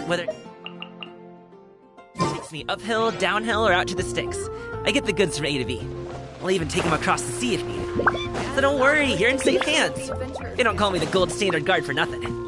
Whether it takes me uphill, downhill, or out to the sticks, I get the goods from A to B. I'll even take them across the sea if needed. So don't worry, you're in safe hands. They don't call me the gold standard guard for nothing.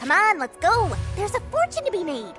Come on, let's go! There's a fortune to be made!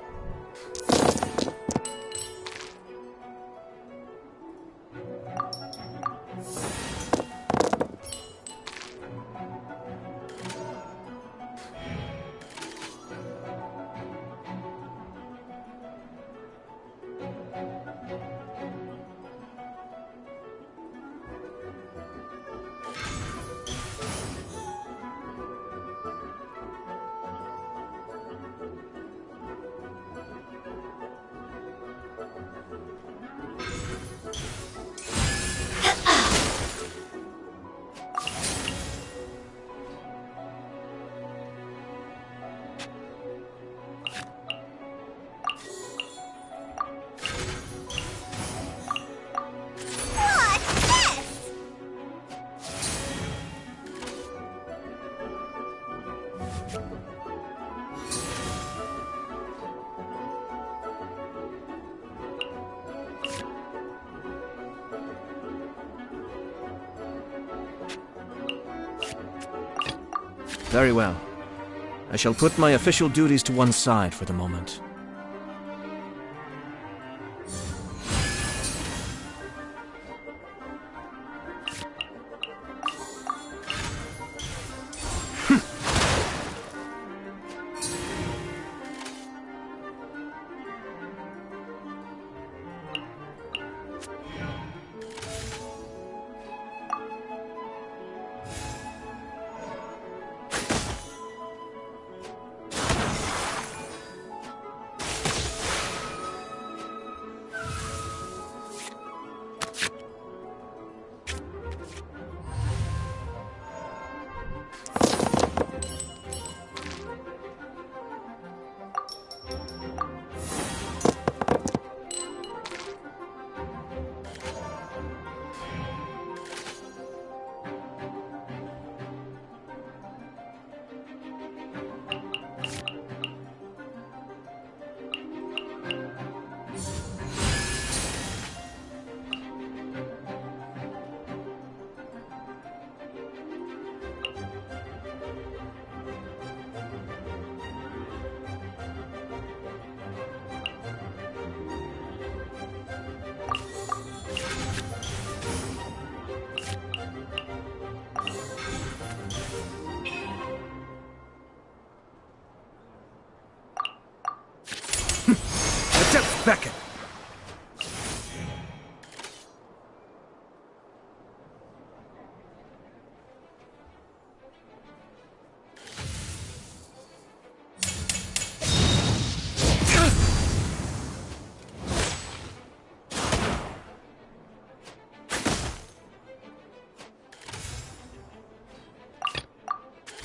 Very well. I shall put my official duties to one side for the moment. Beckon.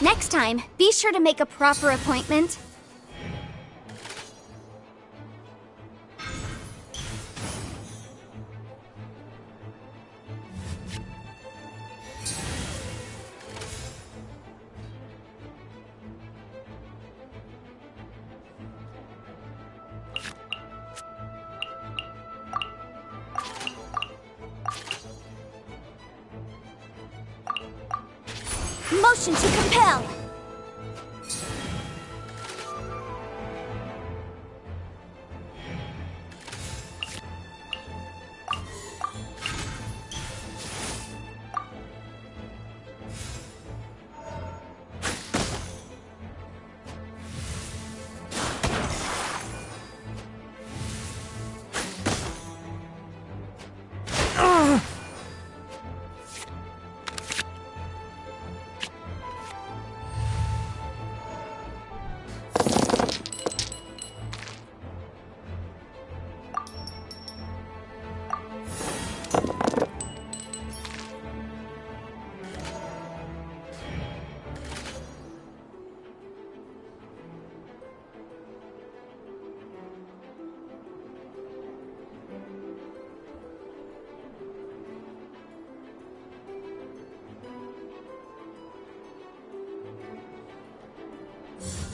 Next time, be sure to make a proper appointment. Motion to compel!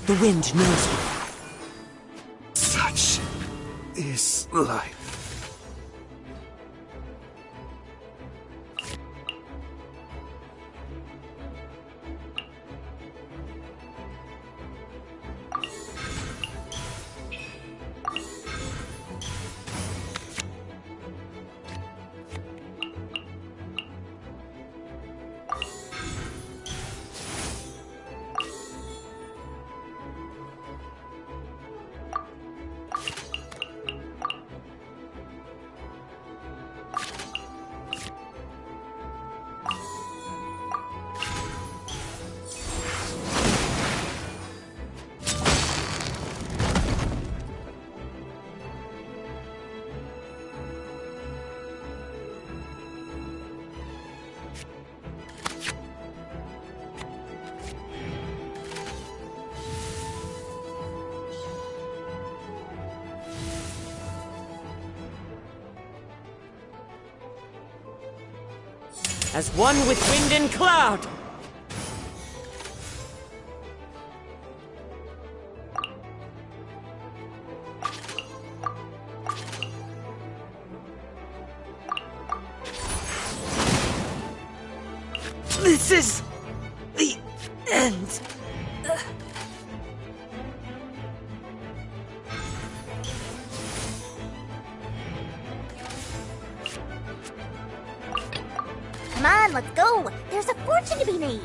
The wind knows me. Such is life. As one with wind and cloud! This is the end. Come on, let's go! There's a fortune to be made!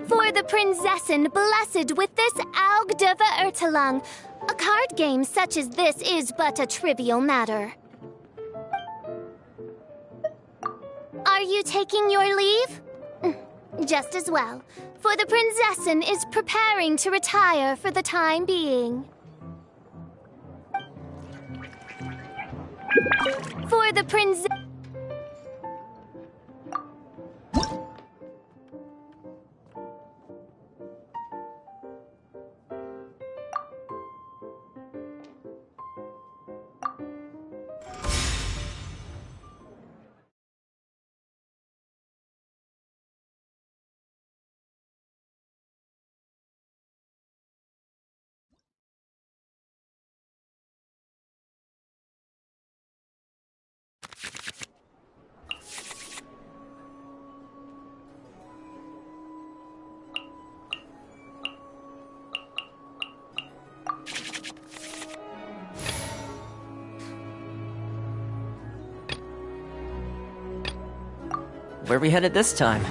For the Prinzessin blessed with this Augdeva Ertelang, a card game such as this is but a trivial matter. Are you taking your leave? Just as well, for the Prinzessin is preparing to retire for the time being. For the Prinzessin... Where are we headed this time?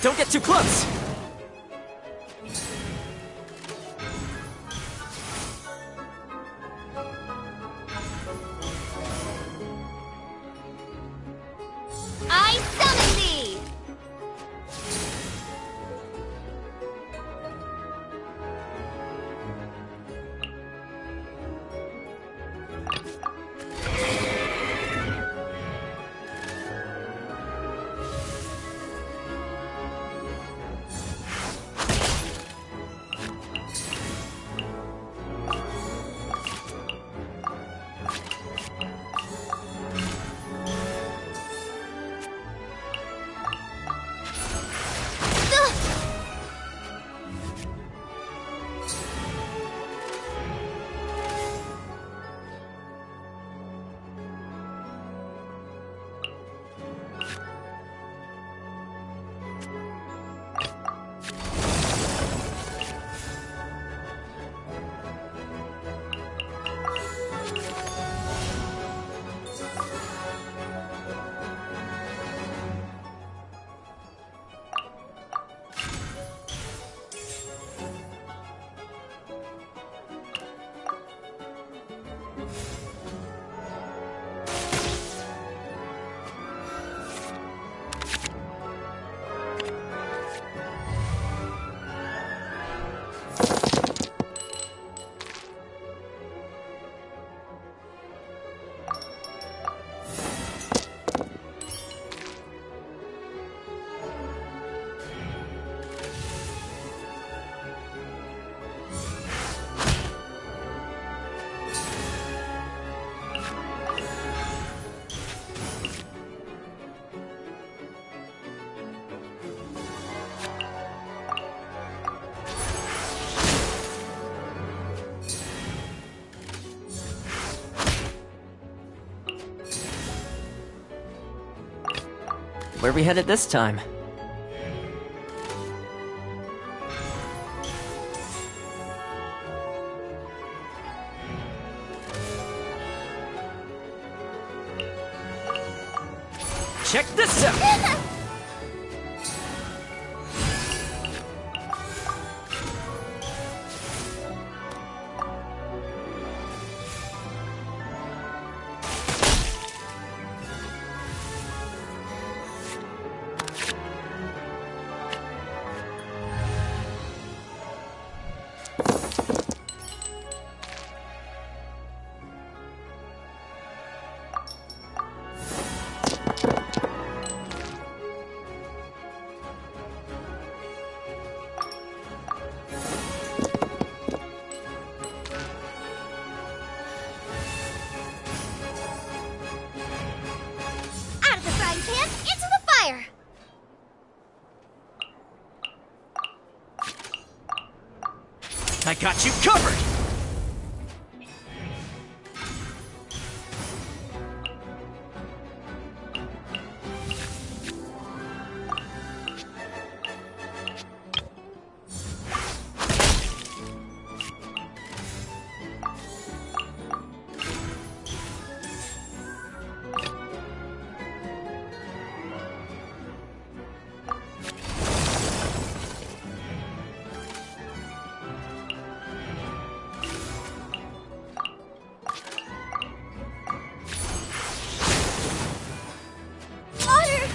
Don't get too close! I summon thee! Where are we headed this time? Check this out! Out of the frying pan, into the fire! I got you covered! Honor!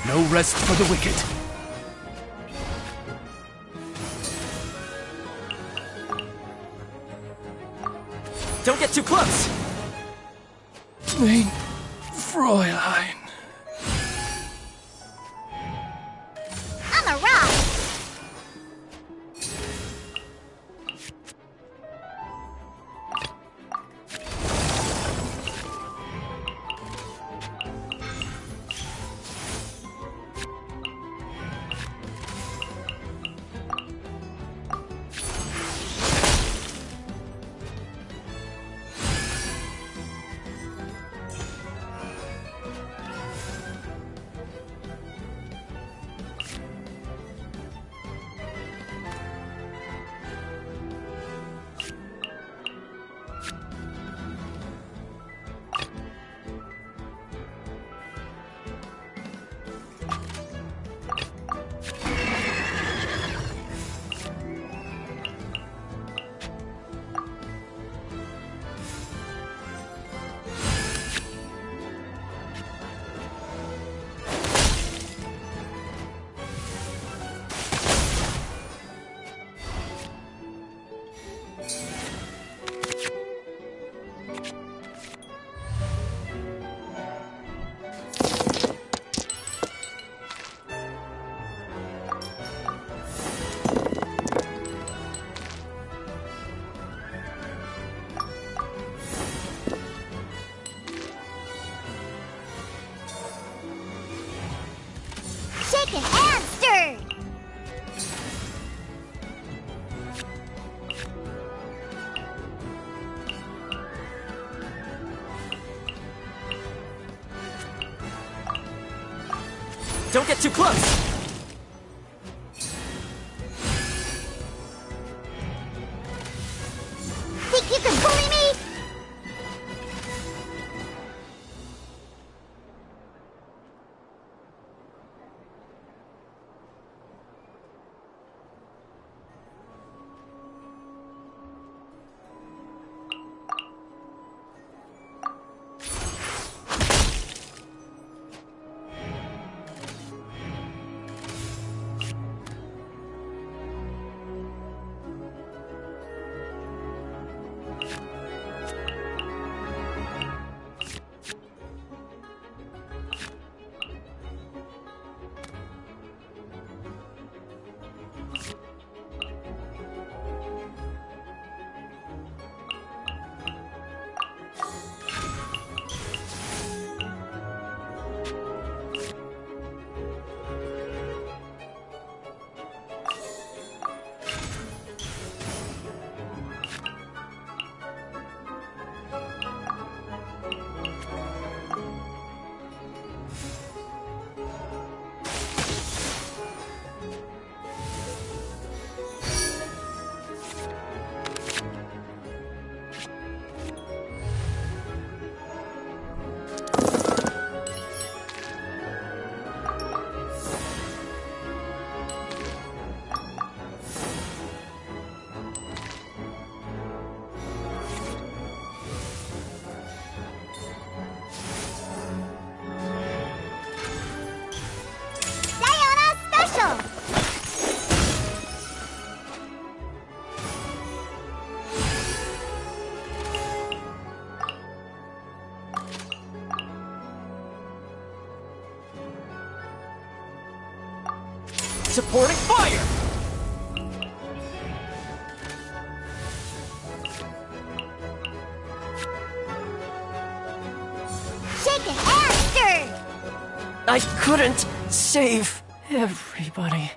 No rest for the wicked. Don't get too close! Mein Fräulein. I'm a rock! Shaken and stirred! Don't get too close! Think you can bully me? supporting fire! Shaken and stirred! I couldn't save everybody.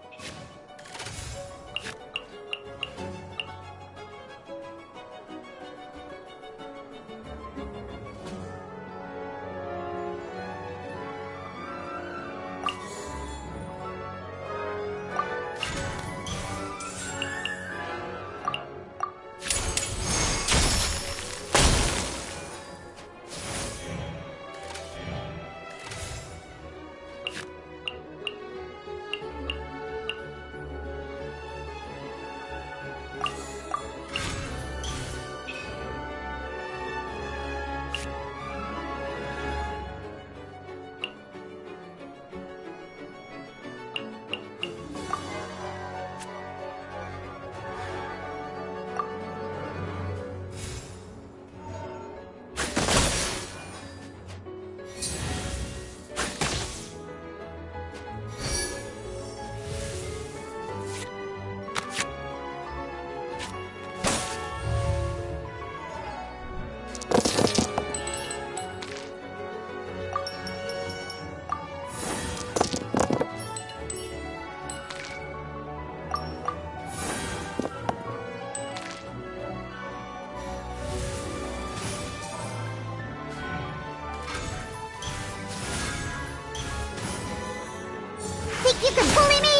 Think you can bully me?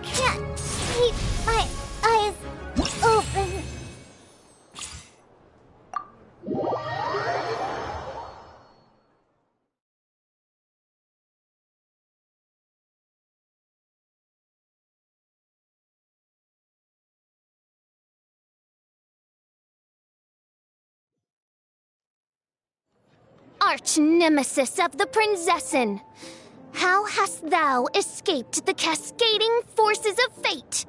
Can't keep my eyes open. Arch nemesis of the Prinzessin! How hast thou escaped the cascading forces of fate?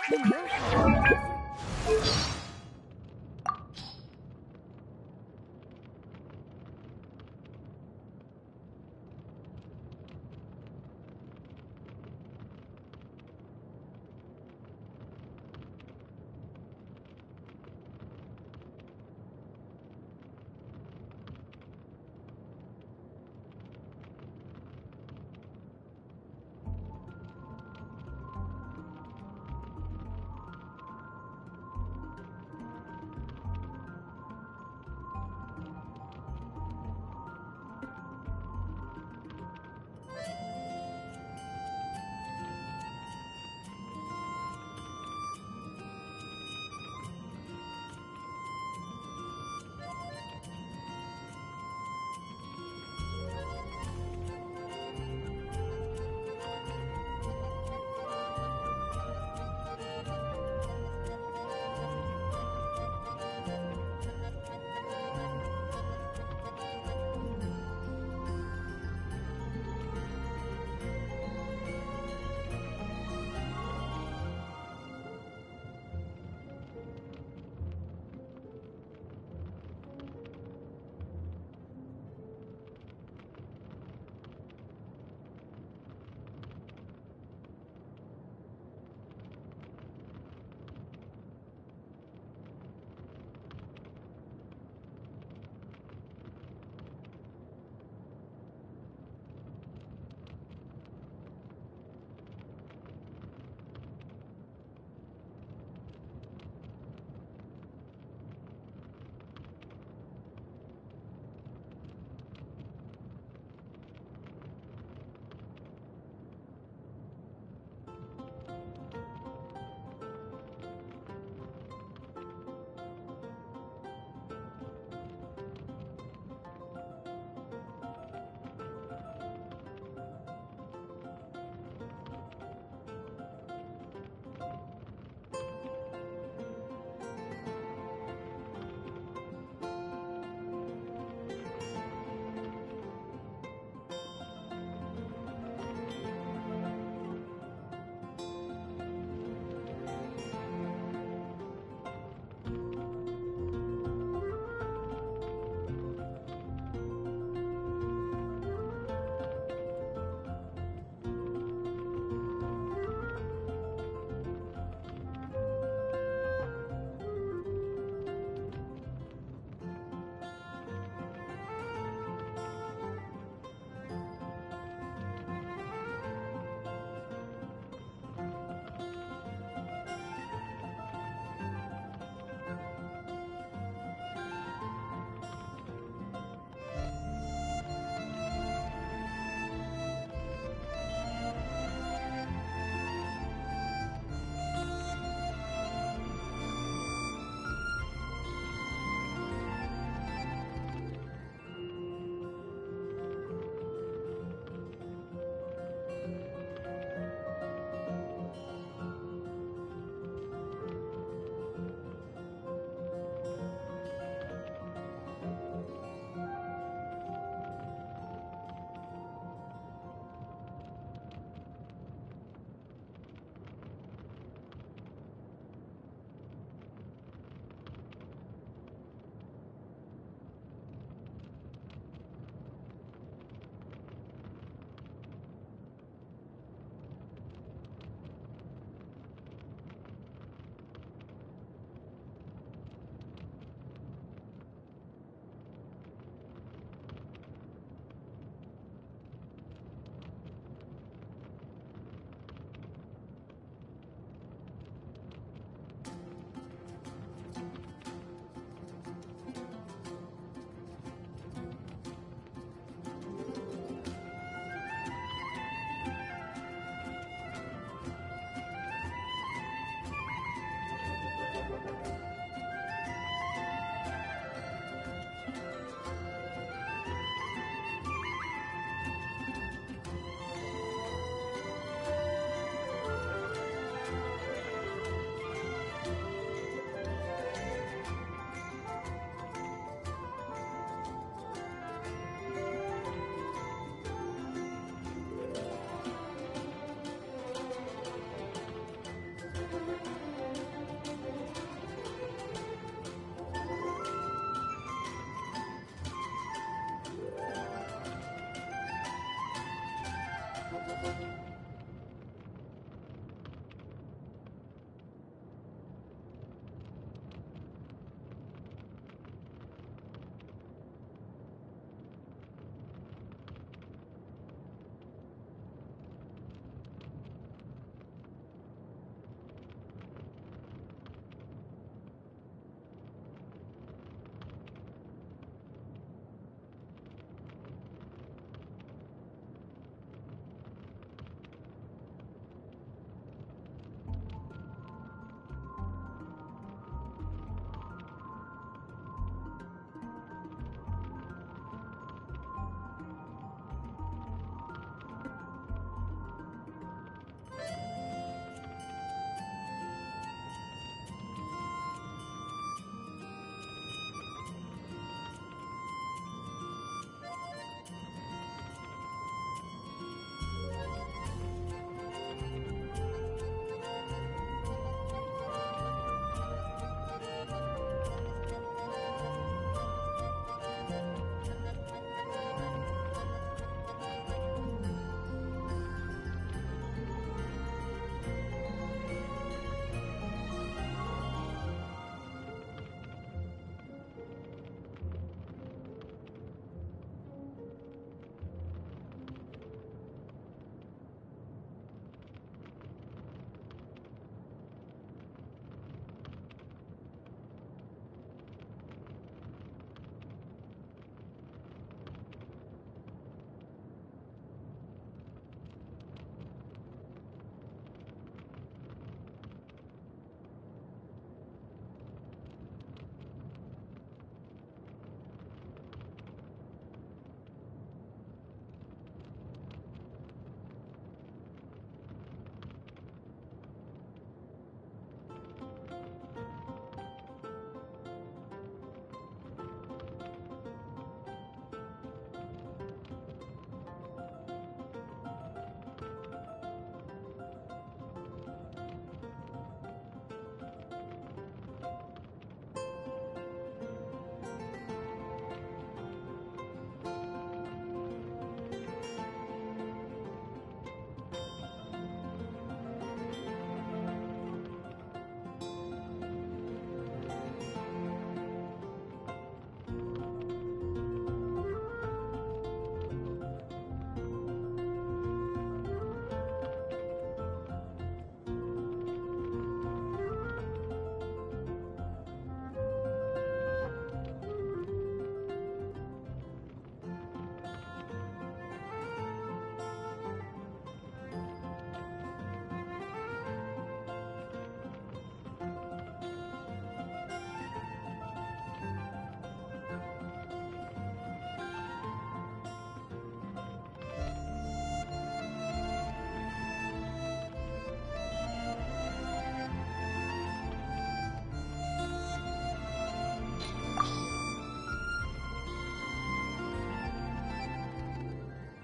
You know how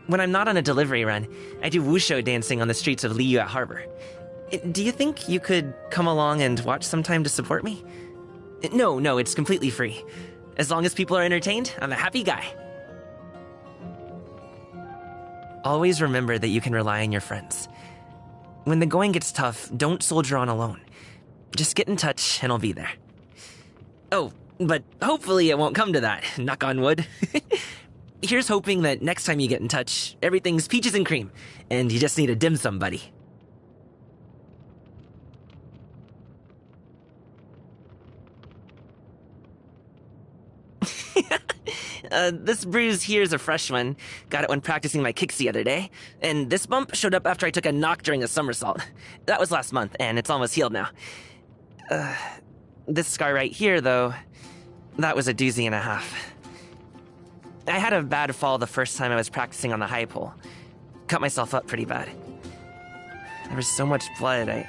When I'm not on a delivery run, I do wushu dancing on the streets of Liyue Harbor. Do you think you could come along and watch sometime to support me? No, it's completely free. As long as people are entertained, I'm a happy guy. Always remember that you can rely on your friends. When the going gets tough, don't soldier on alone. Just get in touch and I'll be there. Oh, but hopefully it won't come to that, knock on wood. Here's hoping that next time you get in touch, everything's peaches and cream, and you just need a dim sum buddy. This bruise here is a fresh one. Got it when practicing my kicks the other day. And this bump showed up after I took a knock during a somersault. That was last month, and it's almost healed now. This scar right here, though, that was a doozy and a half. I had a bad fall the first time I was practicing on the high pole. Cut myself up pretty bad. There was so much blood, I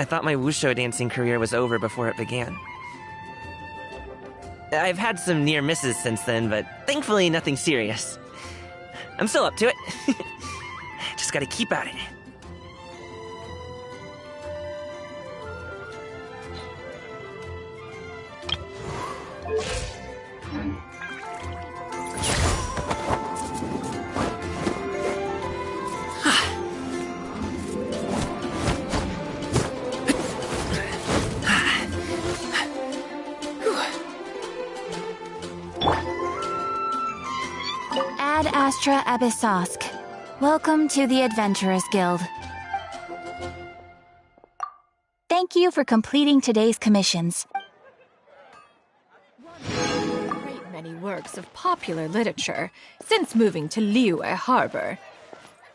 thought my wushu dancing career was over before it began. I've had some near misses since then, but thankfully nothing serious. I'm still up to it. Just gotta keep at it. Astra Abyssosk. Welcome to the Adventurers Guild. Thank you for completing today's commissions. Great many works of popular literature since moving to Liyue Harbor.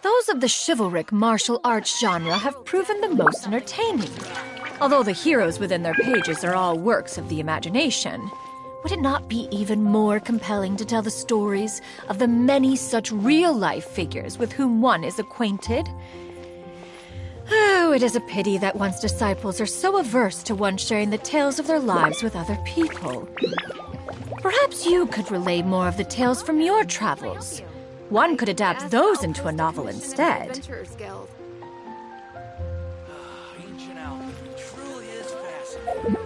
Those of the chivalric martial arts genre have proven the most entertaining. Although the heroes within their pages are all works of the imagination, would it not be even more compelling to tell the stories of the many such real-life figures with whom one is acquainted? Oh, it is a pity that one's disciples are so averse to one sharing the tales of their lives with other people. Perhaps you could relay more of the tales from your travels. One could adapt those into a novel instead. Adventurers Guild. Ancient Alpha truly is fascinating.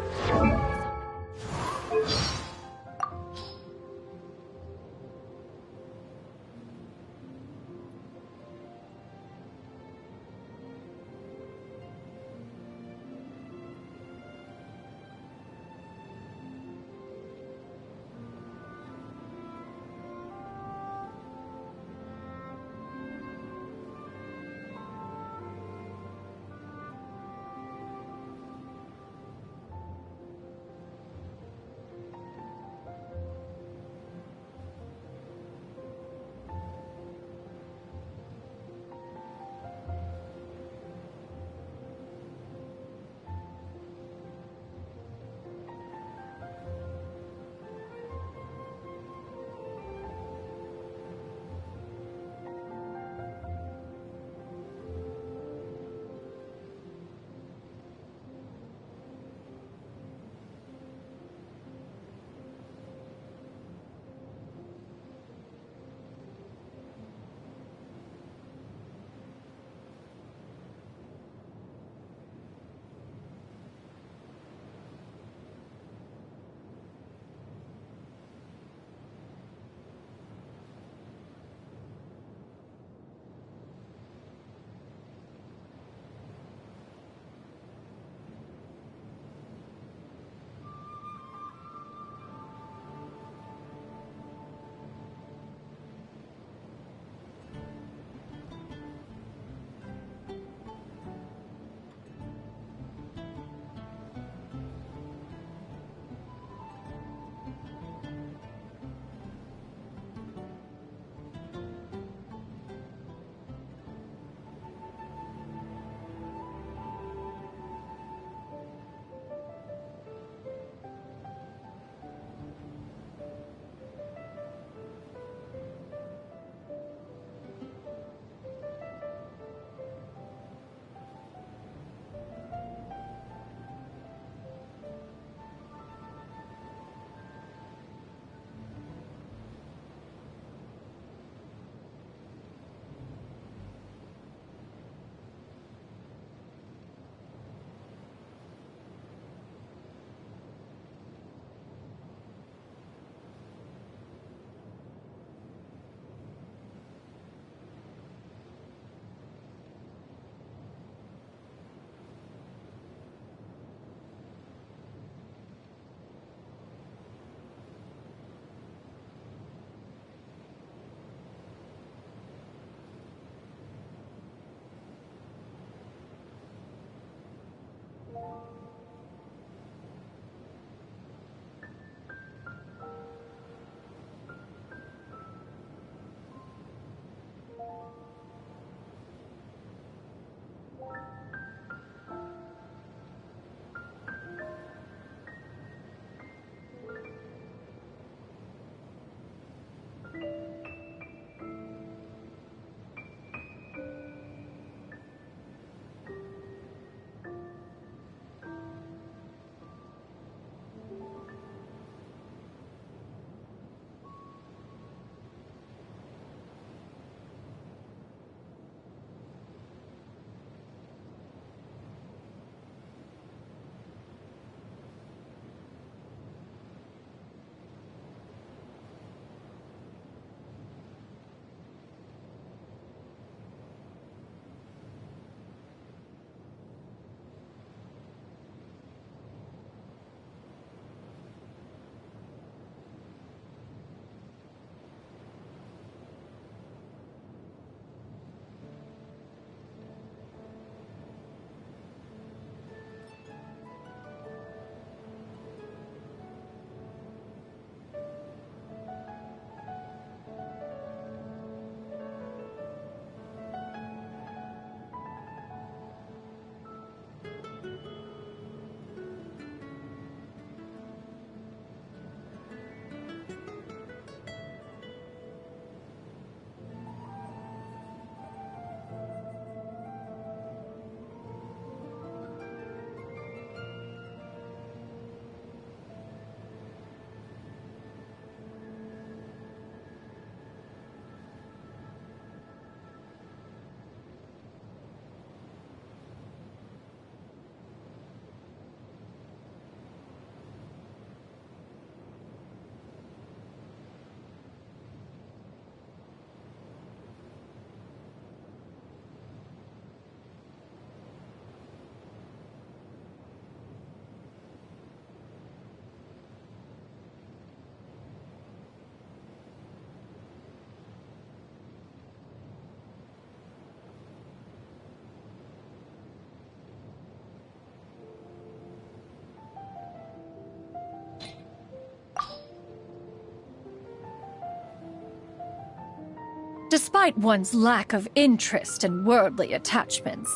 Despite one's lack of interest in worldly attachments,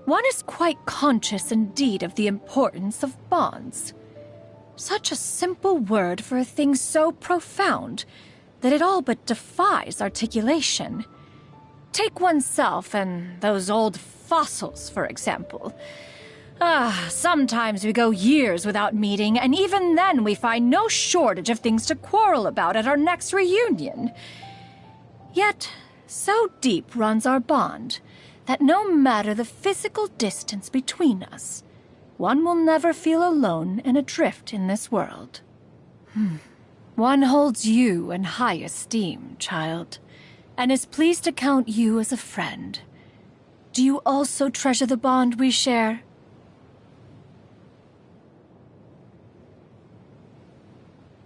one is quite conscious indeed of the importance of bonds. Such a simple word for a thing so profound that it all but defies articulation. Take oneself and those old fossils, for example. Sometimes we go years without meeting, and even then we find no shortage of things to quarrel about at our next reunion. Yet, so deep runs our bond that no matter the physical distance between us, one will never feel alone and adrift in this world. One holds you in high esteem, child, and is pleased to count you as a friend. Do you also treasure the bond we share?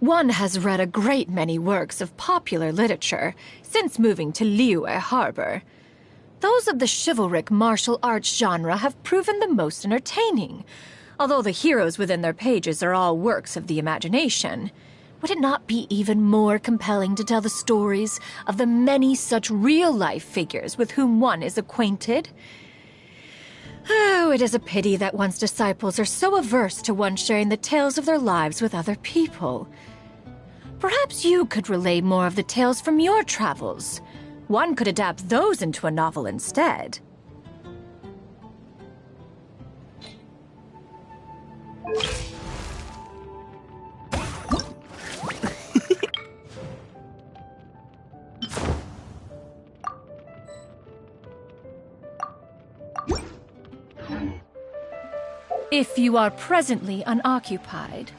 One has read a great many works of popular literature since moving to Liyue Harbor. Those of the chivalric martial arts genre have proven the most entertaining, although the heroes within their pages are all works of the imagination. Would it not be even more compelling to tell the stories of the many such real-life figures with whom one is acquainted? Oh, it is a pity that one's disciples are so averse to one sharing the tales of their lives with other people. Perhaps you could relay more of the tales from your travels. One could adapt those into a novel instead. If you are presently unoccupied,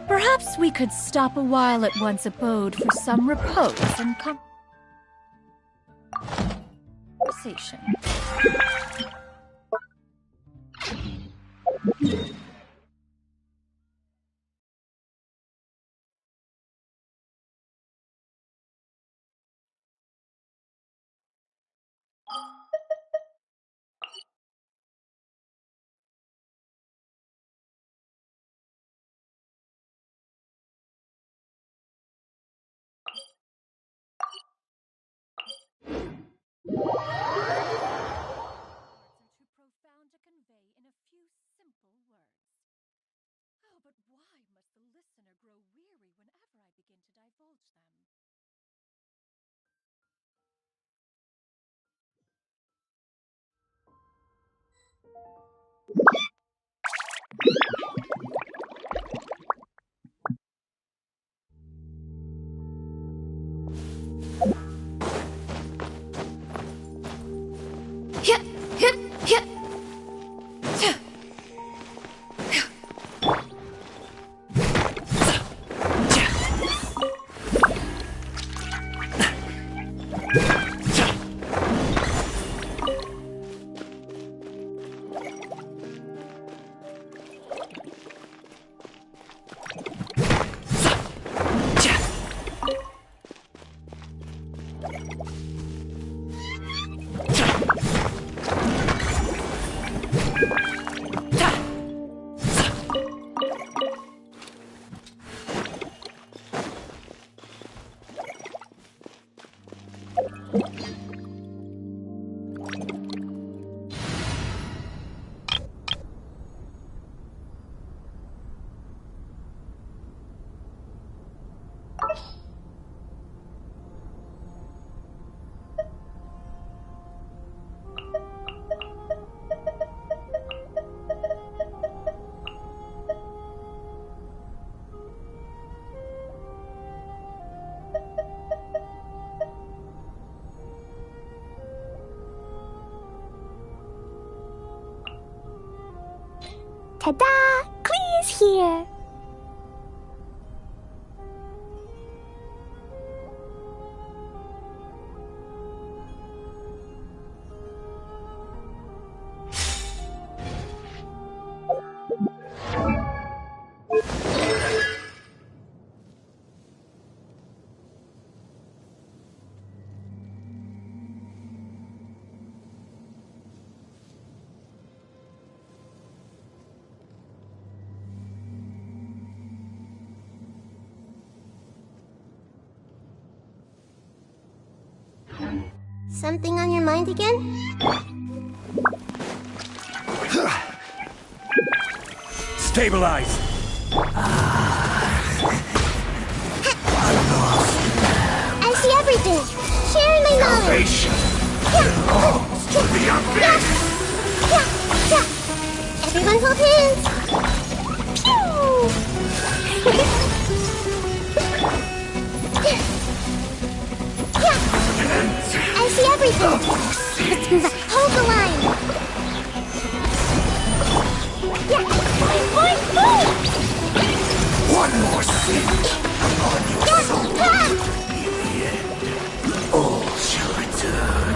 perhaps we could stop a while at one's abode for some repose and conversation. But why must the listener grow weary whenever I begin to divulge them? Ta-da! Clee's here! Something on your mind again? Stabilize! I see everything. Sharing my knowledge. Belongs to the abyss! Everyone hold hands. I see everything. Let's move up. Hold the line. One more sin upon your soul. In the end, all shall return.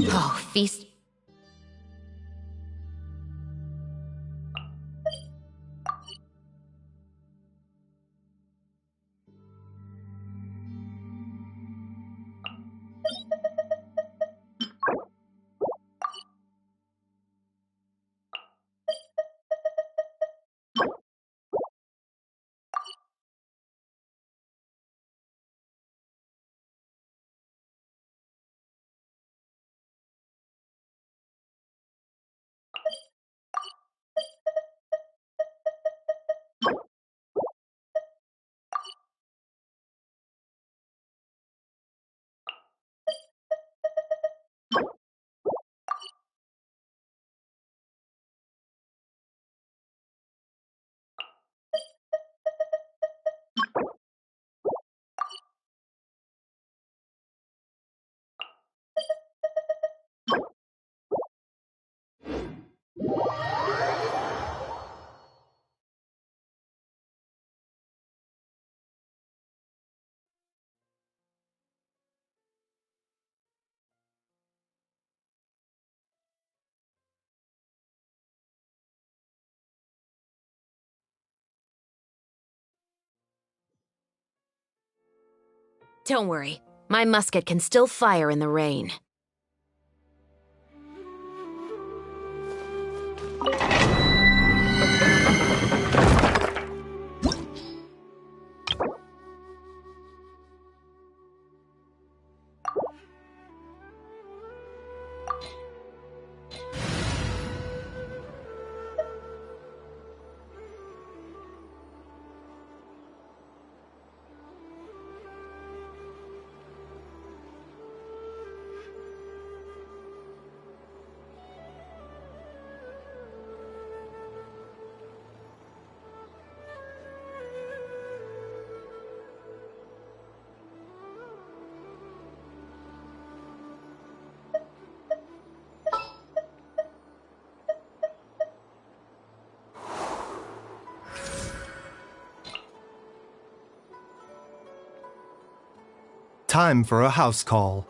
Oh, feast. Don't worry. My musket can still fire in the rain. Time for a house call.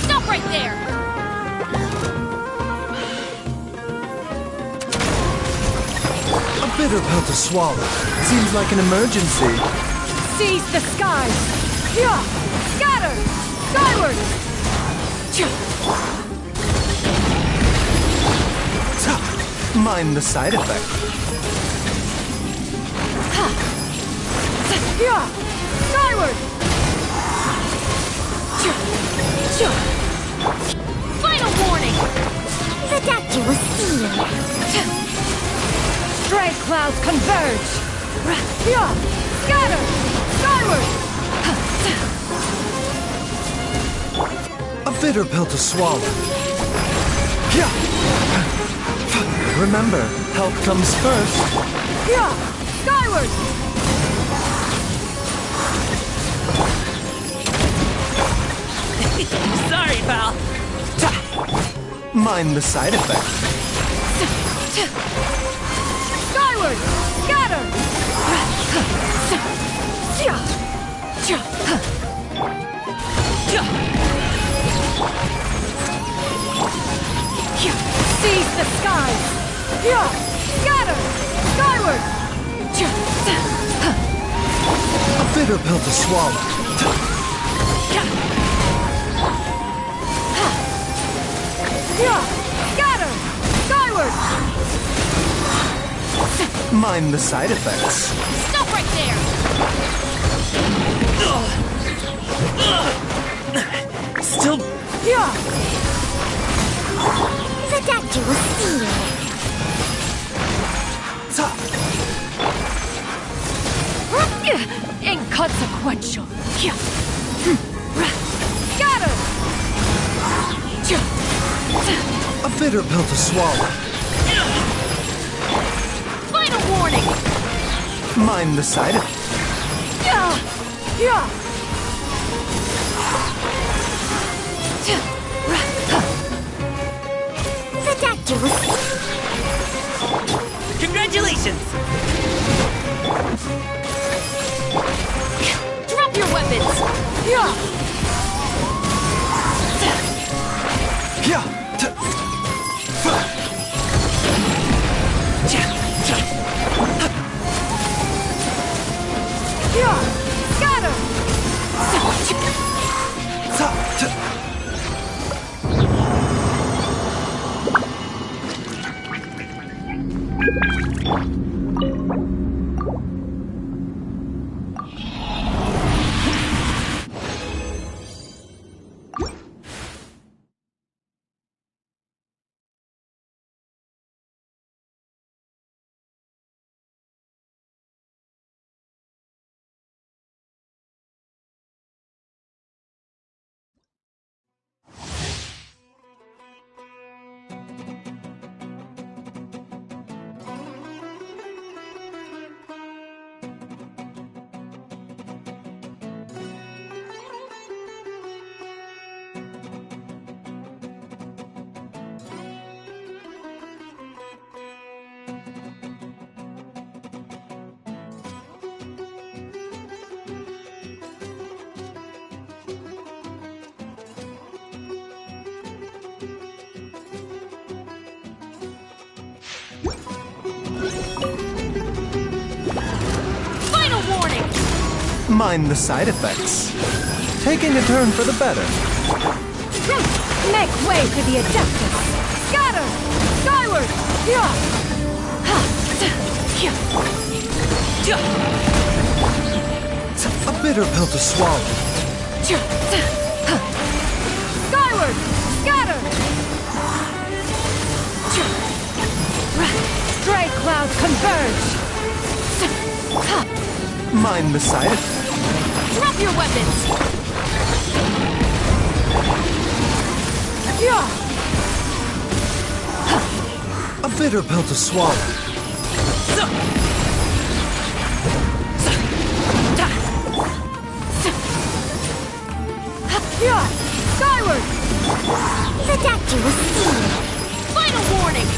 Stop right there! A bitter pill to swallow. Seems like an emergency. Seize the skies! Yeah! Scatter! Skyward! Mind the side effect. Yeah! Skyward! Final warning! The doctor will see you. Strength clouds converge! Yeah! Scatter! Skyward! A bitter pill to swallow. Yeah. Remember, health comes first. Yeah! Skyward! Sorry, pal. Mind the side effect. Skyward! Scatter! Seize the skies! Yeah! Scatter! Skyward! A bitter pill to swallow. Yeah! Scatter! Skyward! Mind the side effects. Stop right there! Still. Yeah! The doctor will see you. Inconsequential! Yeah! Scatter! A bitter pill to swallow. Final warning! Mind the side effects. Yeah! Yeah! The doctor will see Congratulations! Drop your weapons! Yeah! Yeah. Yeah! Scatter! Mind the side effects. Taking a turn for the better. Make way for the Adeptus! Scatter! Skyward! Yeah! A bitter pill to swallow. Skyward! Scatter! Stray clouds converge! Mind the side effects. Drop your weapons! Yeah! A bitter pill to swallow. Yeah! Skyward! The doctor will see you. Final warning!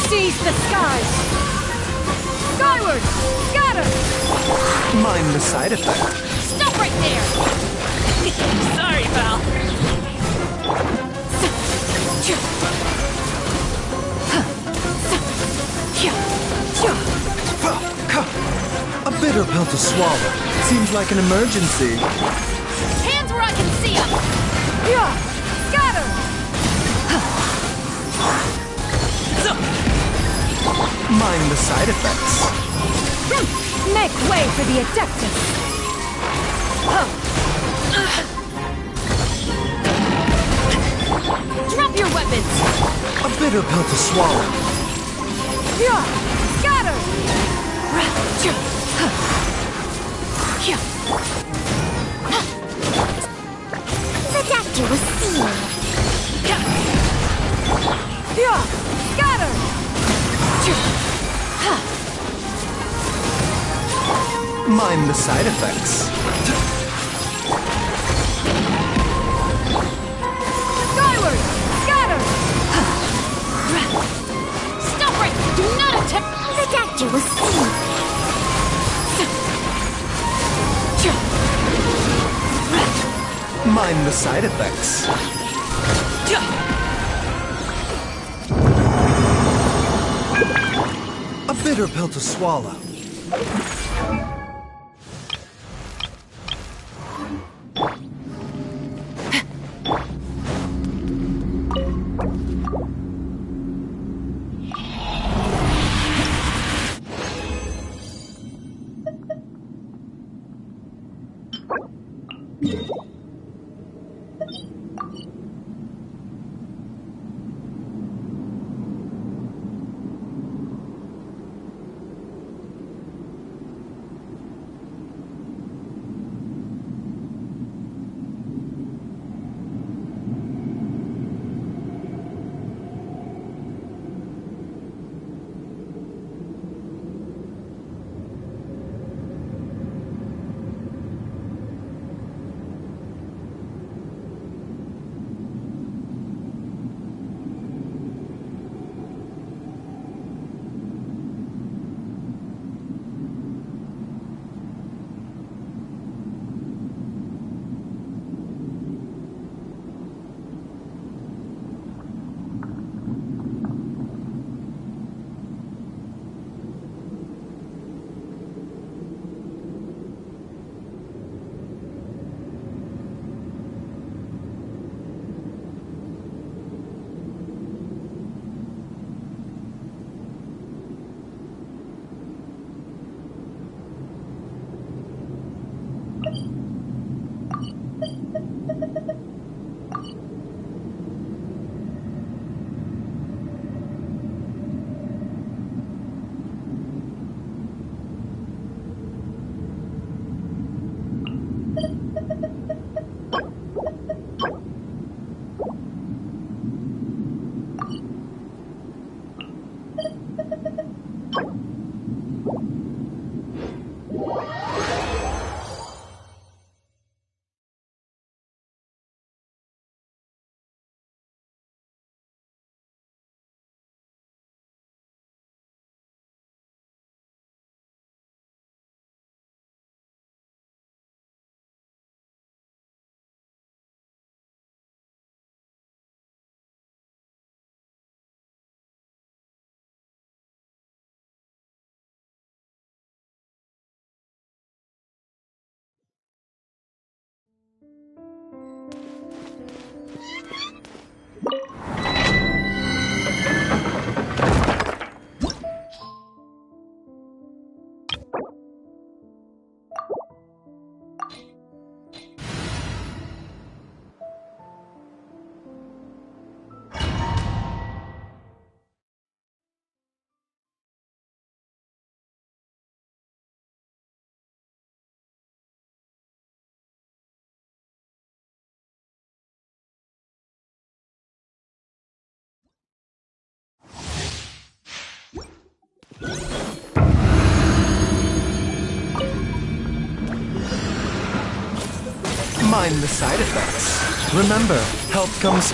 Seize the skies! Skyward! Scatter! Mind the side effect. Stop right there! Sorry, pal. A bitter pill to swallow. Seems like an emergency. Hands where I can see them! Yeah! Scatter! Mind the side effects. Make way for the Adeptus! Drop your weapons! A bitter pill to swallow. Yeah! Scatter! The doctor will see you. Yeah! Scatter! Mind the side effects. Skyward! Scatter! Stop right! Do not attempt... The doctor will see you. Mind the side effects. A bitter pill to swallow. Mind the side effects. Remember, help comes...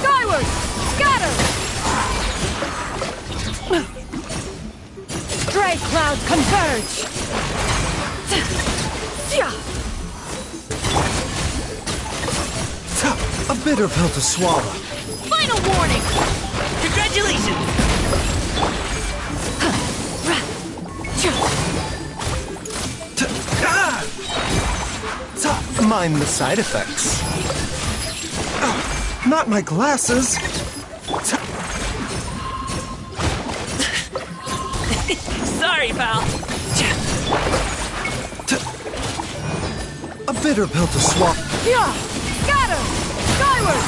Skyward! Scatter! Stray clouds converge! A bitter pill to swallow. Final warning! Congratulations! Mind the side effects. Not my glasses. Sorry, pal. A bitter pill to swallow. Scatter! Skyward!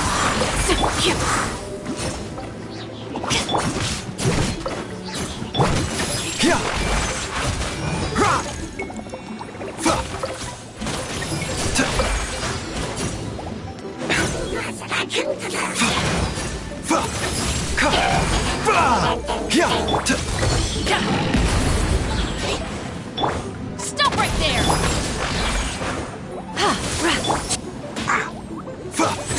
Stop right there!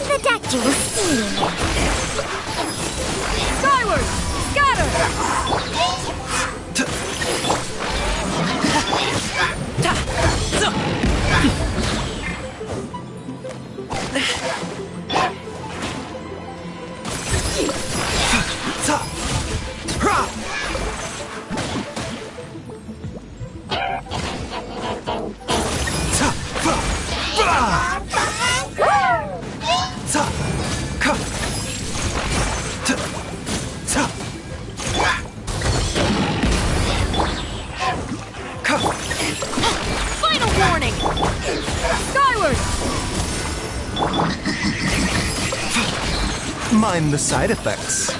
The doctor will see you. Skyward! Scatter! Final warning! Skyward! Mind the side effects.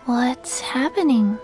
What's happening?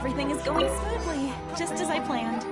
Everything is going smoothly, just as I planned.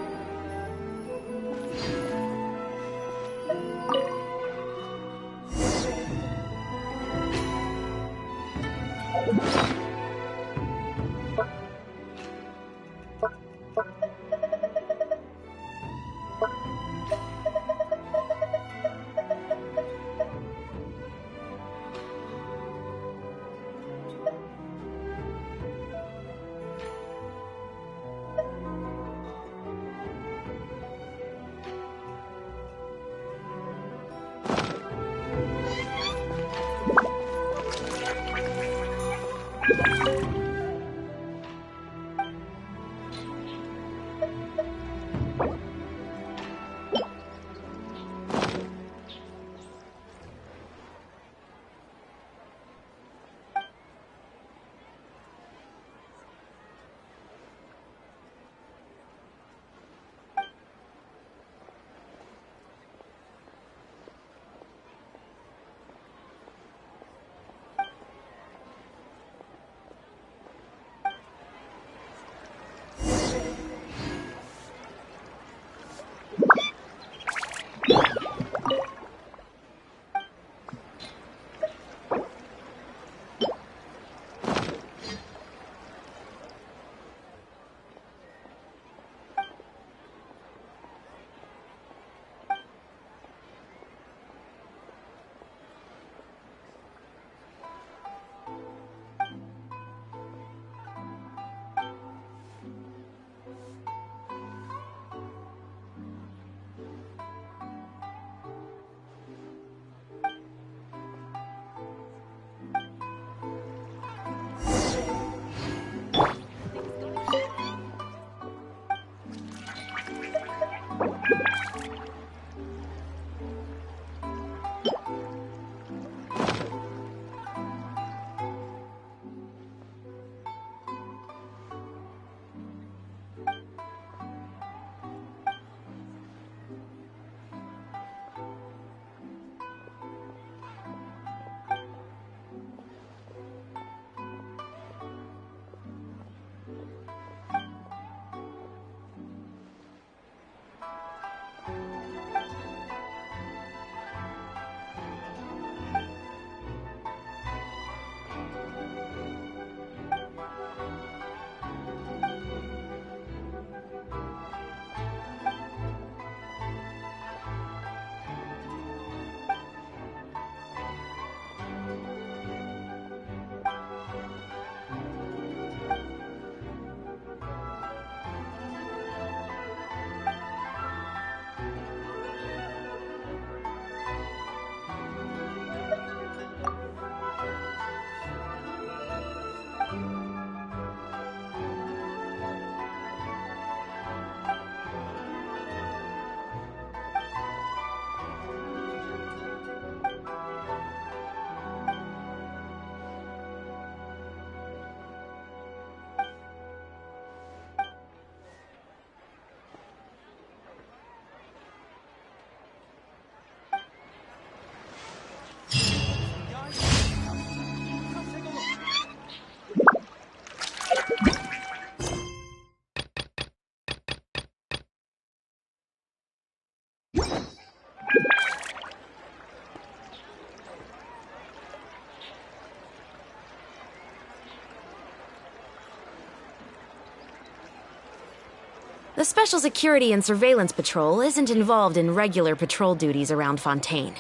Special Security and Surveillance Patrol isn't involved in regular patrol duties around Fontaine.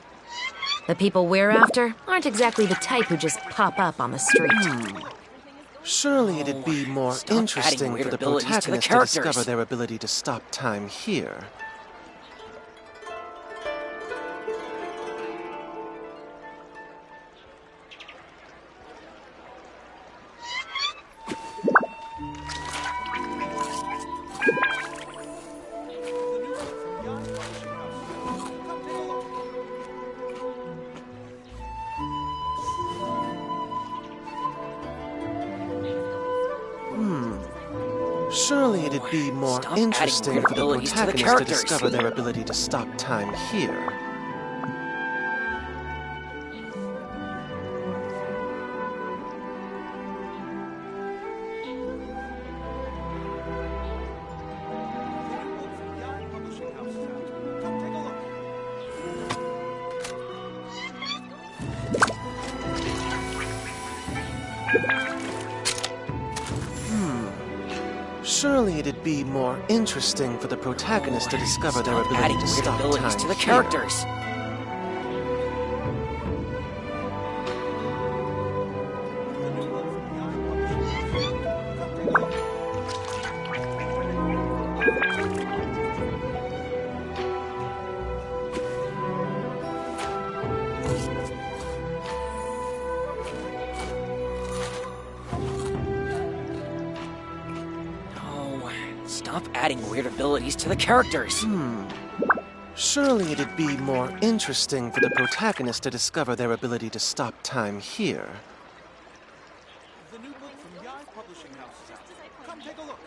The people we're after aren't exactly the type who just pop up on the street. Surely it'd be more interesting for the protagonist to discover their ability to stop time here. Surely it'd be more interesting for the protagonist to discover their ability to stop time here. Surely it'd be more interesting for the protagonist to discover their ability to stop time to the here. characters. Stop adding weird abilities to the characters. Surely it'd be more interesting for the protagonist to discover their ability to stop time here. The new book from Yai Publishing House is out. Come take a look.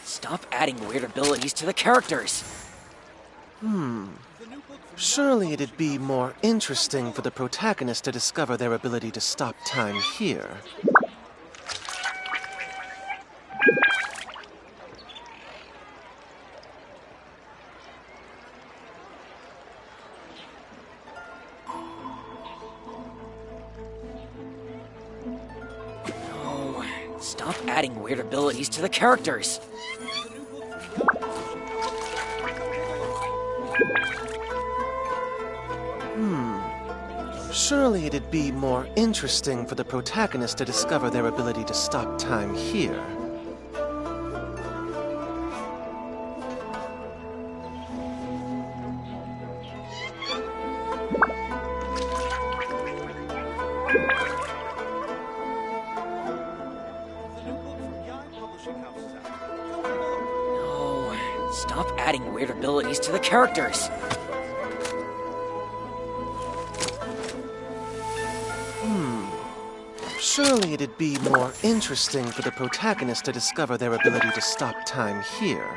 Stop adding weird abilities to the characters. Surely it'd be more interesting for the protagonist to discover their ability to stop time here. Stop adding weird abilities to the characters. Surely it'd be more interesting for the protagonist to discover their ability to stop time here. Stop adding weird abilities to the characters. Surely it'd be more interesting for the protagonist to discover their ability to stop time here.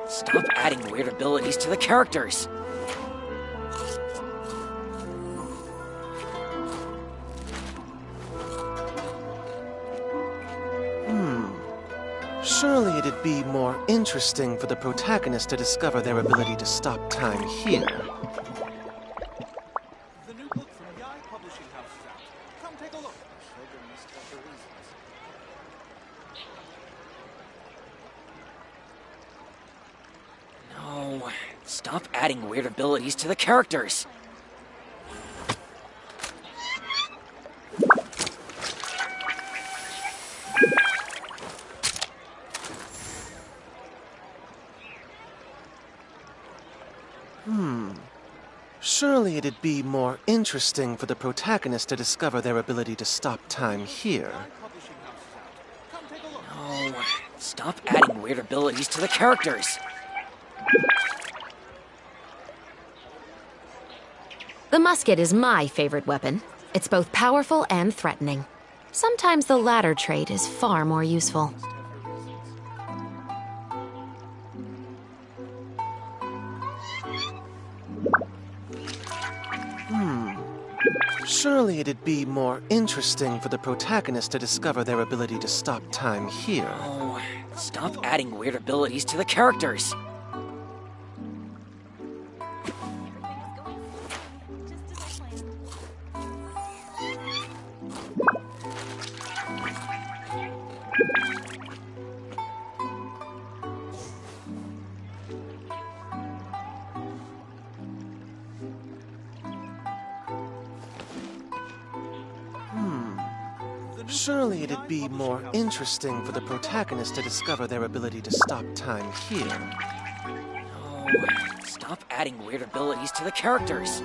Stop adding weird abilities to the characters. Surely it'd be more interesting for the protagonist to discover their ability to stop time here. The new book from Yai Publishing House is out. Come take a look. No, stop adding weird abilities to the characters. Surely it'd be more interesting for the protagonist to discover their ability to stop time here. No, stop adding weird abilities to the characters. The musket is my favorite weapon. It's both powerful and threatening. Sometimes the latter trait is far more useful. Surely it'd be more interesting for the protagonist to discover their ability to stop time here. Oh, stop adding weird abilities to the characters. Surely it'd be more interesting for the protagonist to discover their ability to stop time here. Oh, stop adding weird abilities to the characters.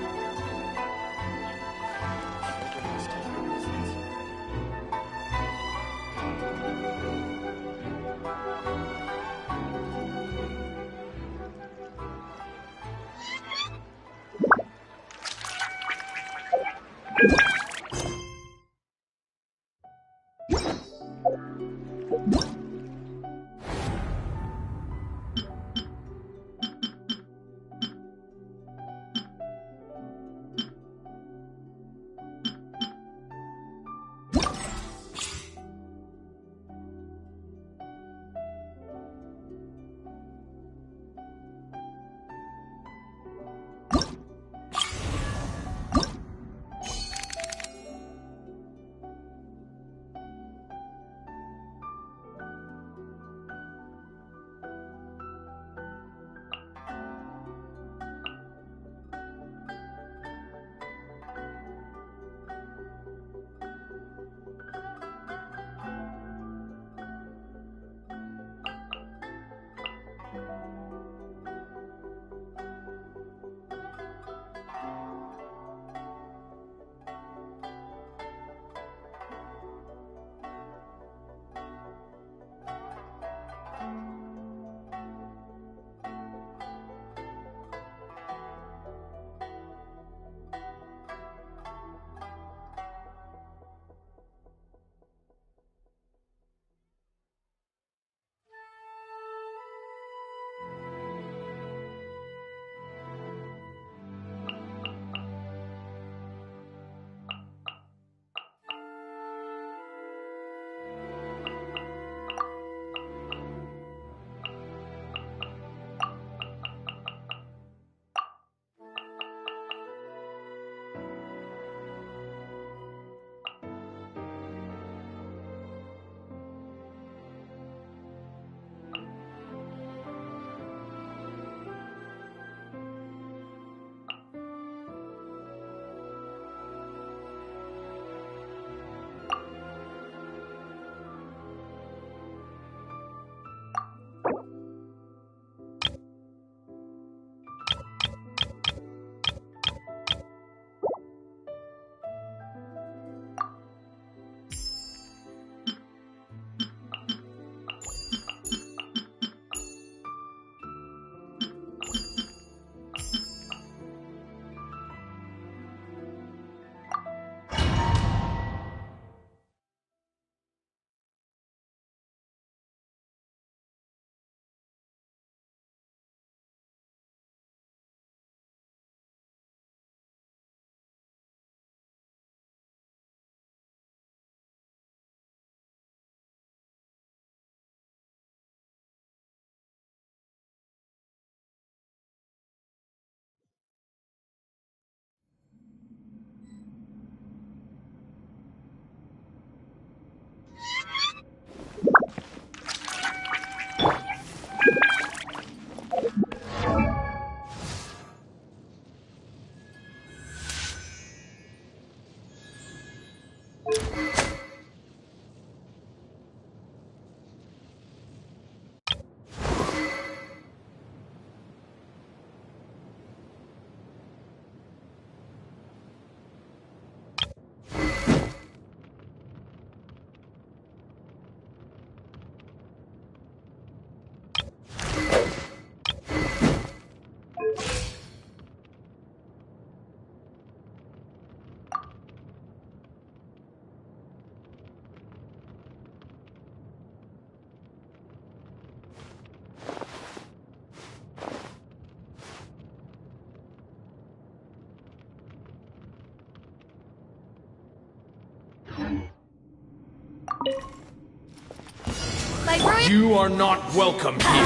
You are not welcome here.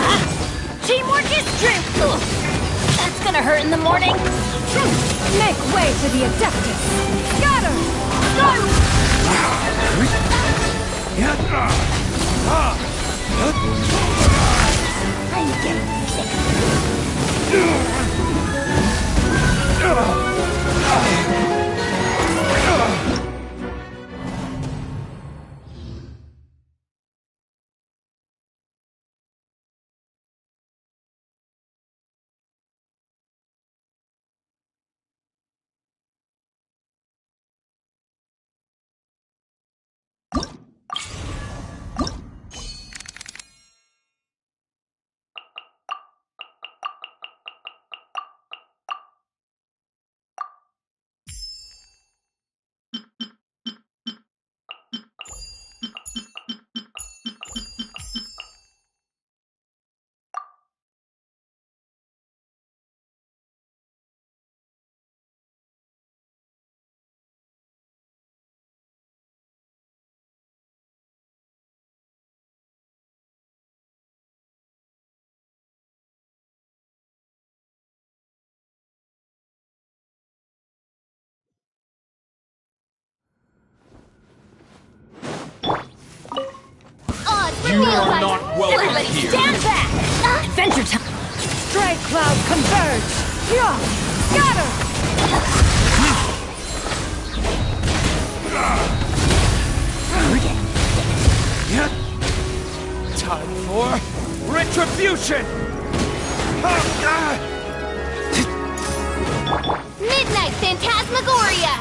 Teamwork is strength! That's gonna hurt in the morning. Make way for the Adeptus! Got her! I'm getting sick. You are not welcome Everybody here. stand back! Adventure time! Strike cloud converge! Yeah! Got her! Time for retribution! Midnight Phantasmagoria!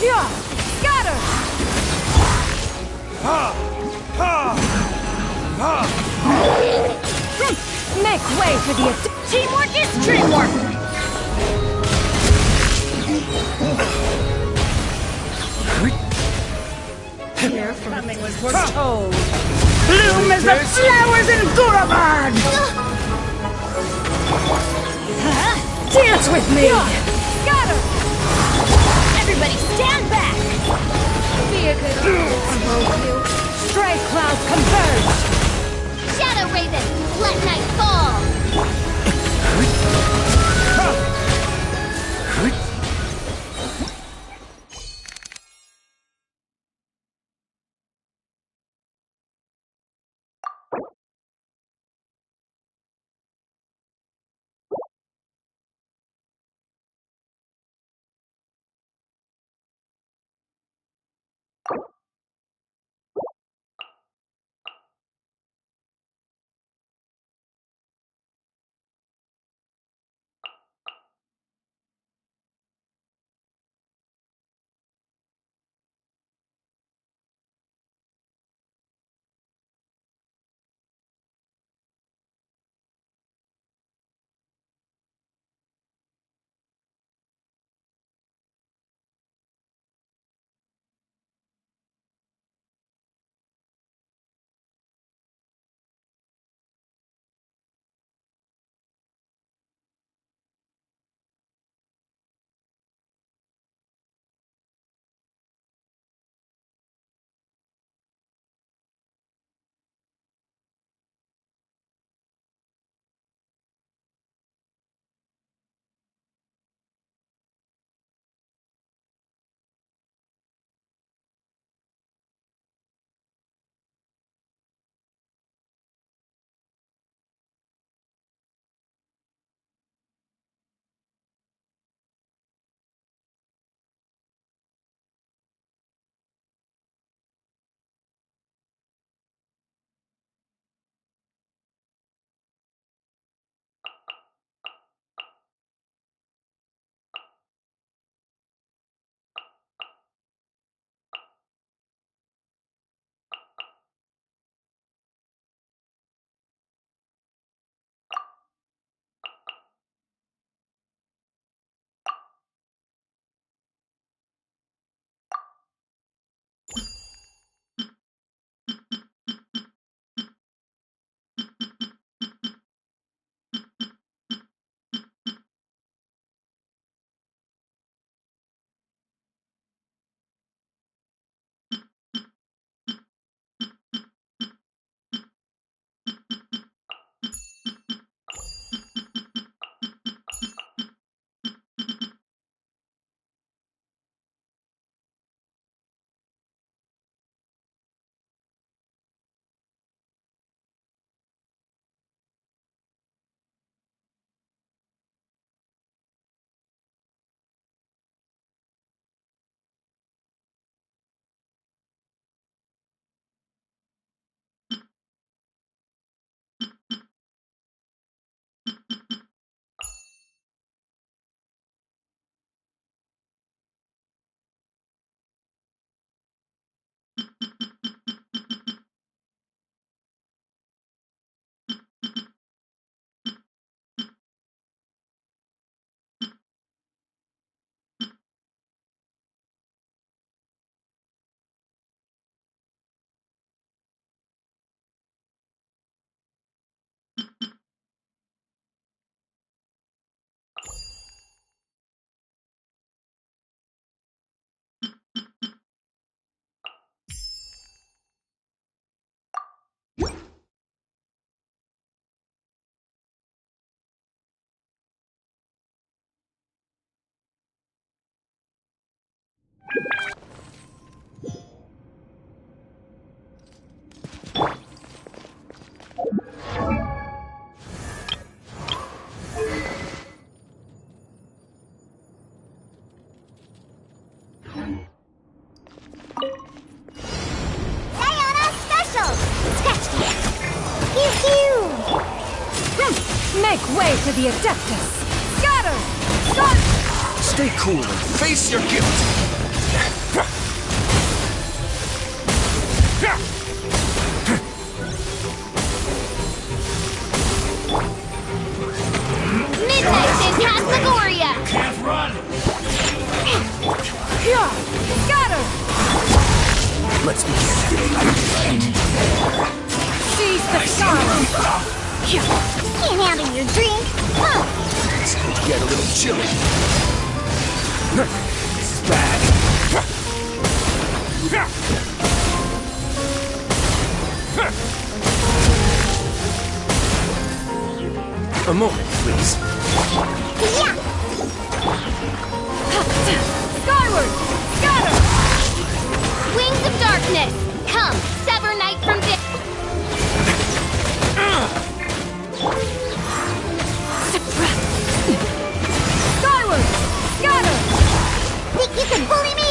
Yeah! Got her! Make way for the teamwork is dreamwork! Your coming was foretold. Bloom as the flowers in Guravad! Dance with me! Got her! Everybody stand back! Be a good Strike cloud converge! Shadow Raven, let night fall! Diana Special! Sketch it! Pew pew! Make way for the Adeptus! Scatter! Start! Stay cool and face your guilt! Midnight Phantasmagoria! Can't run! Here! Scatter! Let's begin. Seize the sun! Can't handle your drink! Huh. This could get a little chilly. This is bad. A moment, please. Yeah! Skyward! Scatter! Wings of Darkness! Come, sever night from day! Skyward! Scatter! Think you can bully me?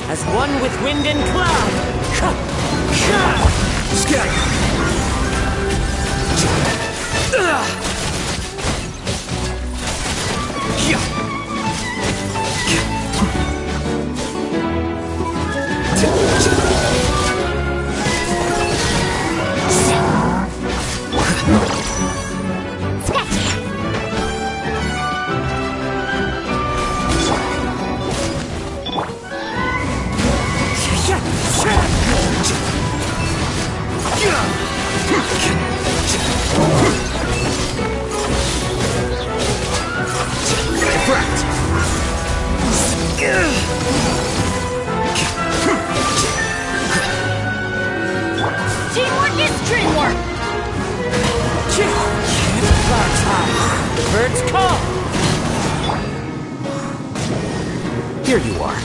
As one with wind and cloud! Scatter! Refract! Teamwork is dreamwork! Clouds high. The birds call. Here you are.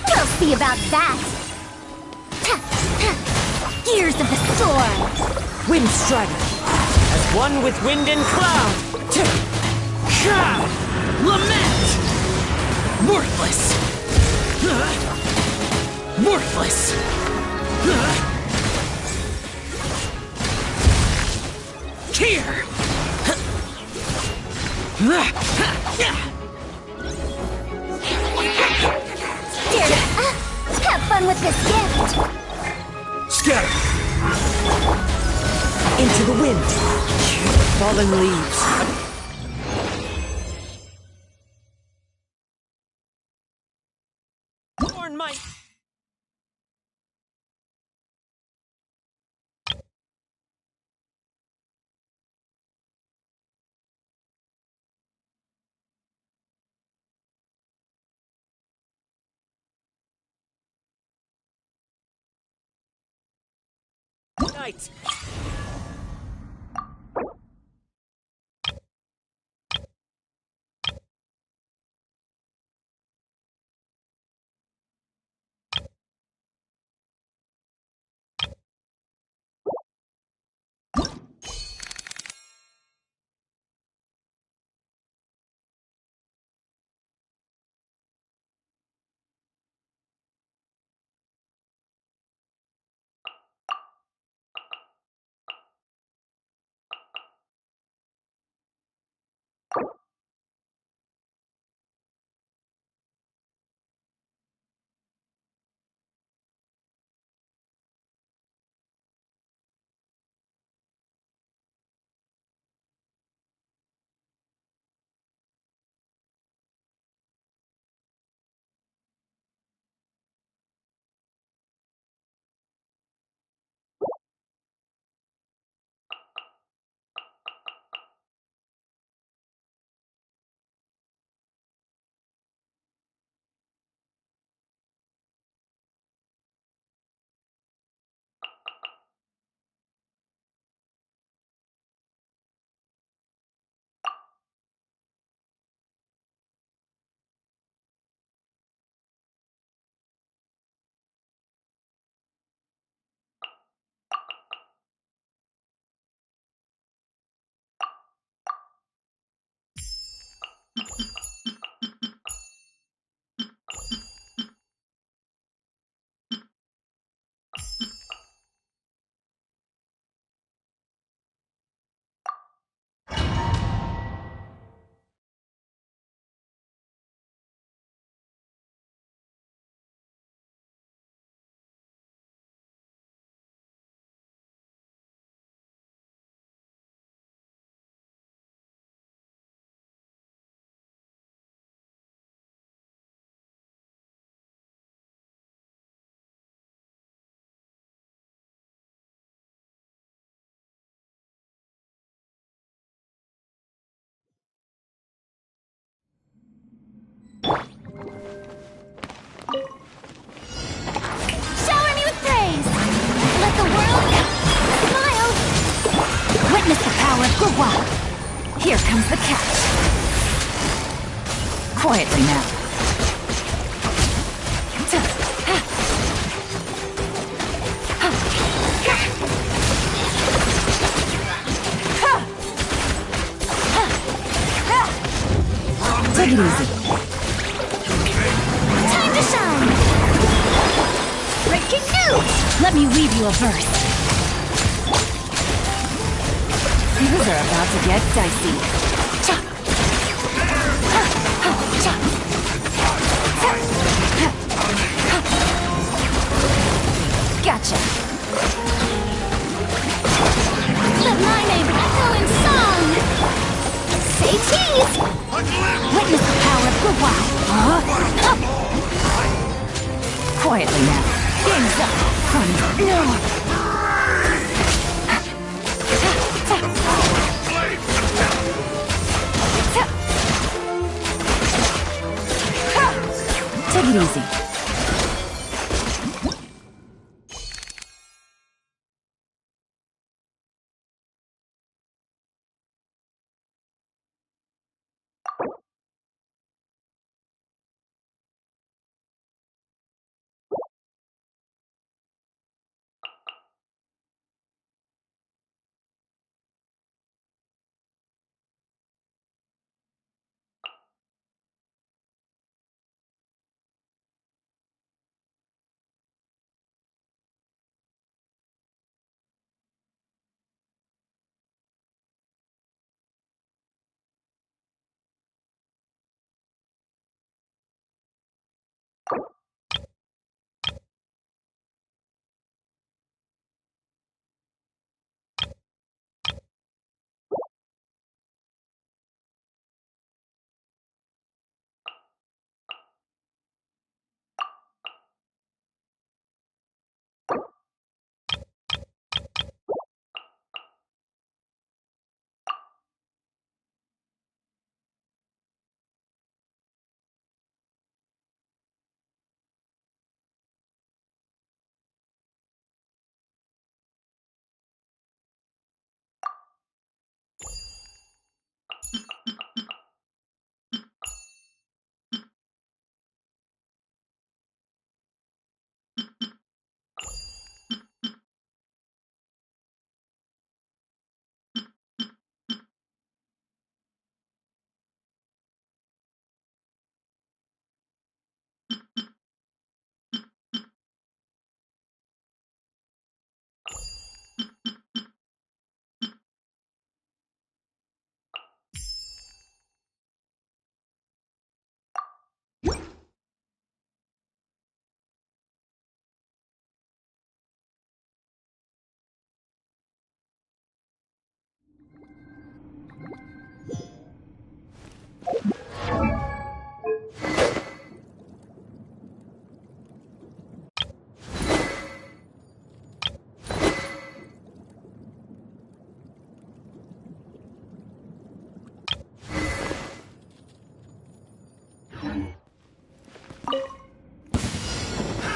We'll see about that! Gears of the storm! Wind Strider. As one with wind and cloud. Lament! Worthless! Worthless! Here! Have fun with this gift! Scatter! Into the wind. Fallen leaves. Born might. Night. comes the catch. Quietly now. Take it easy. Time to shine! Breaking news! Let me weave you a verse. Things are about to get dicey. Cha. Gotcha. Let my name echo in song! Say cheese! Witness the power of good wow. Quietly now. Game's up. No. Take it easy.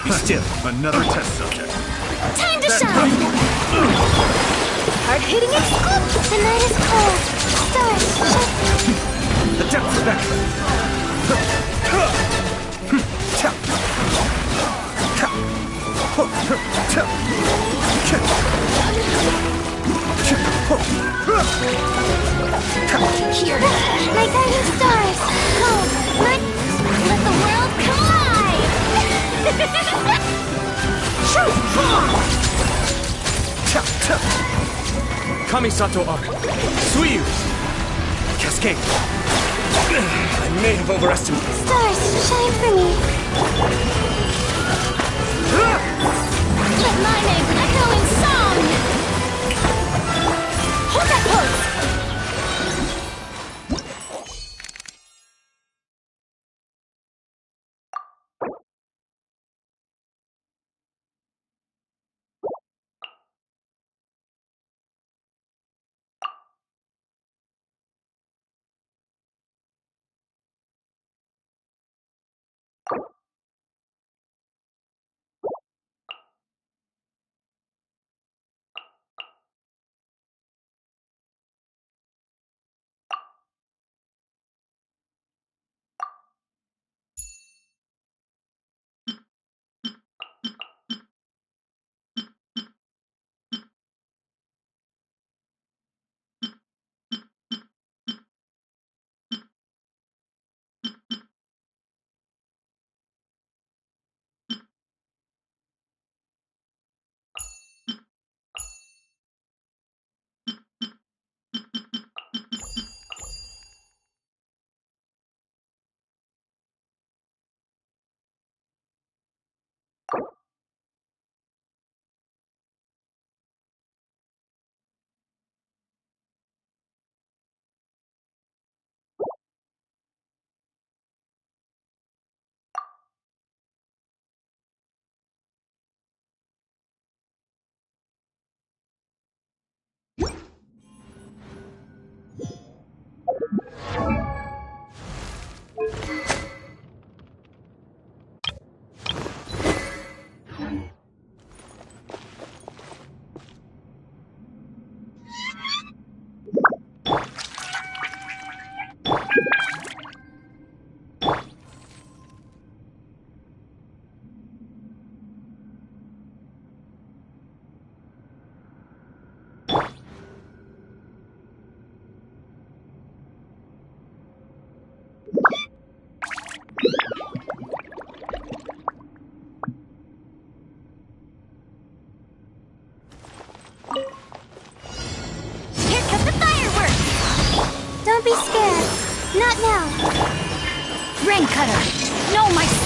Still, another test subject. Time to shine! Hard-hitting and scoop! The night is cold. Stars shine. The depths of excellence. Here, my guiding stars. Go, let the world collide! Kamisato Arc. Suiyu! Cascade. I may have overestimated. Stars, shine for me. Let my name echo in song! Hold that pose! You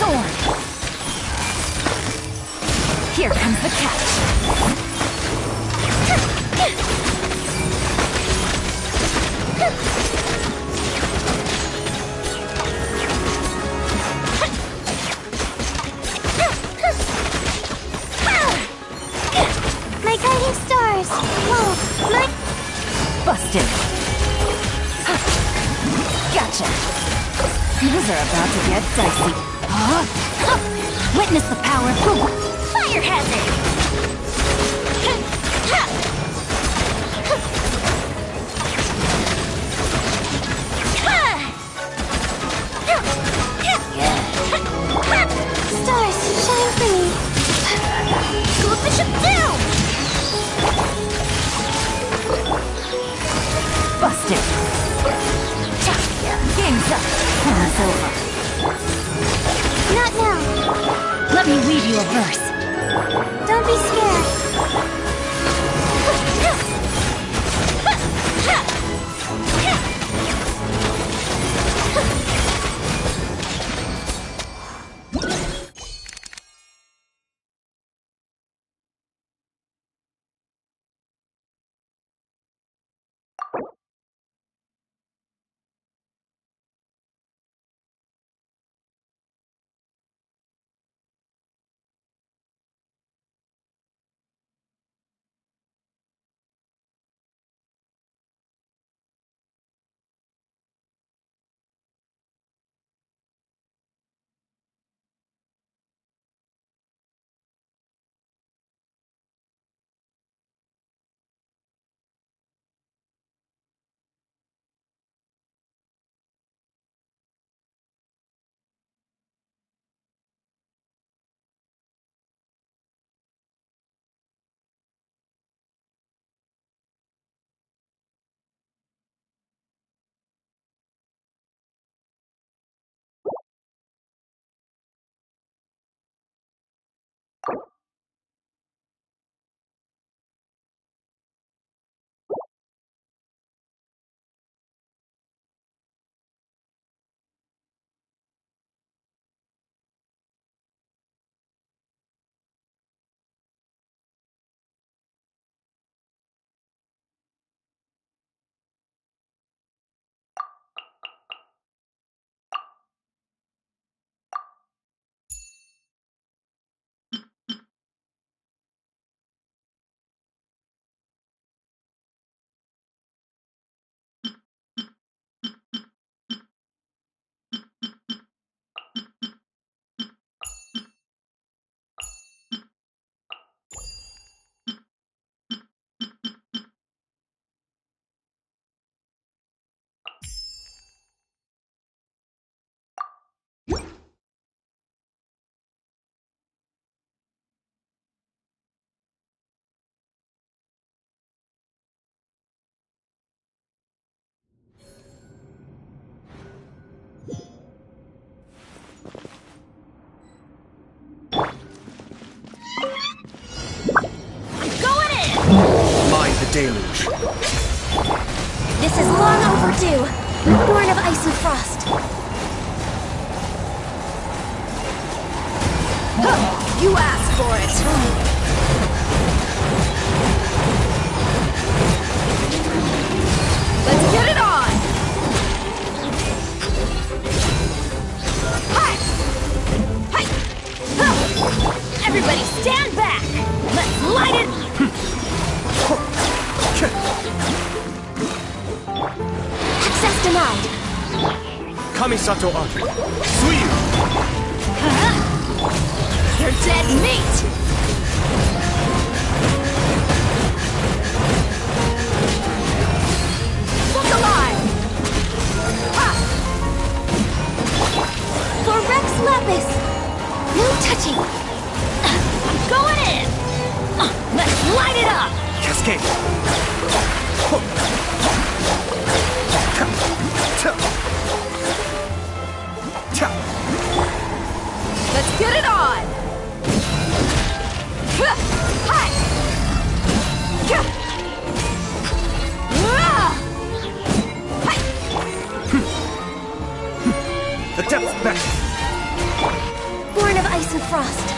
sword. Here comes the catch. My guiding stars! Whoa, my... Busted. Gotcha. Things are about to get dicey. Witness the power. Fire hazard! Stars, shine for me! Cool bishop down! Busted. Game's up. It's over. Not now. Let me weave you a verse. Don't be scared. Deluge. This is long overdue. Born of ice and frost. You asked for it. Let's get it on! Hi! Hi! Huh. Everybody stand back! Let's light it! Access denied. Kamisato Aki. Suiyu! You're dead meat! Look alive! Ha! For Rex Lapis! No touching! I'm going in! Let's light it up! Cascade! Let's get it on! Hi! The depth's back! of ice and frost.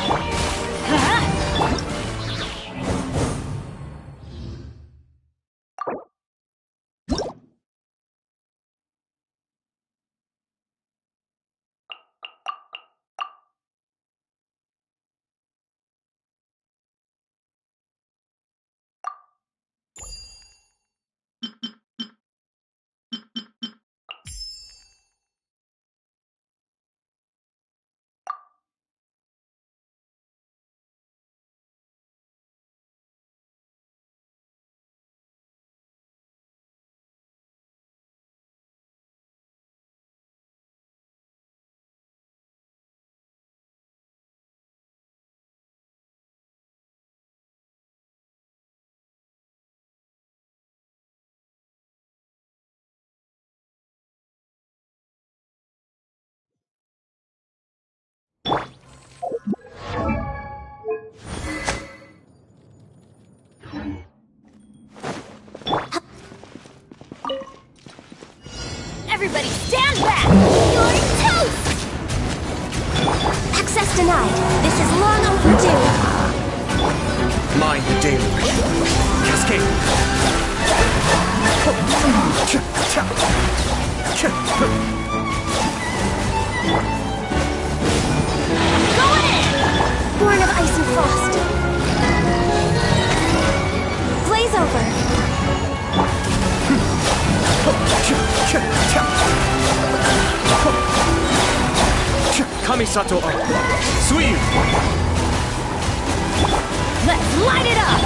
Everybody stand back! You're toast! Access denied. This is long overdue. Mind the deluge. Cascade. Going in! Born of ice and frost. Blaze over. Kamisato up. Suiyu. Let's light it up!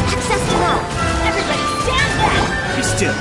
Access denied. Everybody stand back! Be still.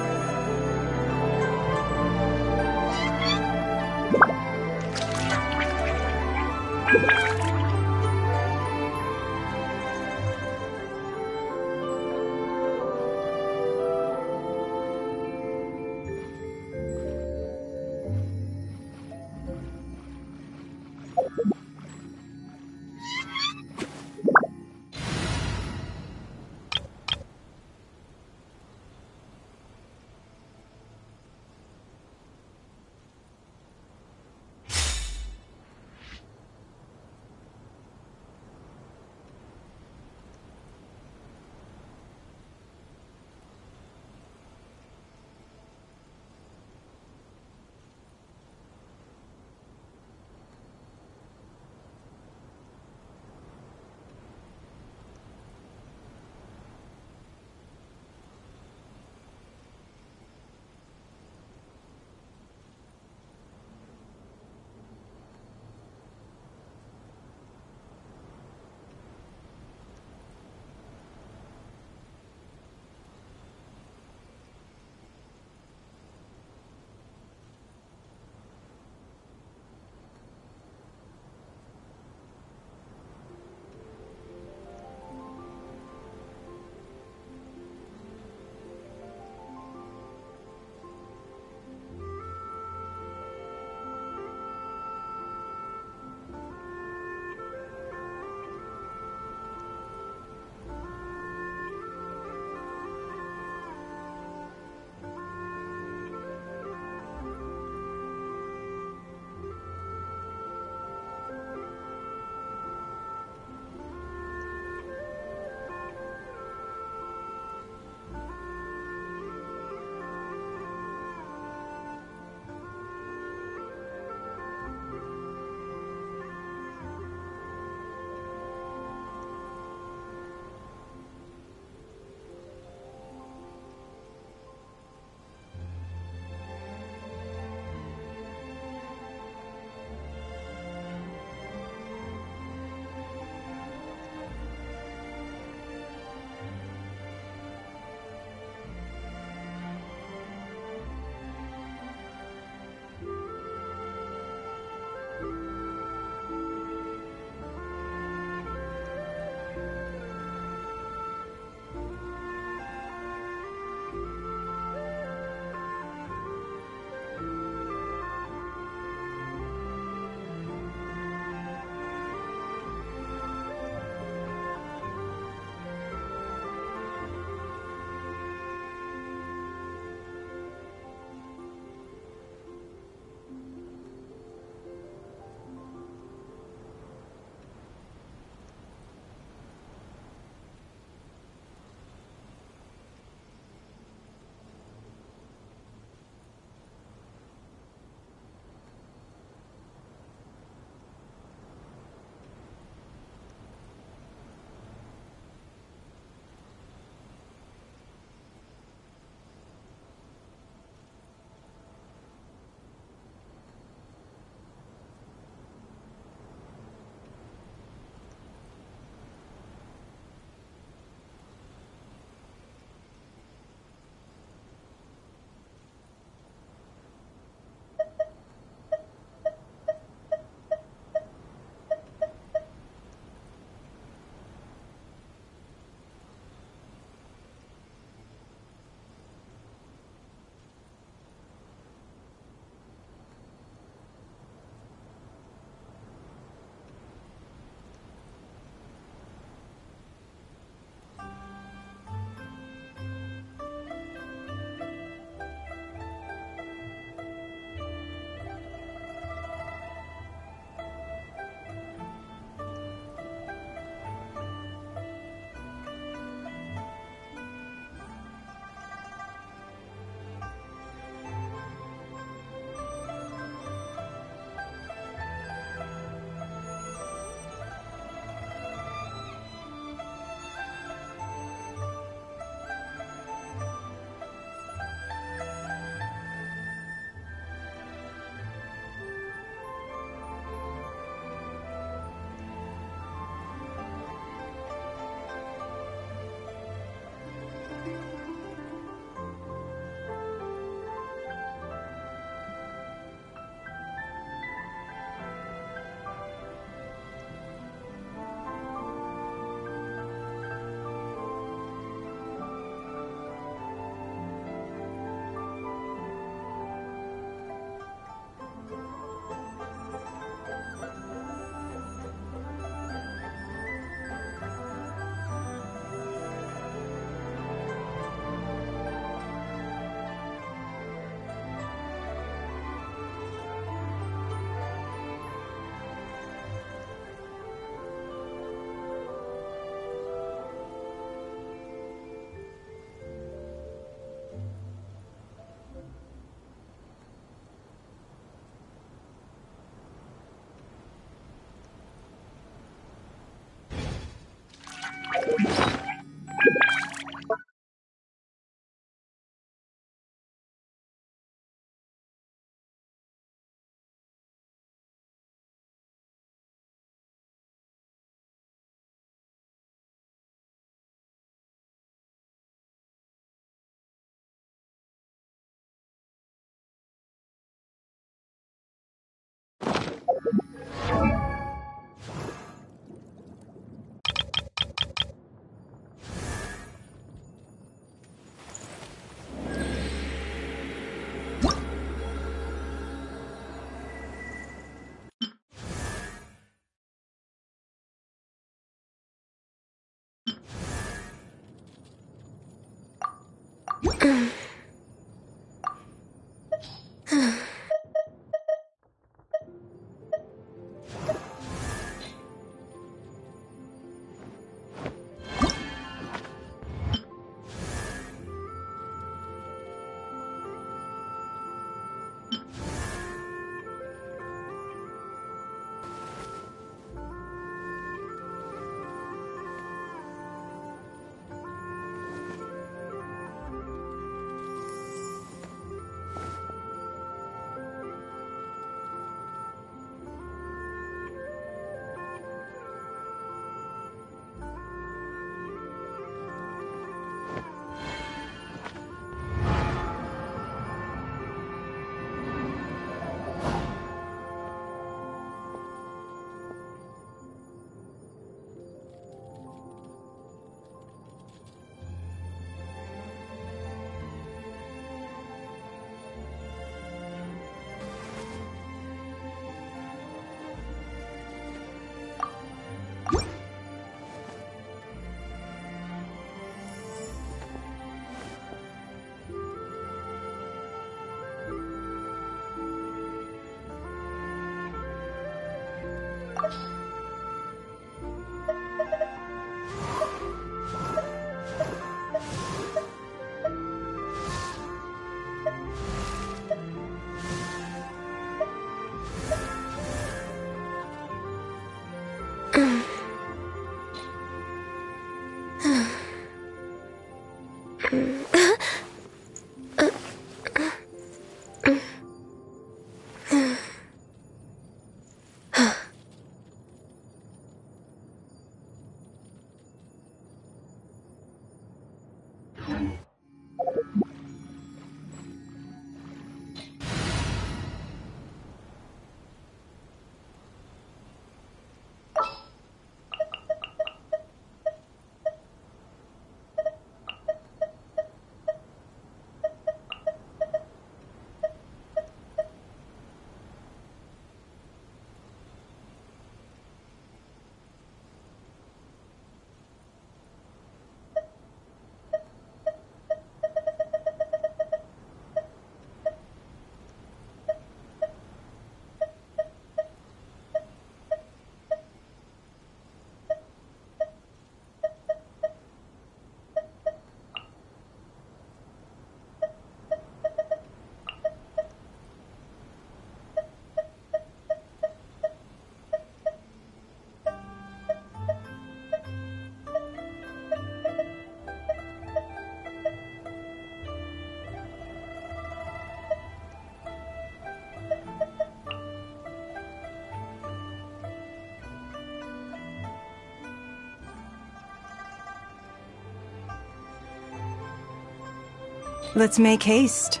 Let's make haste.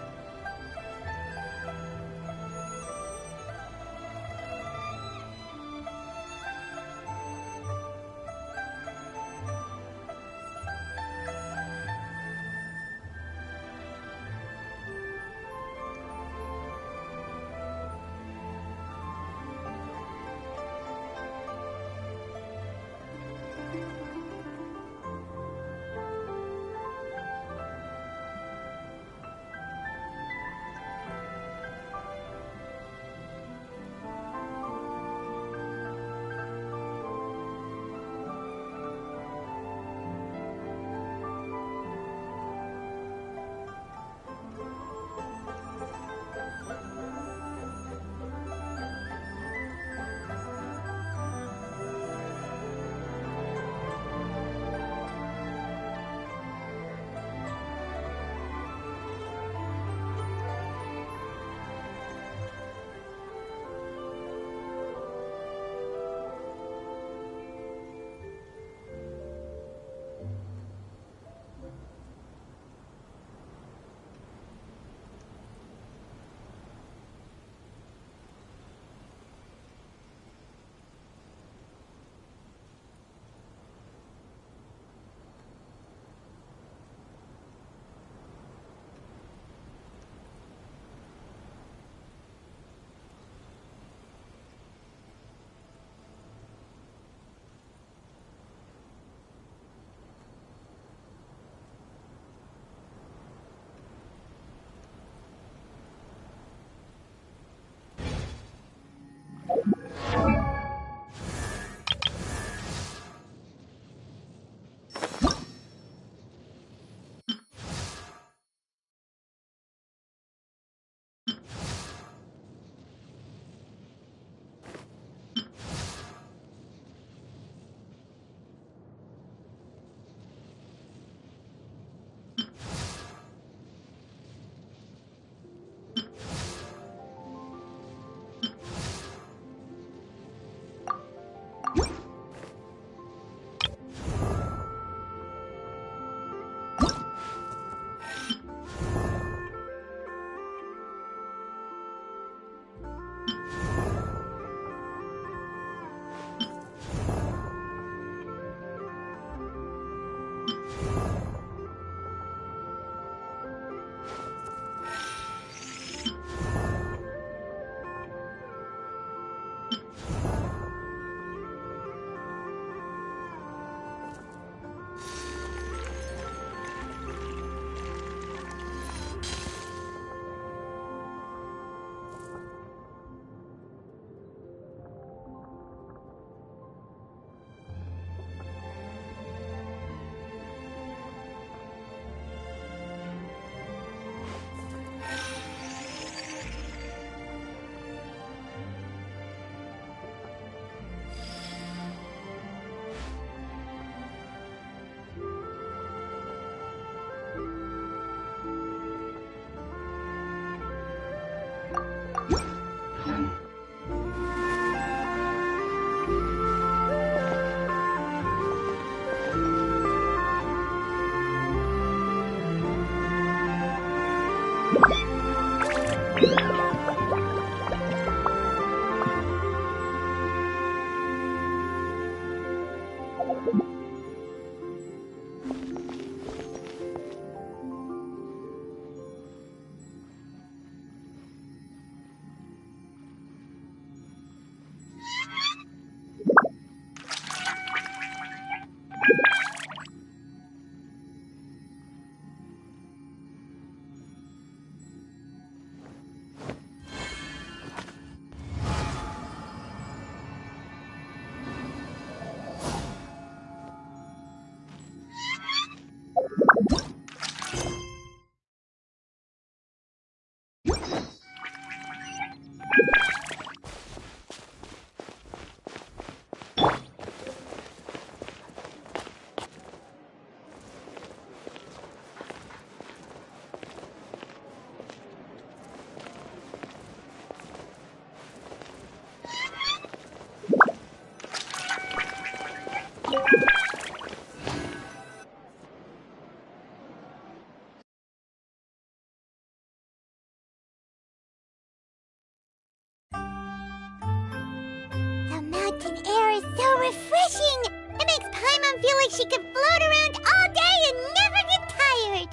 mountain air is so refreshing. It makes Paimon feel like she could float around all day and never get tired.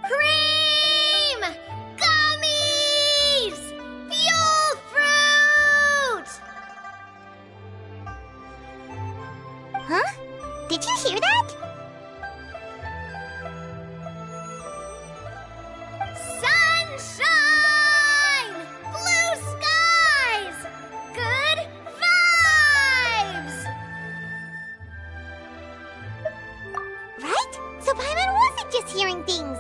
Cream! Gummies! Fuel fruit! Huh? Did you hear that? Sunshine! Blue skies! Good vibes! Right? So Paimon wasn't just hearing things.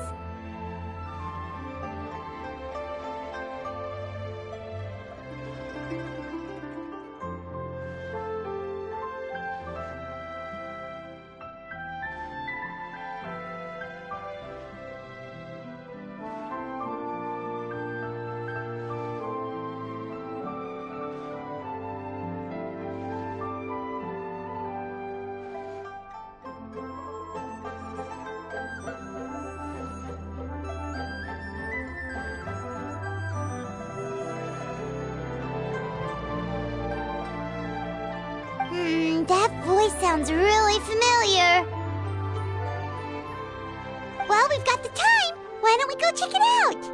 That voice sounds really familiar. Well, we've got the time. Why don't we go check it out?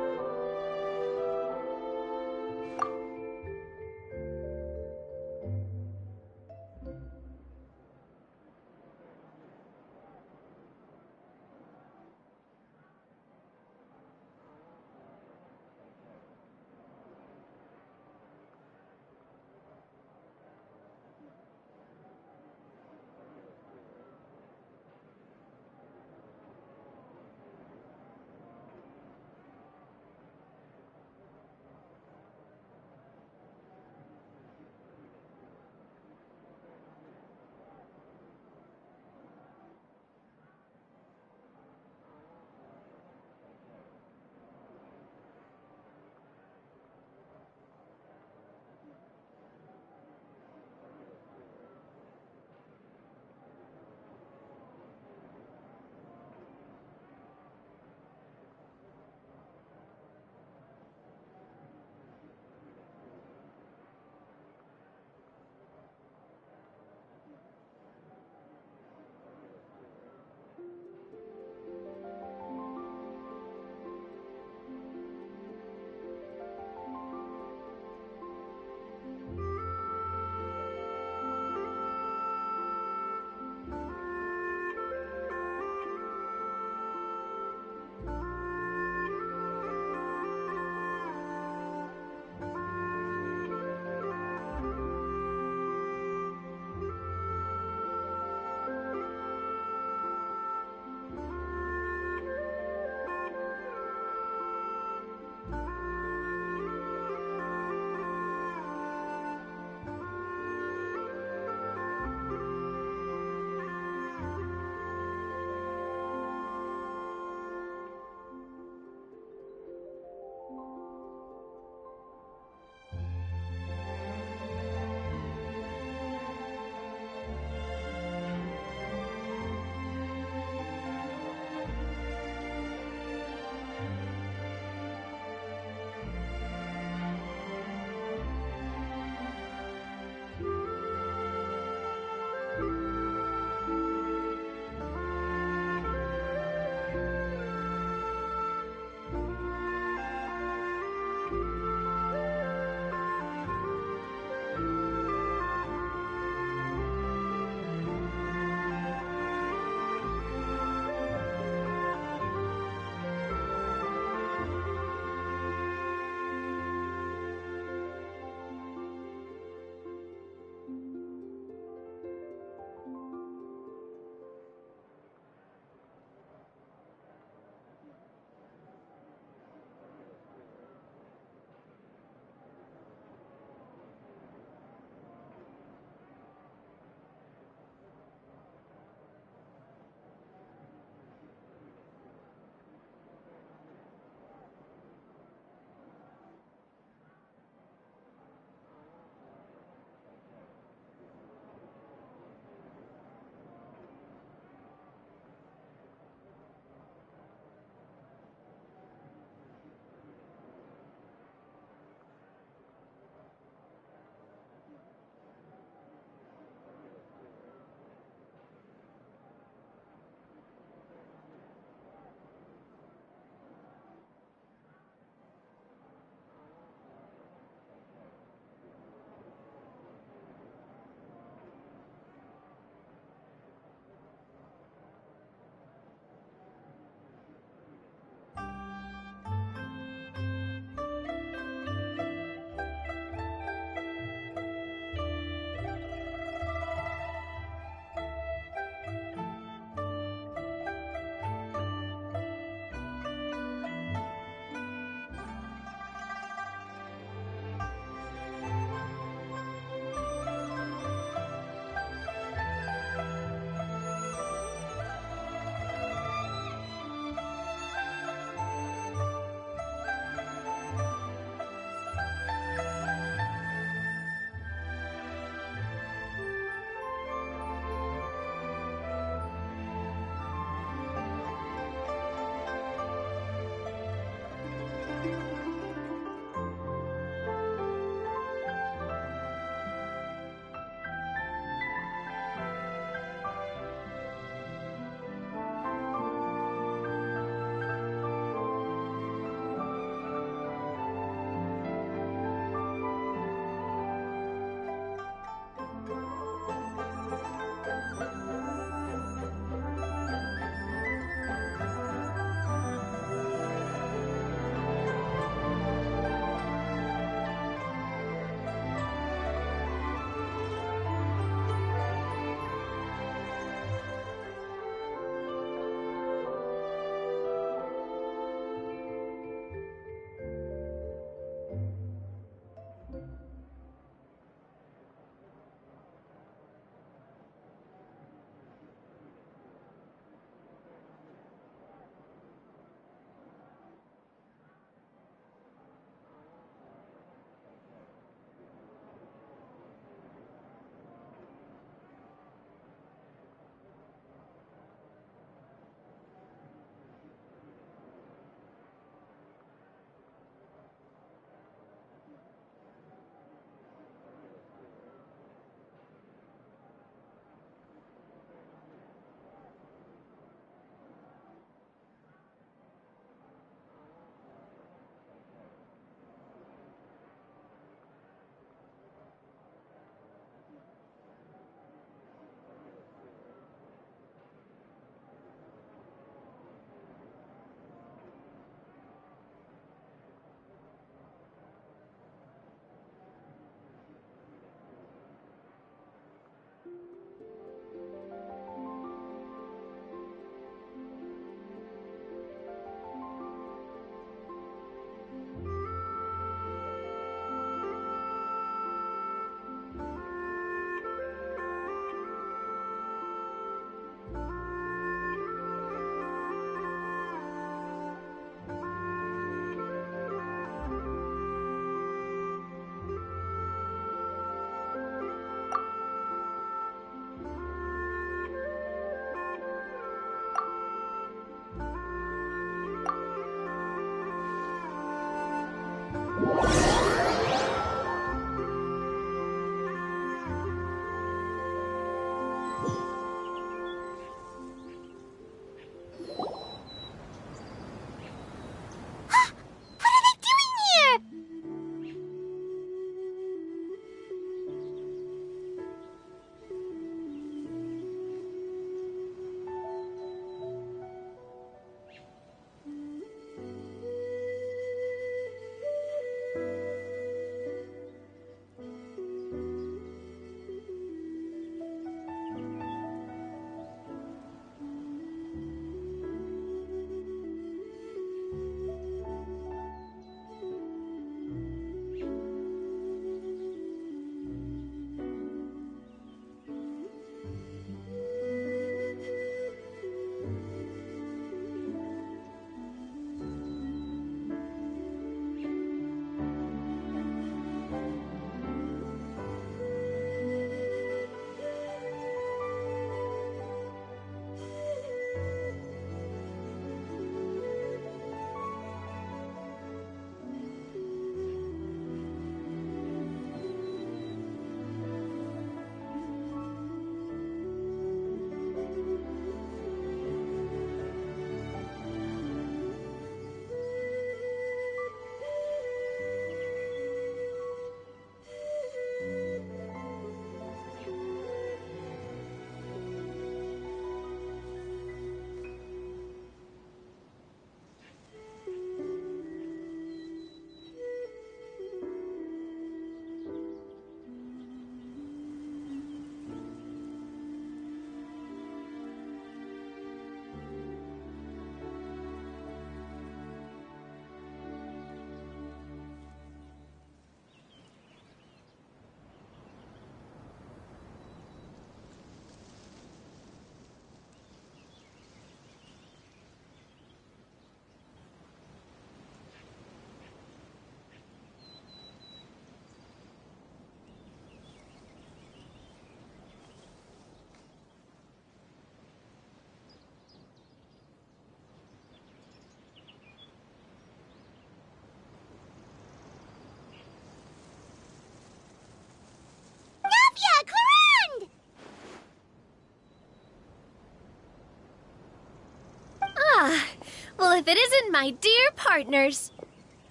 Well, if it isn't my dear partners.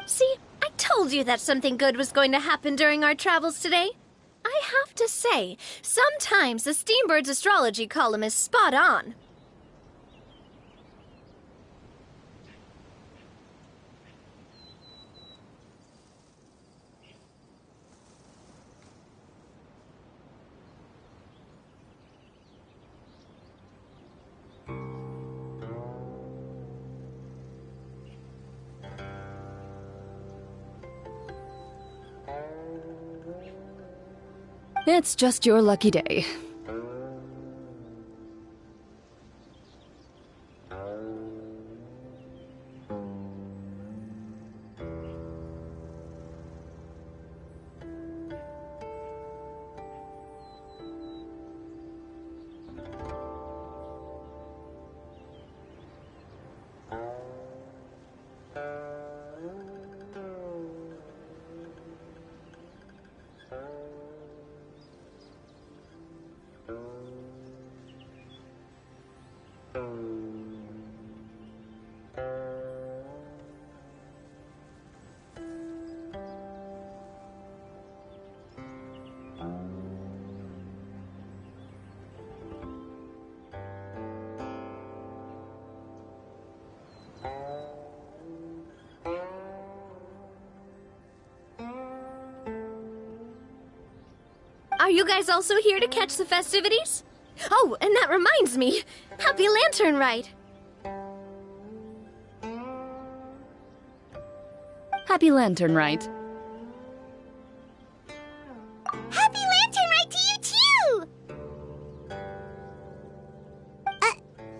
See, I told you that something good was going to happen during our travels today. I have to say, sometimes the Steambird's astrology column is spot on. It's just your lucky day. Are you guys also here to catch the festivities? Oh, and that reminds me! Happy Lantern Rite! Happy Lantern Rite. Happy Lantern Rite to you, too!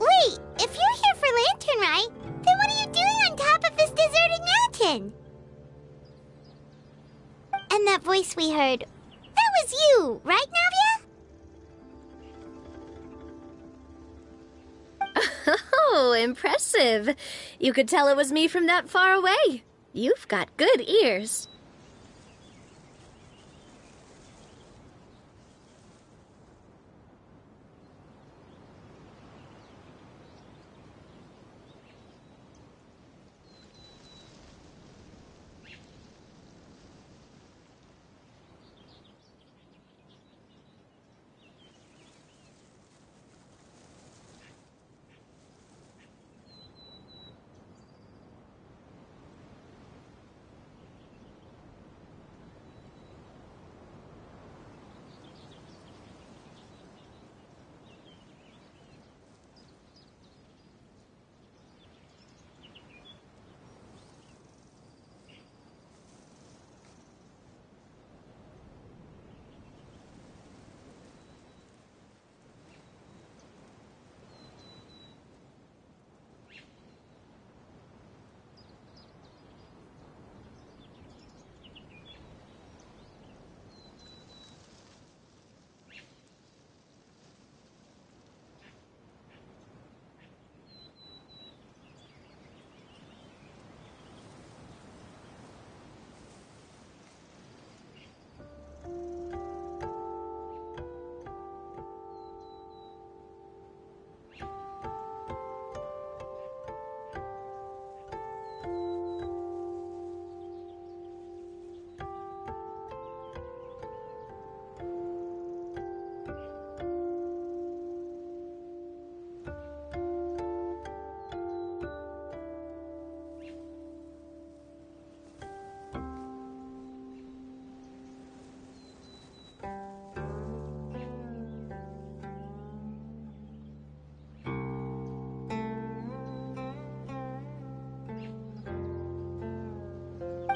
Wait, if you're here for Lantern Rite, then what are you doing on top of this deserted mountain? And that voice we heard, that was you, right, Navia? Oh, impressive. You could tell it was me from that far away. You've got good ears.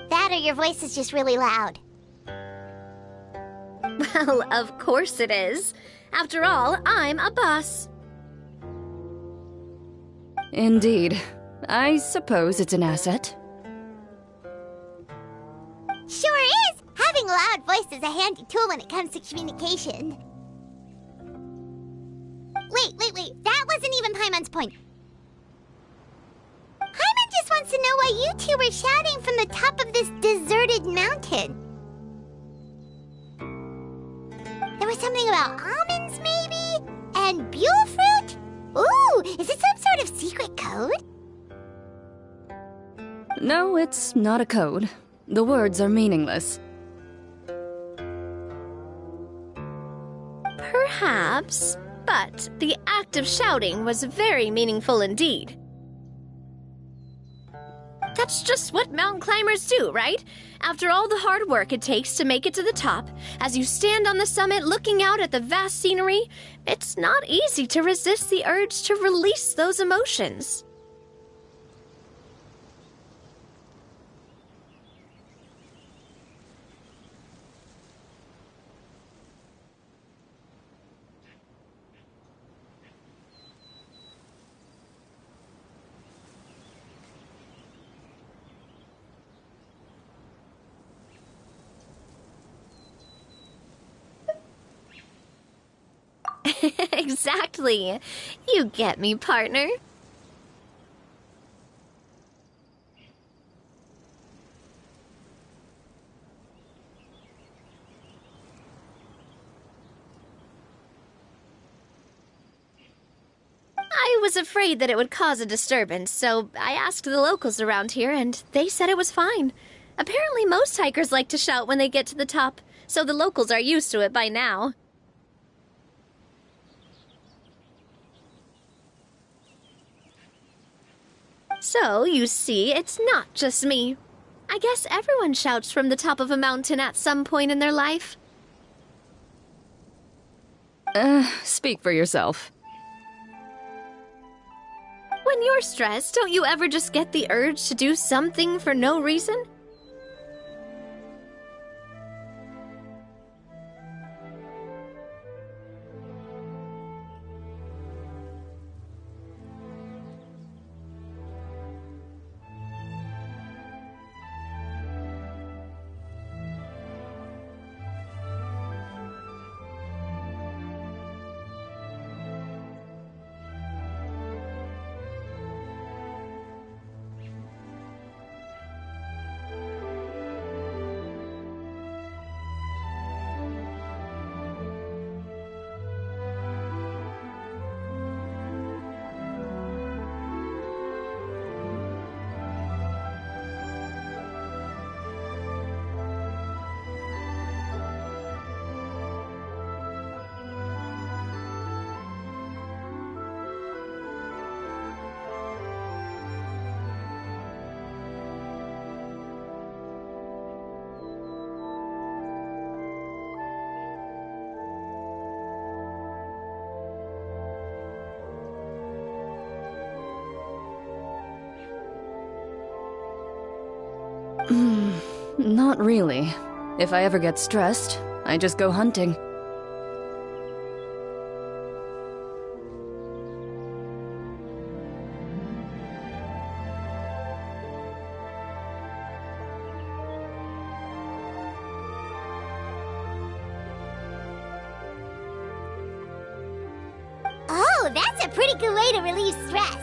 That or your voice is just really loud. Well, of course it is. After all, I'm a boss. Indeed. I suppose it's an asset. Sure is! Having a loud voice is a handy tool when it comes to communication. Wait. That wasn't even Paimon's point. Paimon just wants to know why you two were shouting from the top of this deserted mountain. There was something about almonds, maybe? And buell fruit? Ooh, is it some sort of secret code? No, it's not a code. The words are meaningless. Perhaps, but the act of shouting was very meaningful indeed. That's just what mountain climbers do, right? After all the hard work it takes to make it to the top, as you stand on the summit looking out at the vast scenery, it's not easy to resist the urge to release those emotions. Exactly. You get me, partner. I was afraid that it would cause a disturbance, so I asked the locals around here, and they said it was fine. Apparently most hikers like to shout when they get to the top, so the locals are used to it by now. So, you see, it's not just me. I guess everyone shouts from the top of a mountain at some point in their life. Speak for yourself. When you're stressed, don't you ever just get the urge to do something for no reason? Not really. If I ever get stressed, I just go hunting. Oh, that's a pretty good way to relieve stress.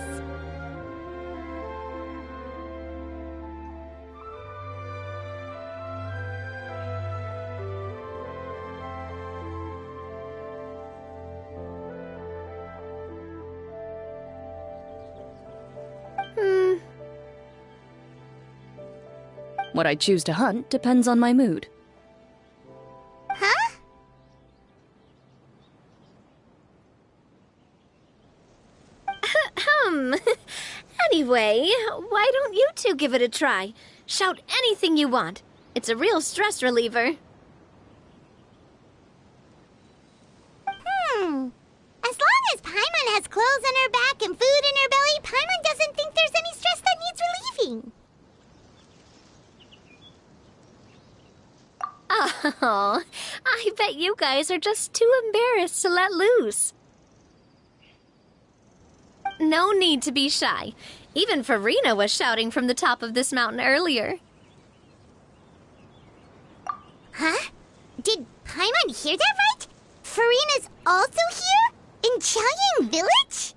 What I choose to hunt depends on my mood. Huh? Anyway, why don't you two give it a try? Shout anything you want. It's a real stress reliever. As long as Paimon has clothes on her back and food in her belly, Paimon doesn't think there's any stress that needs relieving. Oh, I bet you guys are just too embarrassed to let loose. No need to be shy. Even Farina was shouting from the top of this mountain earlier. Huh? Did Paimon hear that right? Farina's also here? In Qiaoying Village?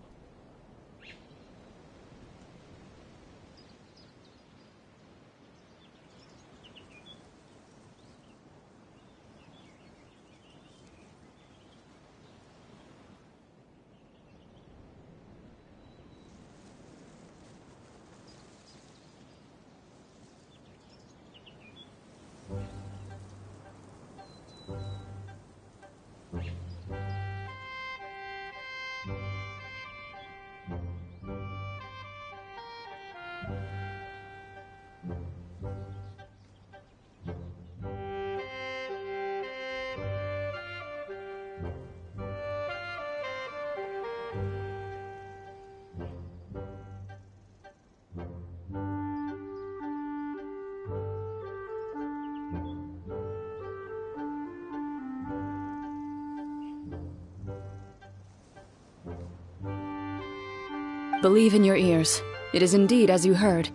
Believe in your ears. It is indeed as you heard.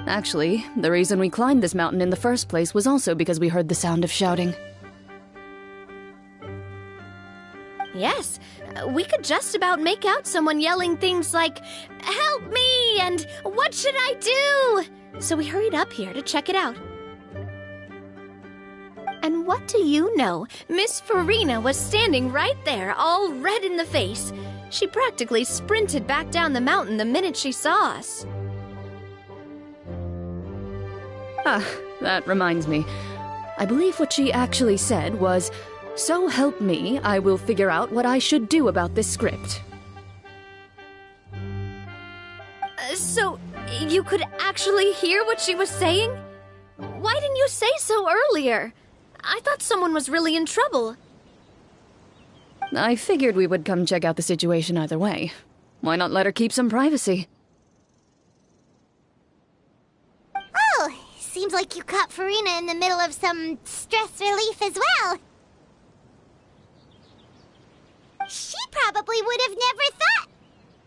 Actually, the reason we climbed this mountain in the first place was also because we heard the sound of shouting. Yes, we could just about make out someone yelling things like, "Help me!" and "What should I do?" So we hurried up here to check it out. And what do you know? Miss Farina was standing right there, all red in the face. She practically sprinted back down the mountain the minute she saw us. Ah, that reminds me. I believe what she actually said was, "So help me, I will figure out what I should do about this script." So, you could actually hear what she was saying? Why didn't you say so earlier? I thought someone was really in trouble. I figured we would come check out the situation either way. Why not let her keep some privacy? Oh, seems like you caught Farina in the middle of some stress relief as well. She probably would have never thought...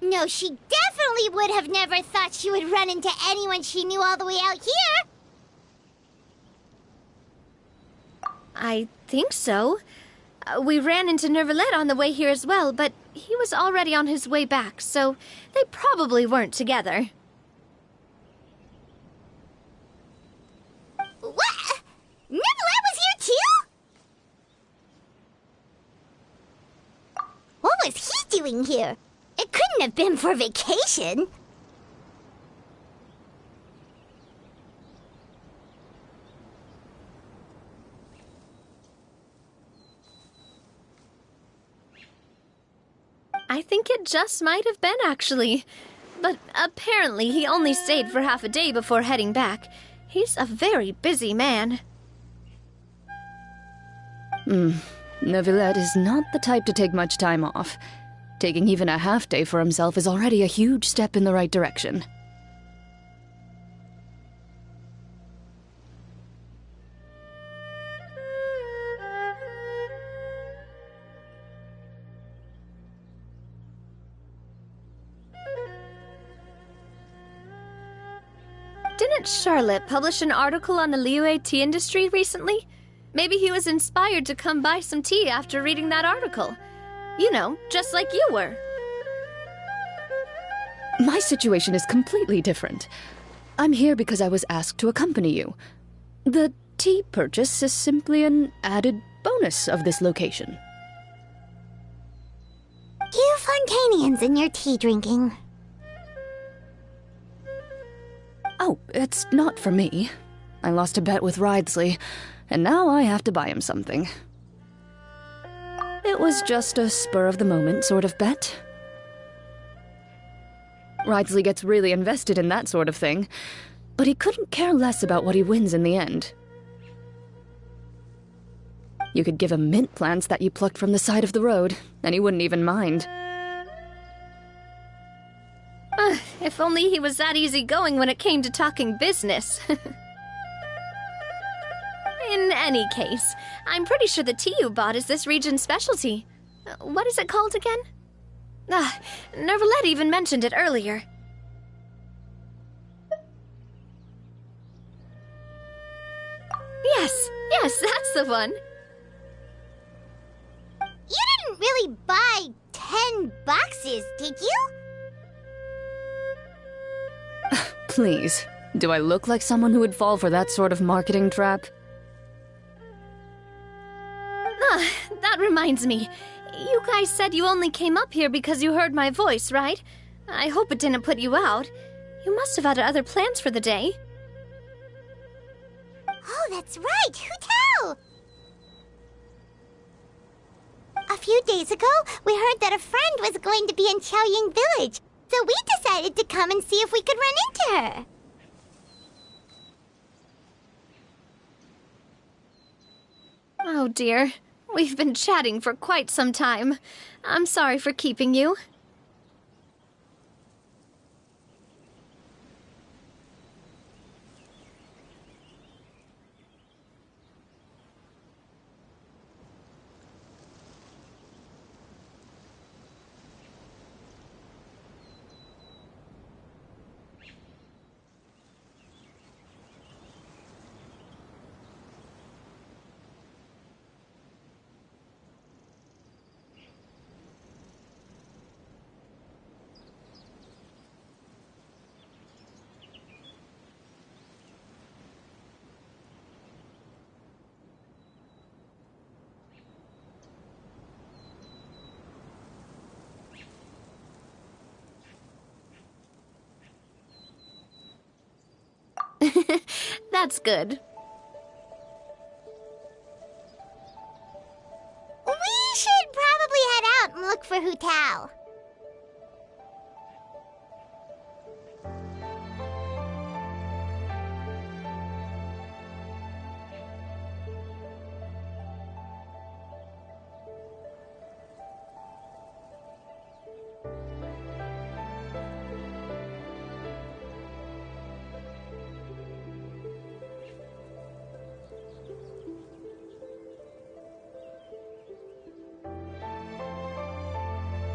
No, she definitely would have never thought she would run into anyone she knew all the way out here. I think so. We ran into Nervalet on the way here as well, but he was already on his way back, so they probably weren't together. What? Nervalet was here too? What was he doing here? It couldn't have been for vacation. I think it just might have been, actually. But apparently he only stayed for half a day before heading back. He's a very busy man. Neuvillette is not the type to take much time off. Taking even a half day for himself is already a huge step in the right direction. Didn't Charlotte publish an article on the Liyue tea industry recently? Maybe he was inspired to come buy some tea after reading that article. You know, just like you were. My situation is completely different. I'm here because I was asked to accompany you. The tea purchase is simply an added bonus of this location. You Fontainians and your tea drinking. Oh, it's not for me. I lost a bet with Ridesley, and now I have to buy him something. It was just a spur-of-the-moment sort of bet. Ridesley gets really invested in that sort of thing, but he couldn't care less about what he wins in the end. You could give him mint plants that you plucked from the side of the road, and he wouldn't even mind. If only he was that easygoing when it came to talking business. In any case, I'm pretty sure the tea you bought is this region's specialty. What is it called again? Nervalet even mentioned it earlier. Yes, that's the one. You didn't really buy 10 boxes, did you? Please, do I look like someone who would fall for that sort of marketing trap? That reminds me. You guys said you only came up here because you heard my voice, right? I hope it didn't put you out. You must have had other plans for the day. Oh, that's right. Who tell? A few days ago, we heard that a friend was going to be in Chaoying Village, so we decided to come and see if we could run into her. Oh dear. We've been chatting for quite some time. I'm sorry for keeping you. That's good. We should probably head out and look for Hu Tao.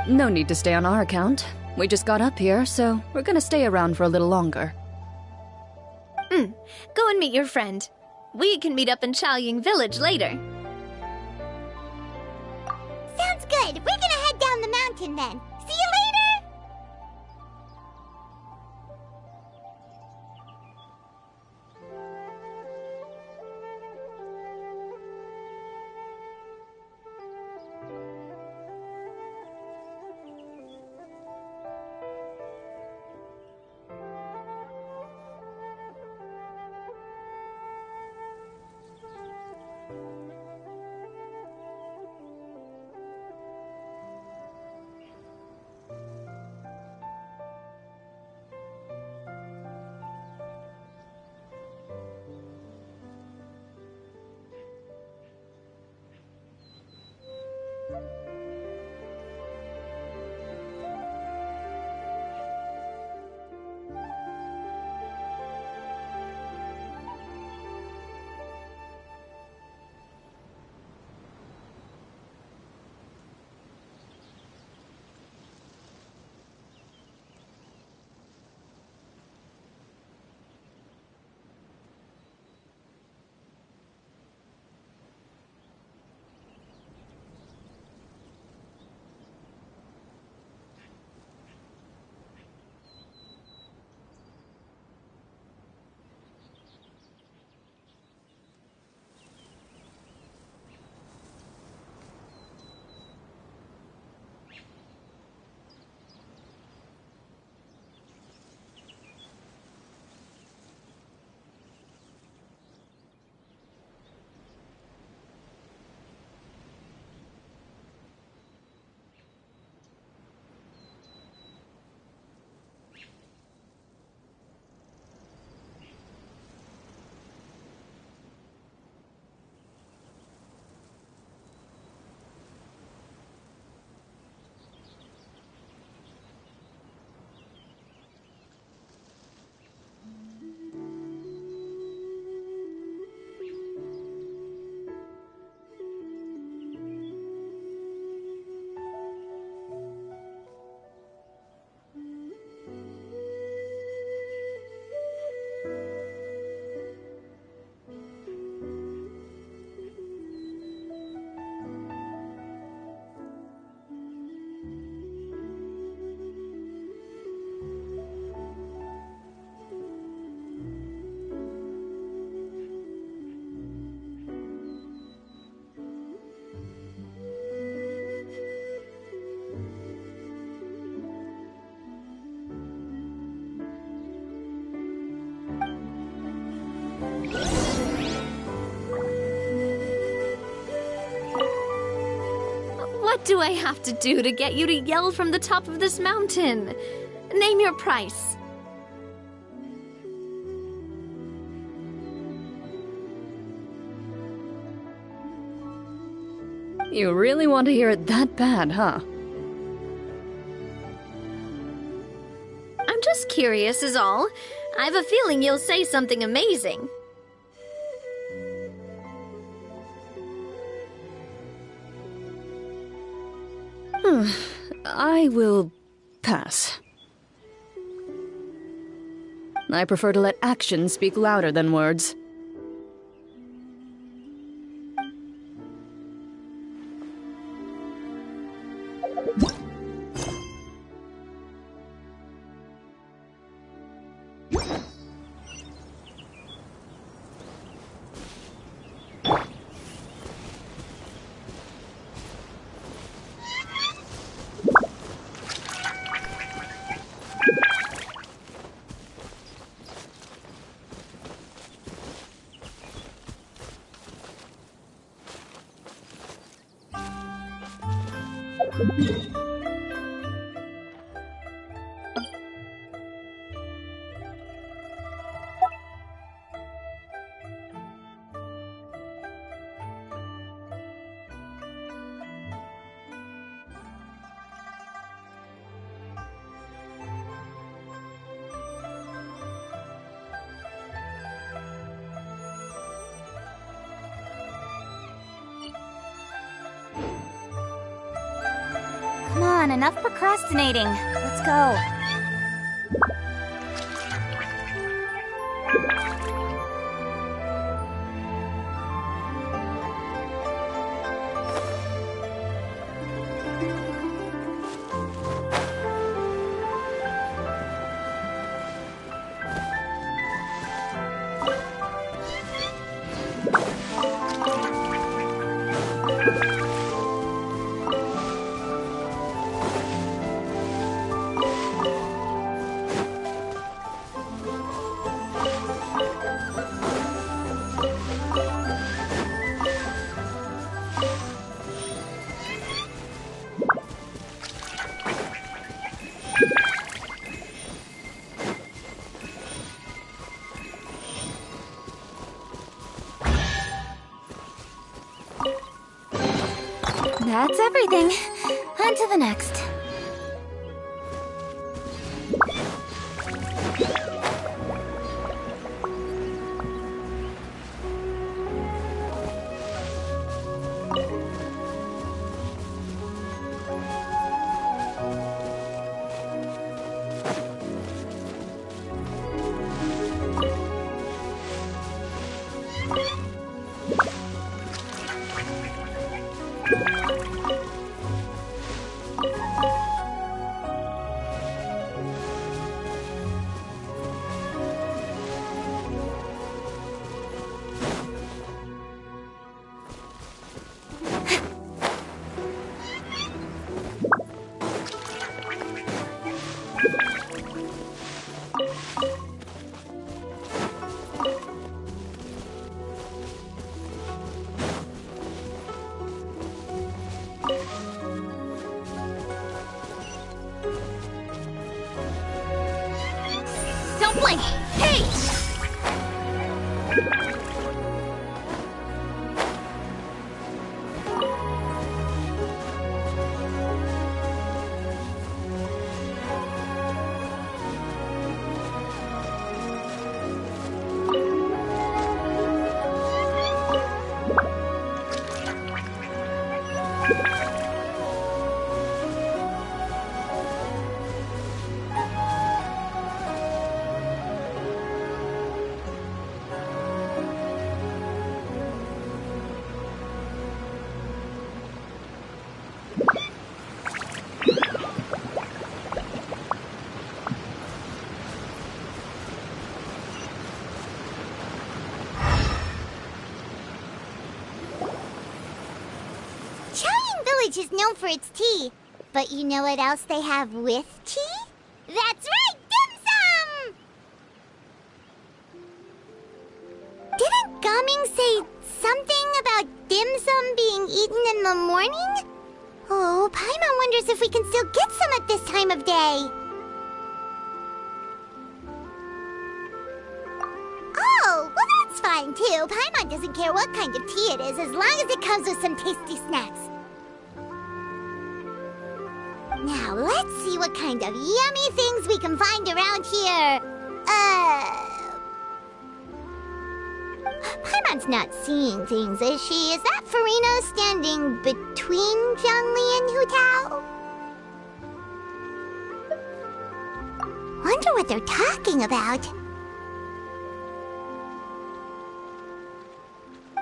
No need to stay on our account. We just got up here, so we're gonna stay around for a little longer. Go and meet your friend. We can meet up in Chaoying Village later. Sounds good. We're gonna head down the mountain then. See you later! What do I have to do to get you to yell from the top of this mountain? Name your price. You really want to hear it that bad, huh? I'm just curious is all. I have a feeling you'll say something amazing. I will pass. I prefer to let actions speak louder than words. Come on, enough procrastinating. Let's go. That's everything. On to the next. Don't blink! Hey! Is known for its tea, but you know what else they have with tea? That's right, dim sum! Didn't Gaming say something about dim sum being eaten in the morning? Oh, Paimon wonders if we can still get some at this time of day. Oh, well that's fine too. Paimon doesn't care what kind of tea it is as long as it comes with some tasty snacks. Now, let's see what kind of yummy things we can find around here. Paimon's not seeing things, is she? Is that Furino standing between Zhongli and Hu Tao? Wonder what they're talking about.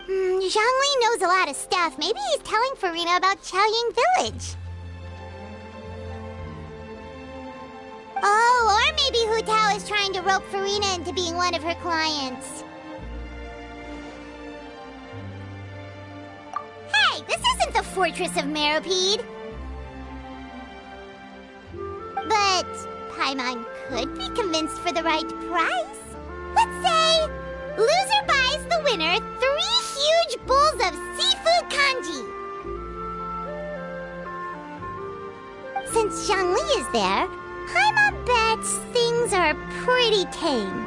Zhongli knows a lot of stuff. Maybe he's telling Furino about Chaoying Village. Oh, or maybe Hu Tao is trying to rope Furina into being one of her clients. Hey, this isn't the Fortress of Meropide. But Paimon could be convinced for the right price. Let's say, loser buys the winner 3 huge bowls of seafood kanji. since Zhongli is there, Paimon bets things are pretty tame.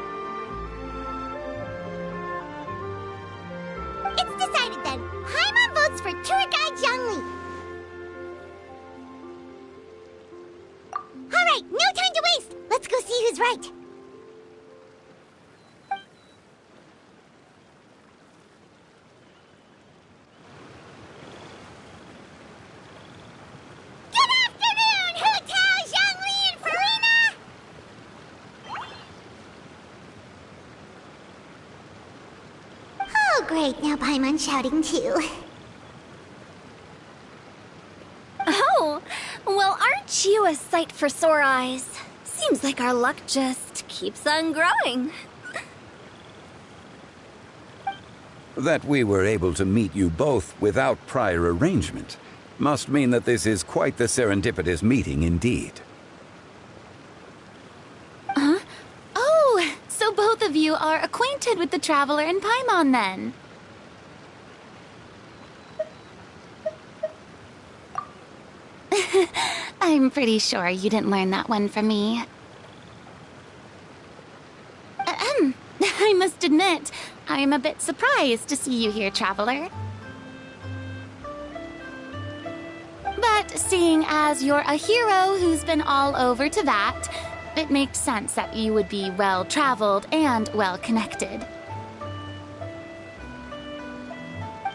It's decided then. Paimon votes for tour guide Zhongli. Alright, no time to waste! Let's go see who's right. Great, now Paimon's shouting too. Oh, well, aren't you a sight for sore eyes? Seems like our luck just keeps on growing. That we were able to meet you both without prior arrangement must mean that this is quite the serendipitous meeting indeed. Huh? Oh, so both of you are acquainted with the Traveler and Paimon then? I'm pretty sure you didn't learn that one from me. I must admit, I'm a bit surprised to see you here, Traveler. But seeing as you're a hero who's been all over to that, it makes sense that you would be well-traveled and well-connected.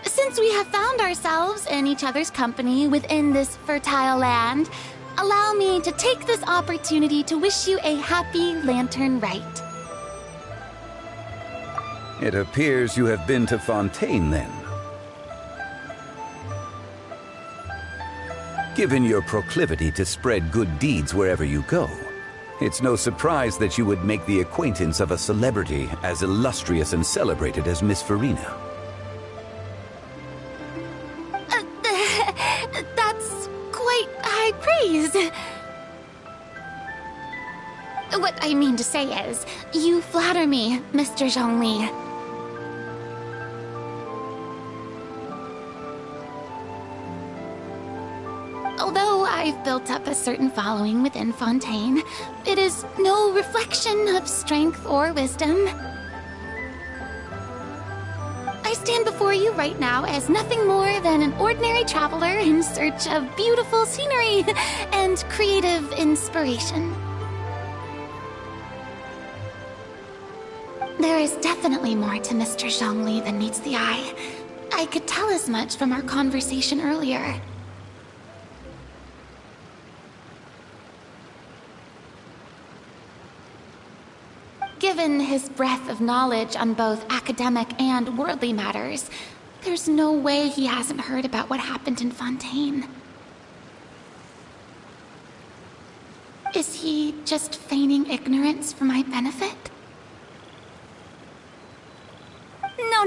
Since we have found ourselves in each other's company within this fertile land, allow me to take this opportunity to wish you a happy Lantern Rite. It appears you have been to Fontaine, then. Given your proclivity to spread good deeds wherever you go, it's no surprise that you would make the acquaintance of a celebrity as illustrious and celebrated as Miss Farina. That's quite high praise. What I mean to say is, you flatter me, Mr. Zhongli. Although I've built up a certain following within Fontaine, it is no reflection of strength or wisdom. I stand before you right now as nothing more than an ordinary traveler in search of beautiful scenery and creative inspiration. There is definitely more to Mr. Zhongli than meets the eye. I could tell as much from our conversation earlier. Given his breadth of knowledge on both academic and worldly matters, there's no way he hasn't heard about what happened in Fontaine. Is he just feigning ignorance for my benefit? No.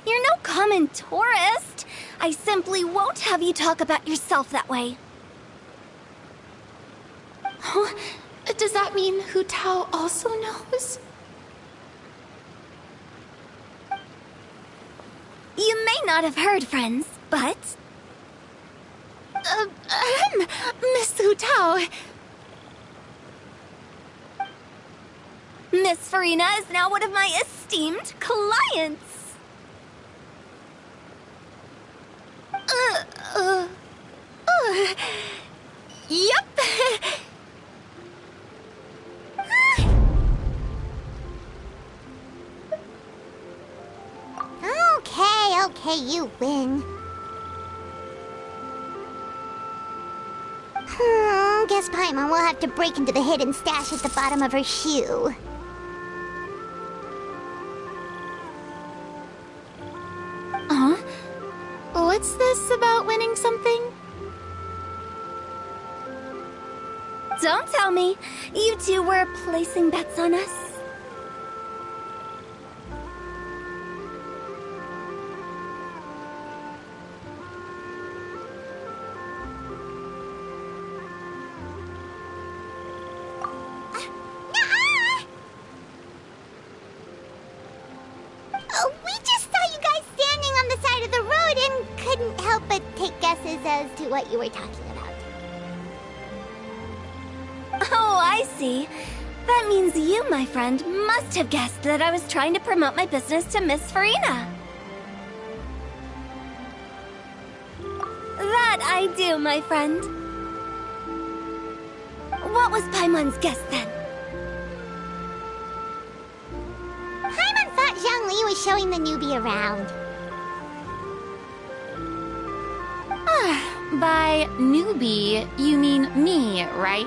You're no common tourist. I simply won't have you talk about yourself that way. Oh, does that mean Hu Tao also knows? You may not have heard, friends, but... Miss Hu Tao... Miss Farina is now one of my esteemed clients. Yep. Okay, you win. Guess Paimon will have to break into the hidden stash at the bottom of her shoe. What's this about winning something? Don't tell me. You two were placing bets on us. We just saw you guys standing on the side of the road and couldn't help but take guesses as to what you were talking about. Oh, I see. That means you, my friend, must have guessed that I was trying to promote my business to Miss Farina. That I do, my friend. What was Paimon's guess then? Paimon thought Zhongli was showing the newbie around. By newbie, you mean me, right?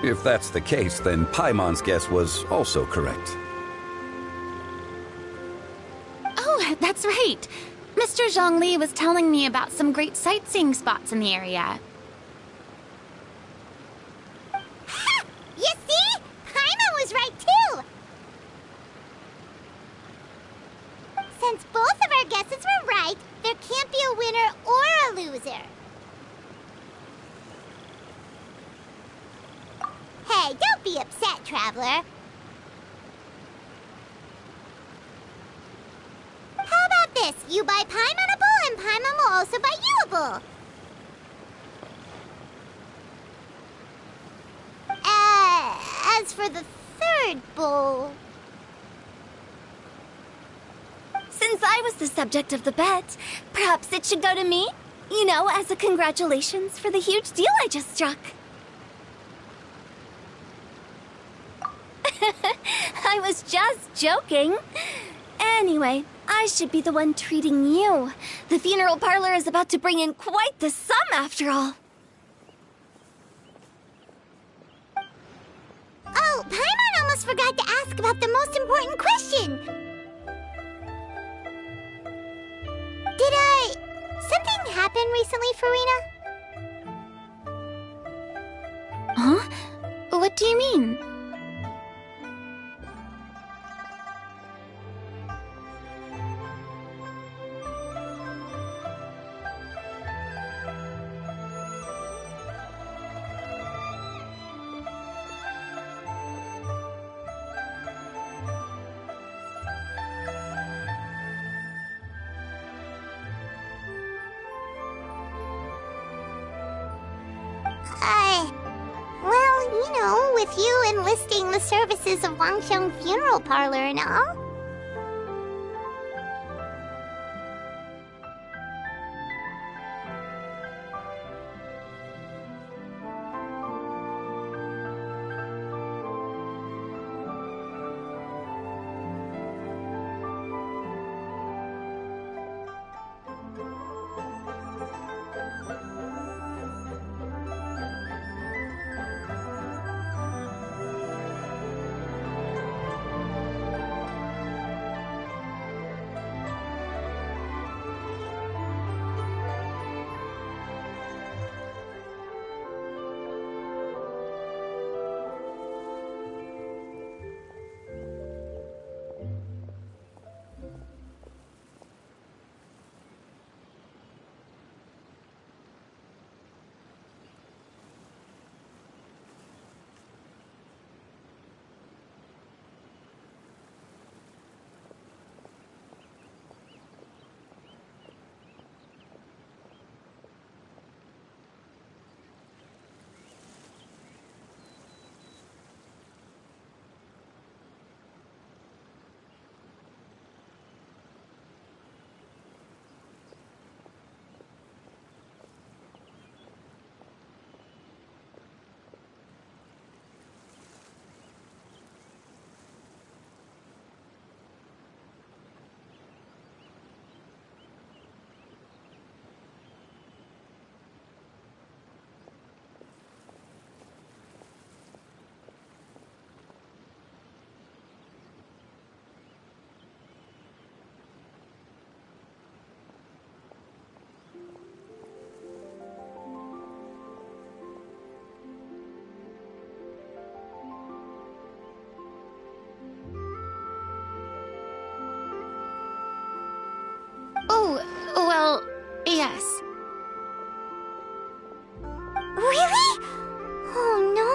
If that's the case, then Paimon's guess was also correct. Oh, that's right. Mr. Zhongli was telling me about some great sightseeing spots in the area. Ha! You see? Paimon was right too! Since both of our guesses were right, there can't be a winner or a loser. Hey, don't be upset, Traveler. How about this? You buy Paimon a bowl, and Paimon will also buy you a bowl. As for the third bowl... Since I was the subject of the bet, perhaps it should go to me? You know, as a congratulations for the huge deal I just struck. I was just joking. Anyway, I should be the one treating you. The funeral parlor is about to bring in quite the sum after all. Oh, Paimon almost forgot to ask about the most important question. Something happen recently, Farina? Huh? What do you mean? With you enlisting the services of Wangsheng Funeral Parlor and all. Oh, well, yes. Really? Oh no.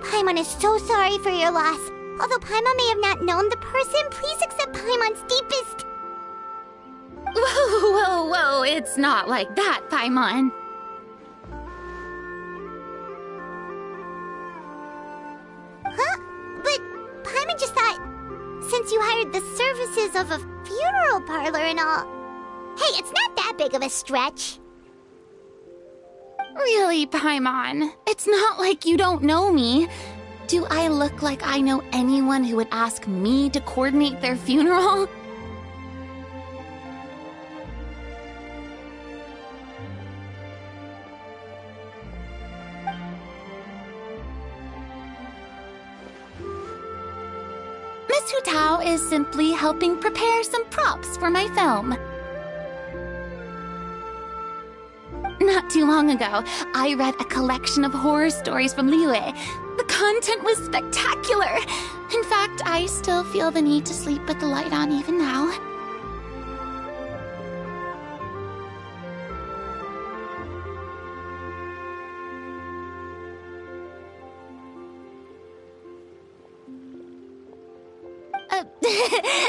Paimon is so sorry for your loss. Although Paimon may have not known the person, please accept Paimon's deepest... Whoa, it's not like that, Paimon. Huh? But Paimon just thought, since you hired the services of a funeral parlor and all... Hey, it's not that big of a stretch. Really, Paimon? It's not like you don't know me. Do I look like I know anyone who would ask me to coordinate their funeral? Miss Hu Tao is simply helping prepare some props for my film. Not too long ago, I read a collection of horror stories from Liyue. The content was spectacular. In fact, I still feel the need to sleep with the light on even now.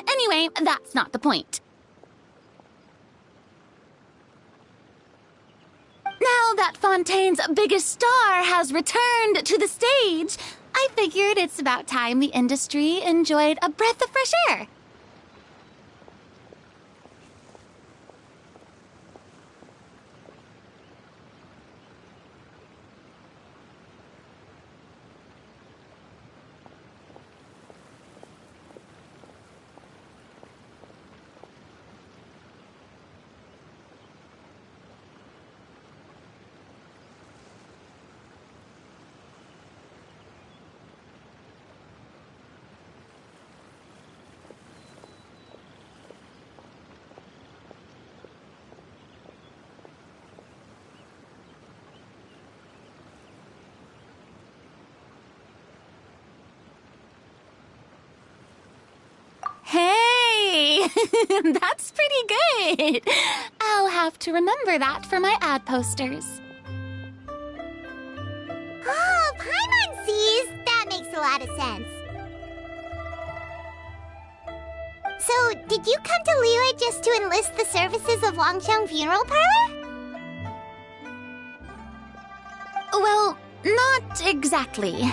Anyway, that's not the point. Now that Fontaine's biggest star has returned to the stage, I figured it's about time the industry enjoyed a breath of fresh air. Hey, that's pretty good. I'll have to remember that for my ad posters. Oh, Paimon sees. That makes a lot of sense. So, did you come to Liyue just to enlist the services of Longsheng Funeral Parlor? Well, not exactly.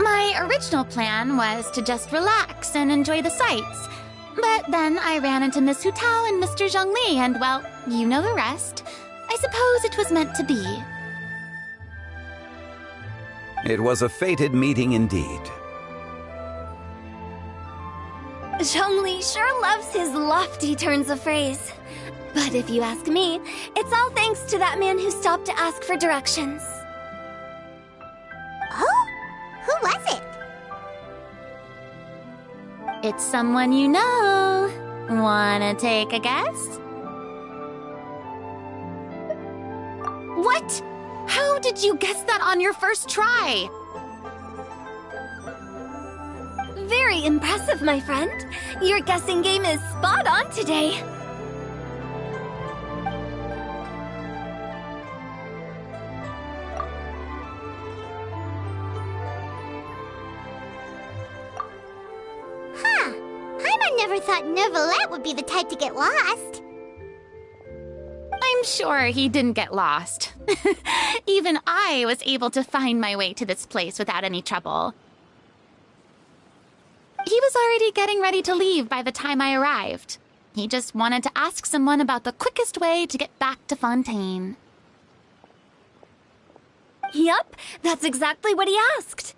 My original plan was to just relax and enjoy the sights. But then I ran into Miss Hu Tao and Mr. Zhongli, and well, you know the rest. I suppose it was meant to be. It was a fated meeting indeed. Zhongli sure loves his lofty turns of phrase. But if you ask me, it's all thanks to that man who stopped to ask for directions. Oh? Who was it? It's someone you know. Wanna take a guess? What? How did you guess that on your first try? Very impressive, my friend. Your guessing game is spot on today. Huh. Paimon never thought Neuvillette would be the type to get lost. I'm sure he didn't get lost. Even I was able to find my way to this place without any trouble. He was already getting ready to leave by the time I arrived. He just wanted to ask someone about the quickest way to get back to Fontaine. Yup, that's exactly what he asked.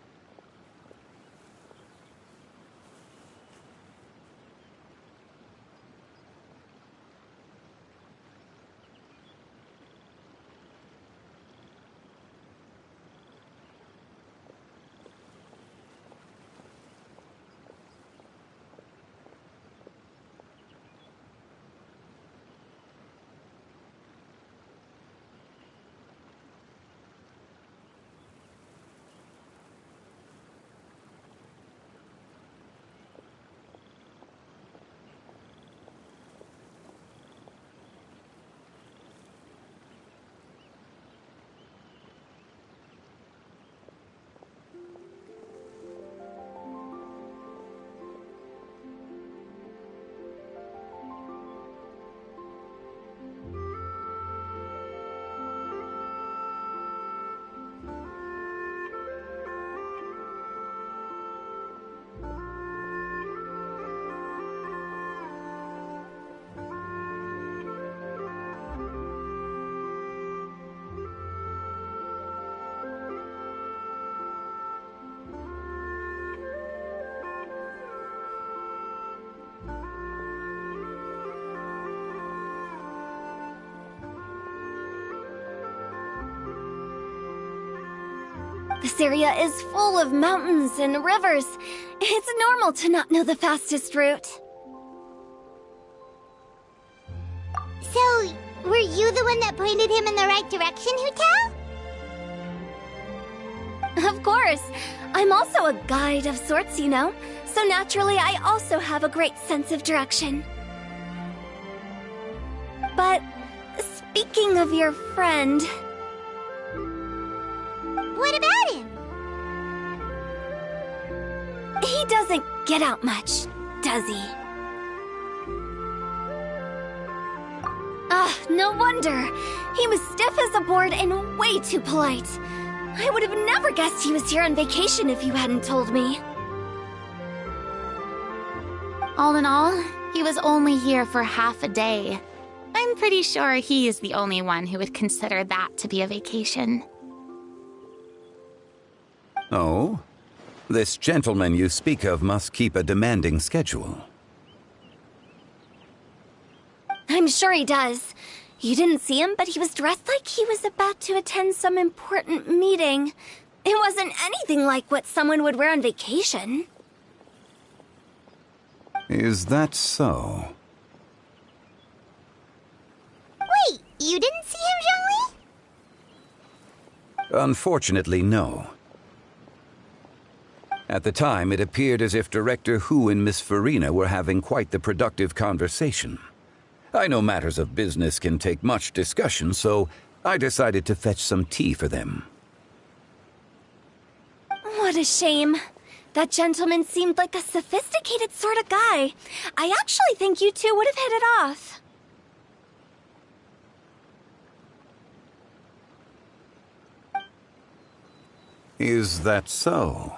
This area is full of mountains and rivers. It's normal to not know the fastest route. So, were you the one that pointed him in the right direction, Hu Tao? Of course. I'm also a guide of sorts, you know. So naturally, I also have a great sense of direction. But, speaking of your friend... What about him? He doesn't get out much, does he? Ah, no wonder. He was stiff as a board and way too polite. I would have never guessed he was here on vacation if you hadn't told me. All in all, he was only here for half a day. I'm pretty sure he is the only one who would consider that to be a vacation. Oh? This gentleman you speak of must keep a demanding schedule. I'm sure he does. You didn't see him, but he was dressed like he was about to attend some important meeting. It wasn't anything like what someone would wear on vacation. Is that so? Wait, you didn't see him, Zhongli? Unfortunately, no. At the time, it appeared as if Director Hu and Miss Farina were having quite the productive conversation. I know matters of business can take much discussion, so I decided to fetch some tea for them. What a shame. That gentleman seemed like a sophisticated sort of guy. I actually think you two would have hit it off. Is that so?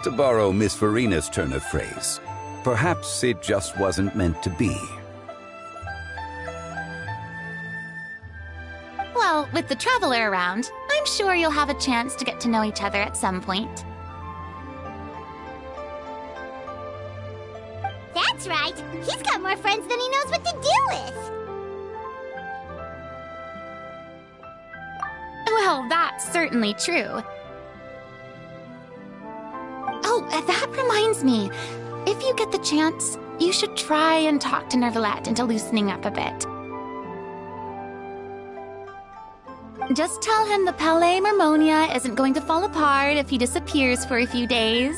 To borrow Miss Farina's turn of phrase, perhaps it just wasn't meant to be. Well, with the Traveler around, I'm sure you'll have a chance to get to know each other at some point. That's right. He's got more friends than he knows what to do with. Well, that's certainly true. Oh, that reminds me. If you get the chance, you should try and talk to Nervalette into loosening up a bit. Just tell him the Palais Mermonia isn't going to fall apart if he disappears for a few days.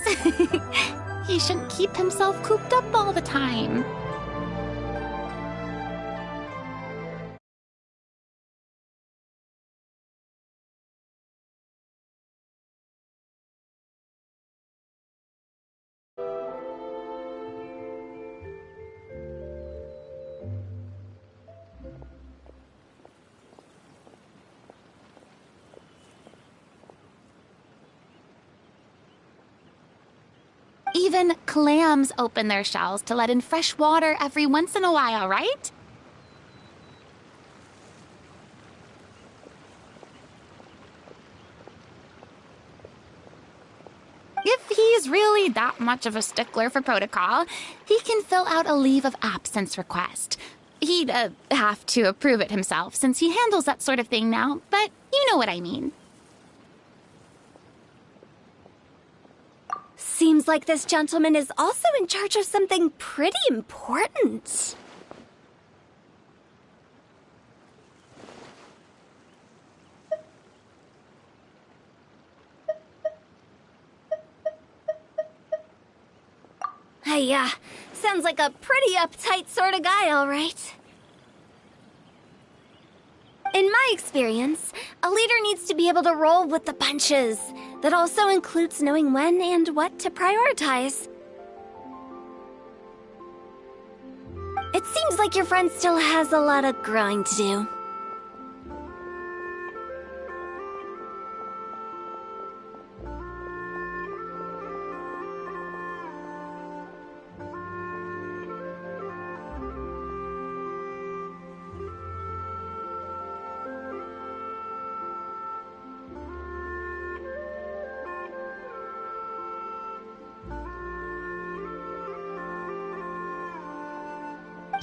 He shouldn't keep himself cooped up all the time. Even clams open their shells to let in fresh water every once in a while, right? If he's really that much of a stickler for protocol, he can fill out a leave of absence request. He'd have to approve it himself since he handles that sort of thing now, but you know what I mean. Seems like this gentleman is also in charge of something pretty important. Hey, sounds like a pretty uptight sort of guy, all right. In my experience, a leader needs to be able to roll with the punches. That also includes knowing when and what to prioritize. It seems like your friend still has a lot of growing to do.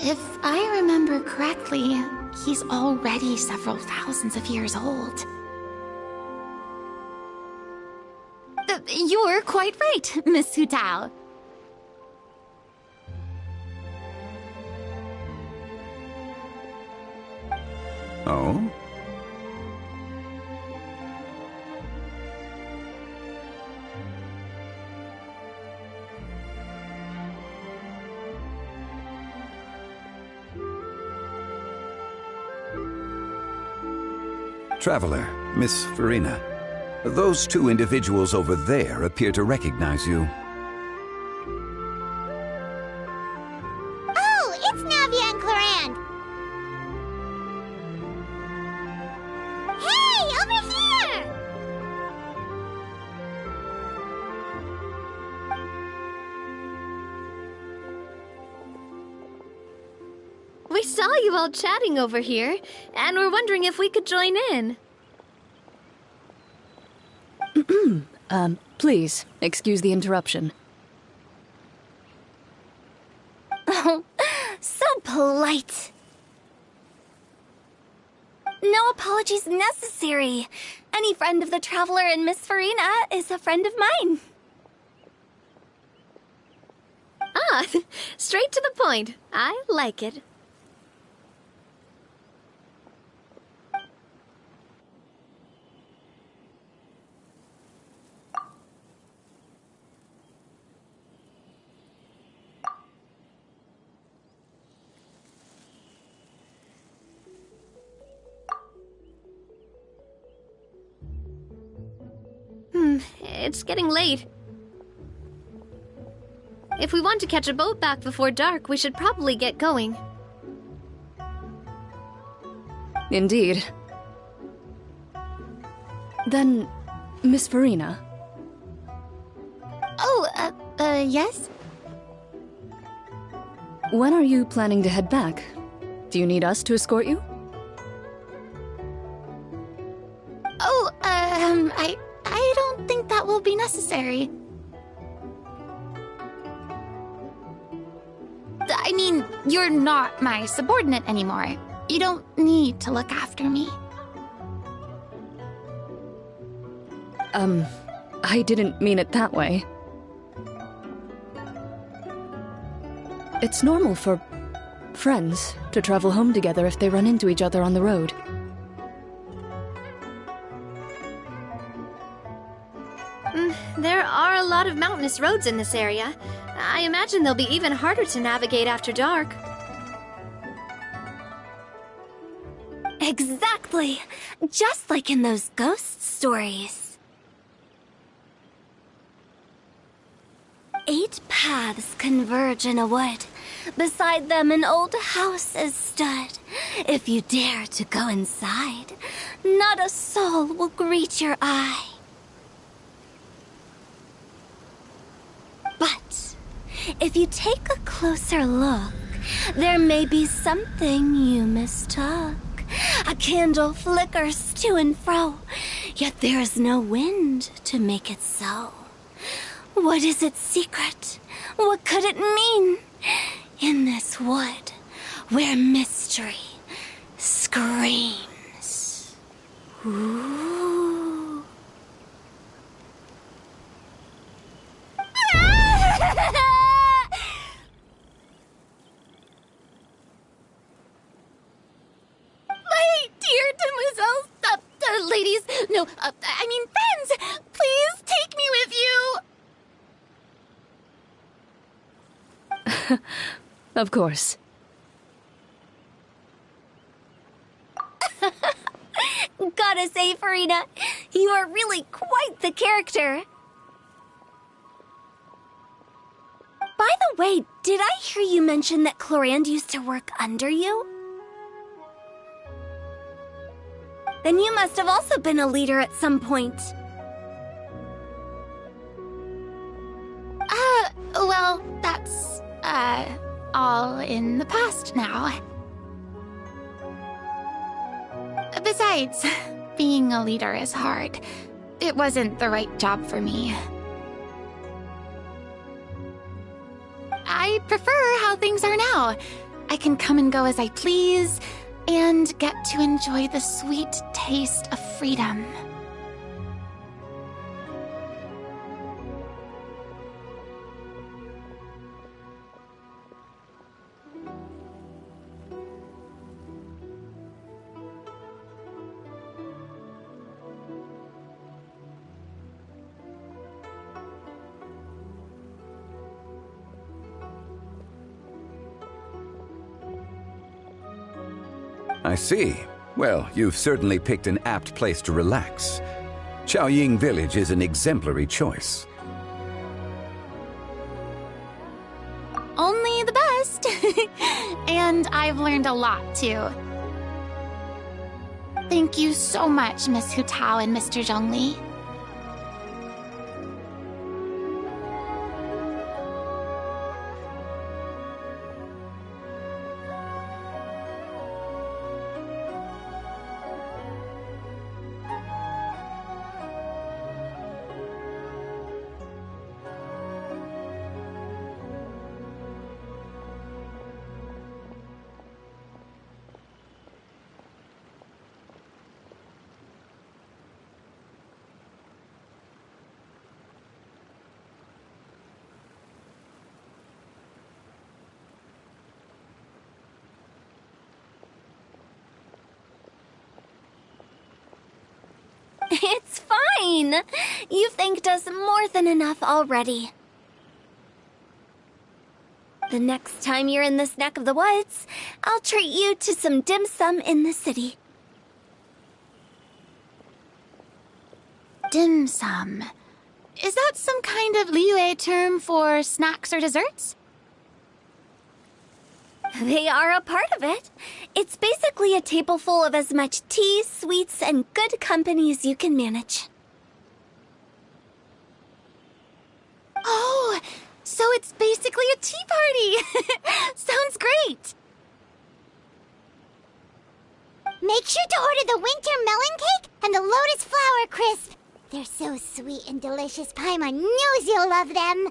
If I remember correctly, he's already several thousands of years old. You're quite right, Miss Hu Tao. Oh? Traveler, Miss Farina, those two individuals over there appear to recognize you. Oh, it's Navia and Clorand! Hey, over here! We saw you all chatting over here, and we're wondering if we could join in. Please, excuse the interruption. Oh, so polite. No apologies necessary. Any friend of the Traveler and Miss Farina is a friend of mine. Ah, straight to the point. I like it. It's getting late. If we want to catch a boat back before dark, we should probably get going. Indeed. Then, Miss Farina. Oh, yes? When are you planning to head back? Do you need us to escort you? Oh, I don't think that will be necessary. I mean, you're not my subordinate anymore. You don't need to look after me. I didn't mean it that way. It's normal for friends to travel home together if they run into each other on the road. There are a lot of mountainous roads in this area. I imagine they'll be even harder to navigate after dark. Exactly. Just like in those ghost stories. 8 paths converge in a wood. Beside them an old house is stood. If you dare to go inside, not a soul will greet your eye. But if you take a closer look, there may be something you mistook. A candle flickers to and fro, yet there is no wind to make it so. What is its secret? What could it mean? In this wood, where mystery screams. Ooh. My dear demoiselles, ladies, no, I mean friends, please take me with you. Of course. Gotta say, Farina, you are really quite the character. By the way, did I hear you mention that Clorand used to work under you? Then you must have also been a leader at some point. Well, that's, all in the past now. Besides, being a leader is hard. It wasn't the right job for me. I prefer how things are now. I can come and go as I please, and get to enjoy the sweet taste of freedom. I see. Well, you've certainly picked an apt place to relax. Chaoying Village is an exemplary choice. Only the best. And I've learned a lot, too. Thank you so much, Miss Hu Tao and Mr. Zhongli. It's fine. You've thanked us more than enough already. The next time you're in this neck of the woods, I'll treat you to some dim sum in the city. Dim sum. Is that some kind of Liyue term for snacks or desserts? They are a part of it. It's basically a table full of as much tea, sweets, and good company as you can manage. Oh, so it's basically a tea party. Sounds great. Make sure to order the winter melon cake and the lotus flower crisp. They're so sweet and delicious. Paimon knows you'll love them.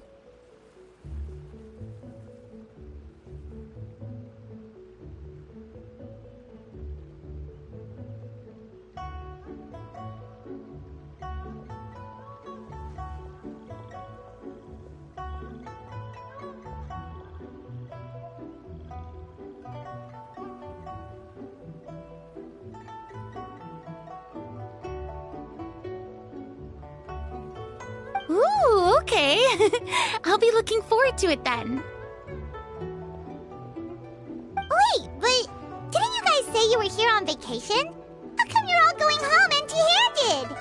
Ooh, okay. I'll be looking forward to it then. Wait, but didn't you guys say you were here on vacation? How come you're all going home empty-handed?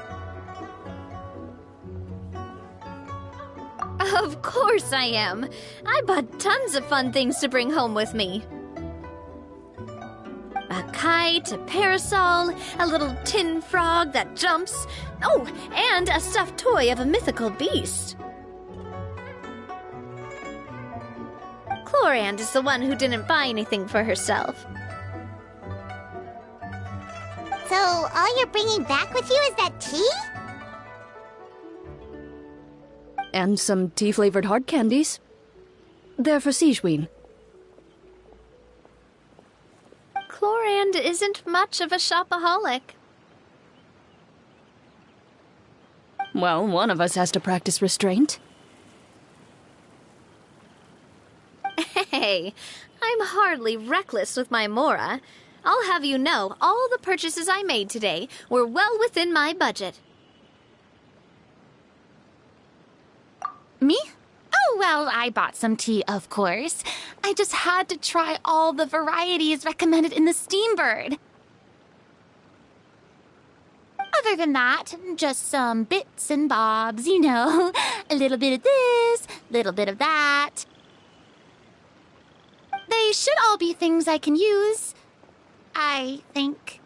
Of course I am. I bought tons of fun things to bring home with me. A kite, a parasol, a little tin frog that jumps. Oh, and a stuffed toy of a mythical beast. Chlorand is the one who didn't buy anything for herself. So all you're bringing back with you is that tea? And some tea-flavored hard candies. They're for Sijwin. Chlorand isn't much of a shopaholic. Well, one of us has to practice restraint. Hey, I'm hardly reckless with my Mora. I'll have you know, all the purchases I made today were well within my budget. Me? Oh, well, I bought some tea, of course. I just had to try all the varieties recommended in the Steambird. Other than that, just some bits and bobs, you know. A little bit of this, little bit of that. They should all be things I can use, I think.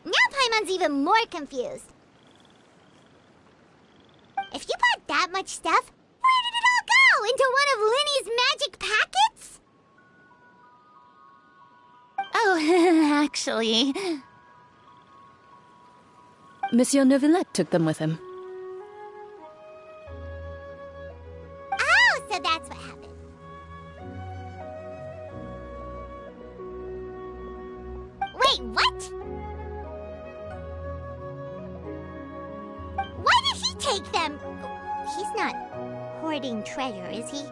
Now Paimon's even more confused. If you bought that much stuff, where did it all go? Into one of Linny's magic packets? Oh, actually... Monsieur Neuvillette took them with him. take them! He's not hoarding treasure, is he?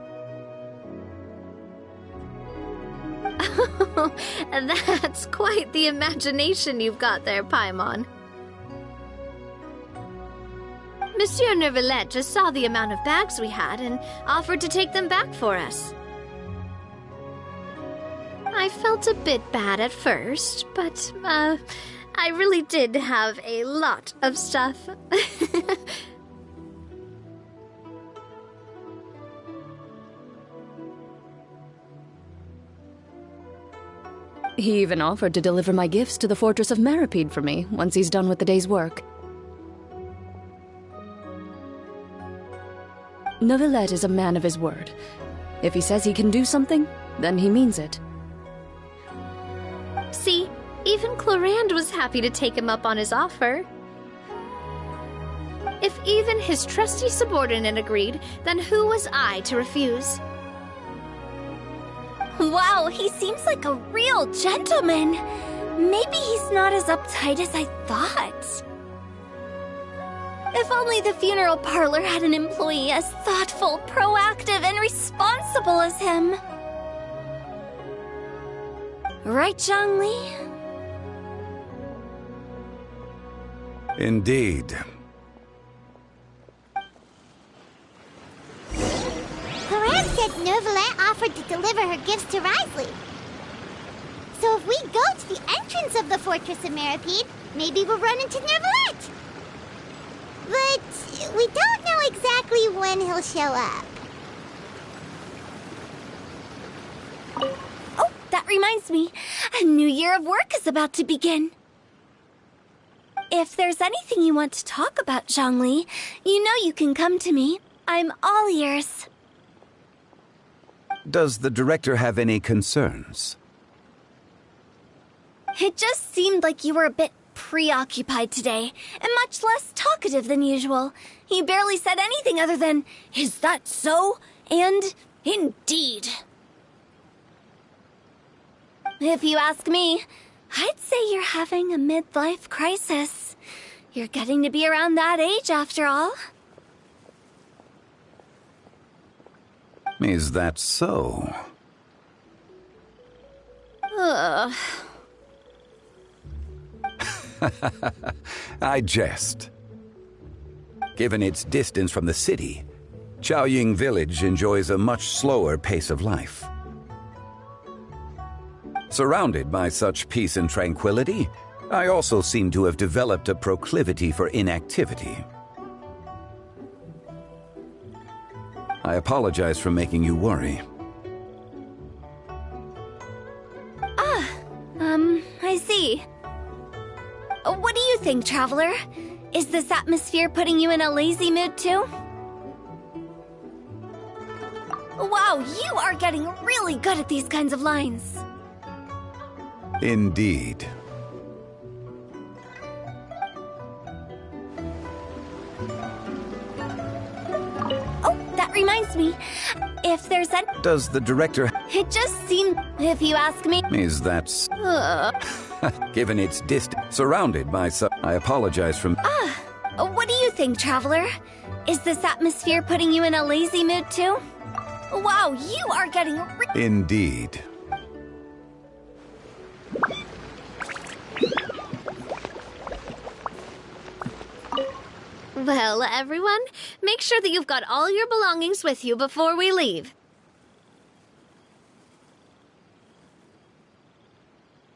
That's quite the imagination you've got there, Paimon. Monsieur Neuvillette just saw the amount of bags we had and offered to take them back for us. I felt a bit bad at first, but, I really did have a lot of stuff. He even offered to deliver my gifts to the Fortress of Meripede for me once he's done with the day's work. Neuvillette is a man of his word. If he says he can do something, then he means it. See, even Clorand was happy to take him up on his offer. If even his trusty subordinate agreed, then who was I to refuse? Wow, he seems like a real gentleman. Maybe he's not as uptight as I thought. If only the funeral parlor had an employee as thoughtful, proactive, and responsible as him. Right, Zhongli? Indeed. Clorand said Neuvillette offered to deliver her gifts to Risley. So if we go to the entrance of the Fortress of Meripede, maybe we'll run into Neuvillette. But we don't know exactly when he'll show up. Oh, that reminds me. A new year of work is about to begin. If there's anything you want to talk about, Zhongli, you know you can come to me. I'm all ears. Does the director have any concerns? It just seemed like you were a bit preoccupied today, and much less talkative than usual. You barely said anything other than, "Is that so?" and "Indeed." If you ask me, I'd say you're having a midlife crisis. You're getting to be around that age after all. Is that so? Ugh. I jest. Given its distance from the city, Chaoying Village enjoys a much slower pace of life. Surrounded by such peace and tranquility, I also seem to have developed a proclivity for inactivity. I apologize for making you worry. I see. What do you think, Traveler? Is this atmosphere putting you in a lazy mood too? Wow, you are getting really good at these kinds of lines. Indeed. Oh, that reminds me. If there's any... Does the director... It just seemed... If you ask me... Is that... Given its distance, surrounded by such... I apologize for... What do you think, Traveler? Is this atmosphere putting you in a lazy mood too? Wow, you are getting... Indeed. Well, everyone, make sure that you've got all your belongings with you before we leave.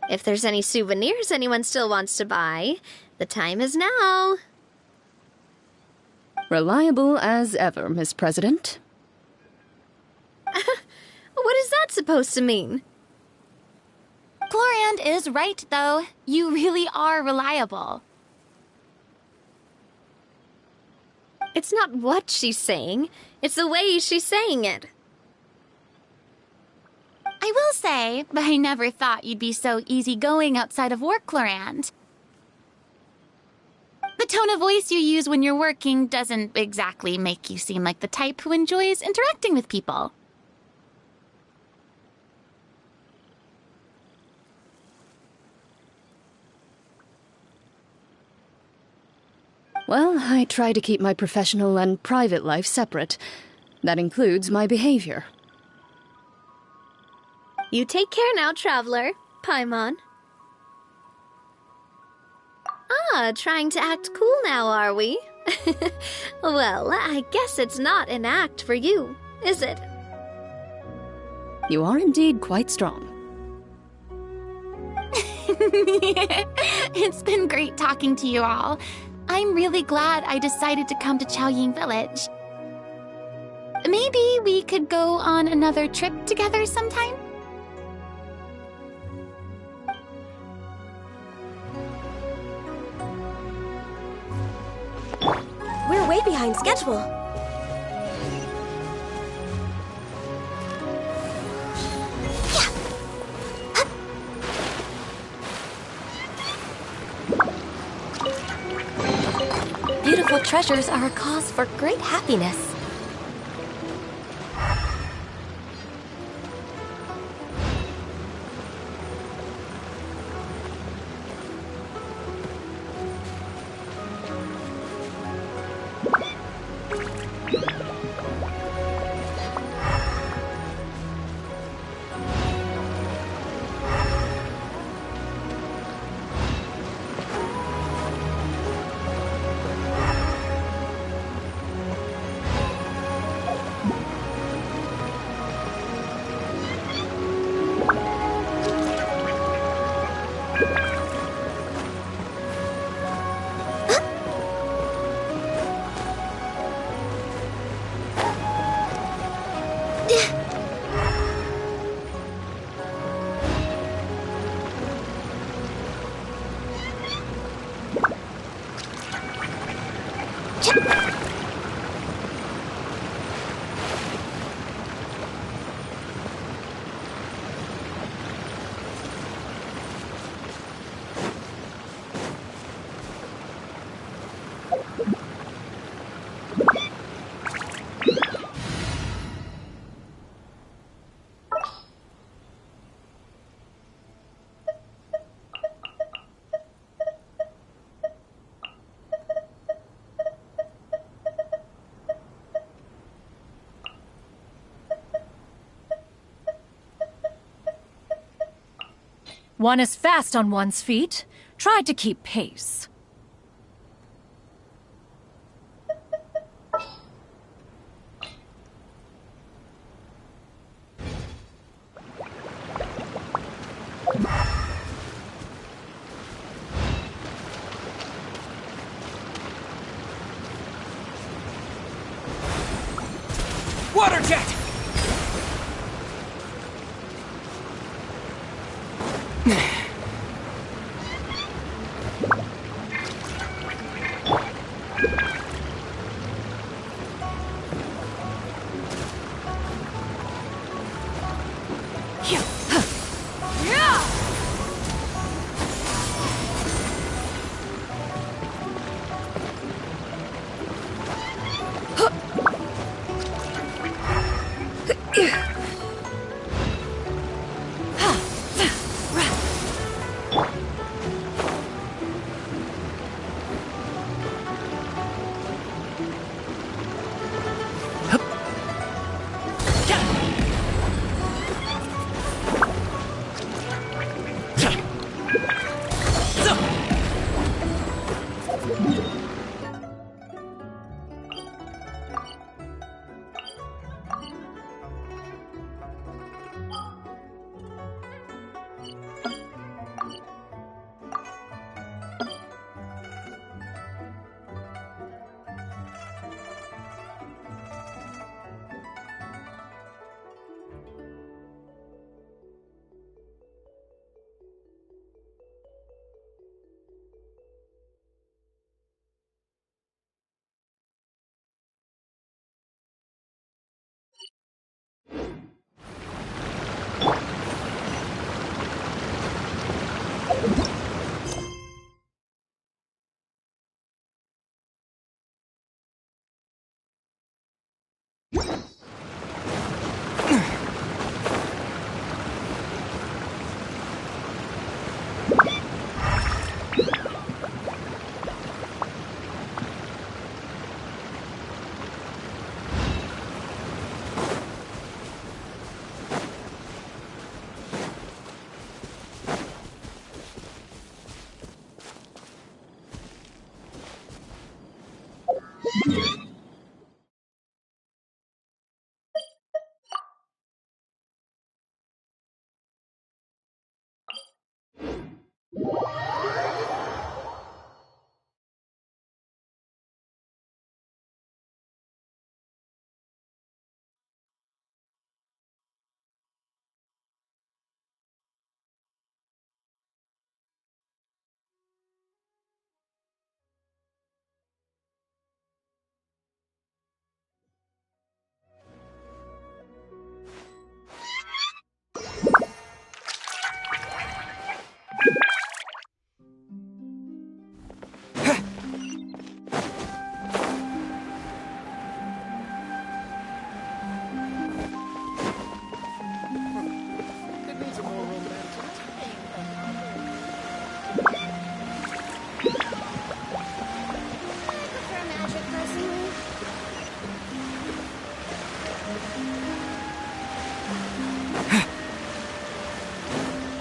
If there's any souvenirs anyone still wants to buy, the time is now. Reliable as ever, Miss President. What is that supposed to mean? Clorand is right, though. You really are reliable. It's not what she's saying, it's the way she's saying it. I will say, but I never thought you'd be so easygoing outside of work, Clorand. The tone of voice you use when you're working doesn't exactly make you seem like the type who enjoys interacting with people. Well, I try to keep my professional and private life separate. That includes my behavior. You take care now, traveler. Paimon. Ah, trying to act cool now, are we? Well, I guess it's not an act for you, is it? You are indeed quite strong. It's been great talking to you all. I'm really glad I decided to come to Chaoying Village. Maybe we could go on another trip together sometime? We're way behind schedule. Beautiful treasures are a cause for great happiness. One is fast on one's feet. Try to keep pace. Water jet!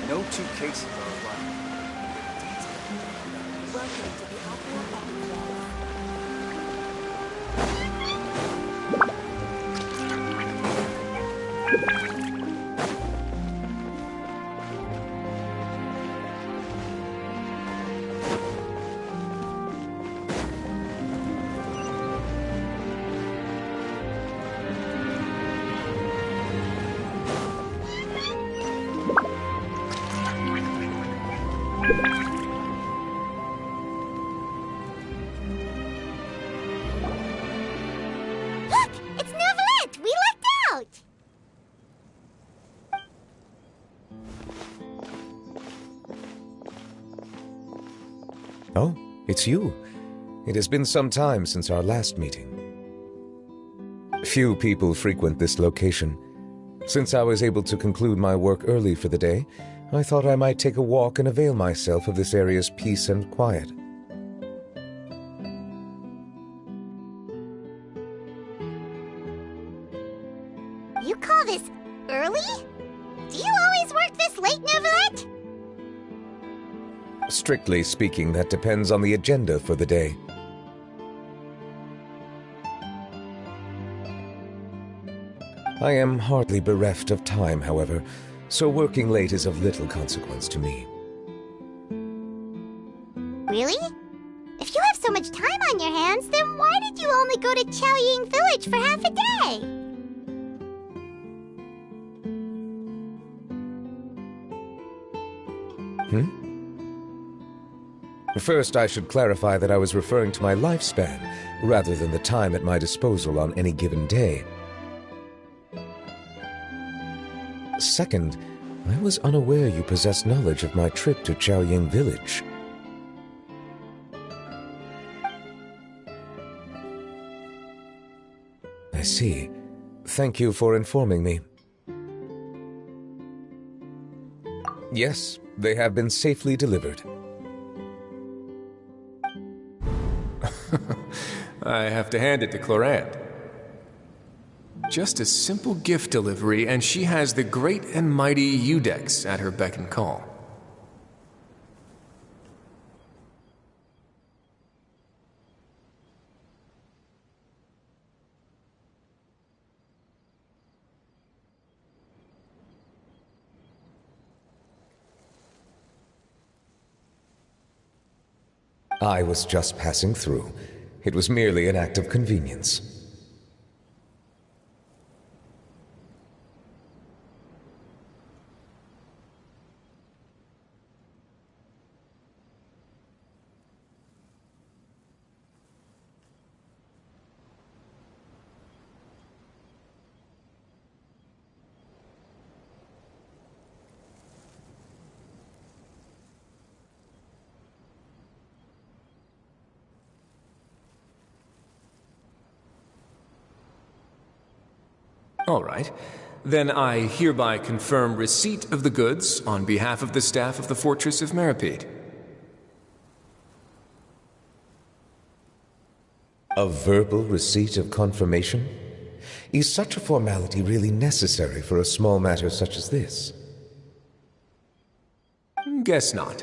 No two cases are alike. Welcome to the Opera Look! It's Novelette! We lucked out! Oh, it's you. It has been some time since our last meeting. Few people frequent this location. Since I was able to conclude my work early for the day, I thought I might take a walk and avail myself of this area's peace and quiet. You call this early? Do you always work this late, Novelette? Strictly speaking, that depends on the agenda for the day. I am hardly bereft of time, however, so working late is of little consequence to me. Really? If you have so much time on your hands, then why did you only go to Chaoying Village for half a day? First, I should clarify that I was referring to my lifespan, rather than the time at my disposal on any given day. Second, I was unaware you possessed knowledge of my trip to Chaoying Village. I see. Thank you for informing me. Yes, they have been safely delivered. I have to hand it to Clorant. Just a simple gift delivery, and she has the great and mighty Udex at her beck and call. I was just passing through. It was merely an act of convenience. All right. Then I hereby confirm receipt of the goods on behalf of the staff of the Fortress of Meripede. A verbal receipt of confirmation? Is such a formality really necessary for a small matter such as this? Guess not.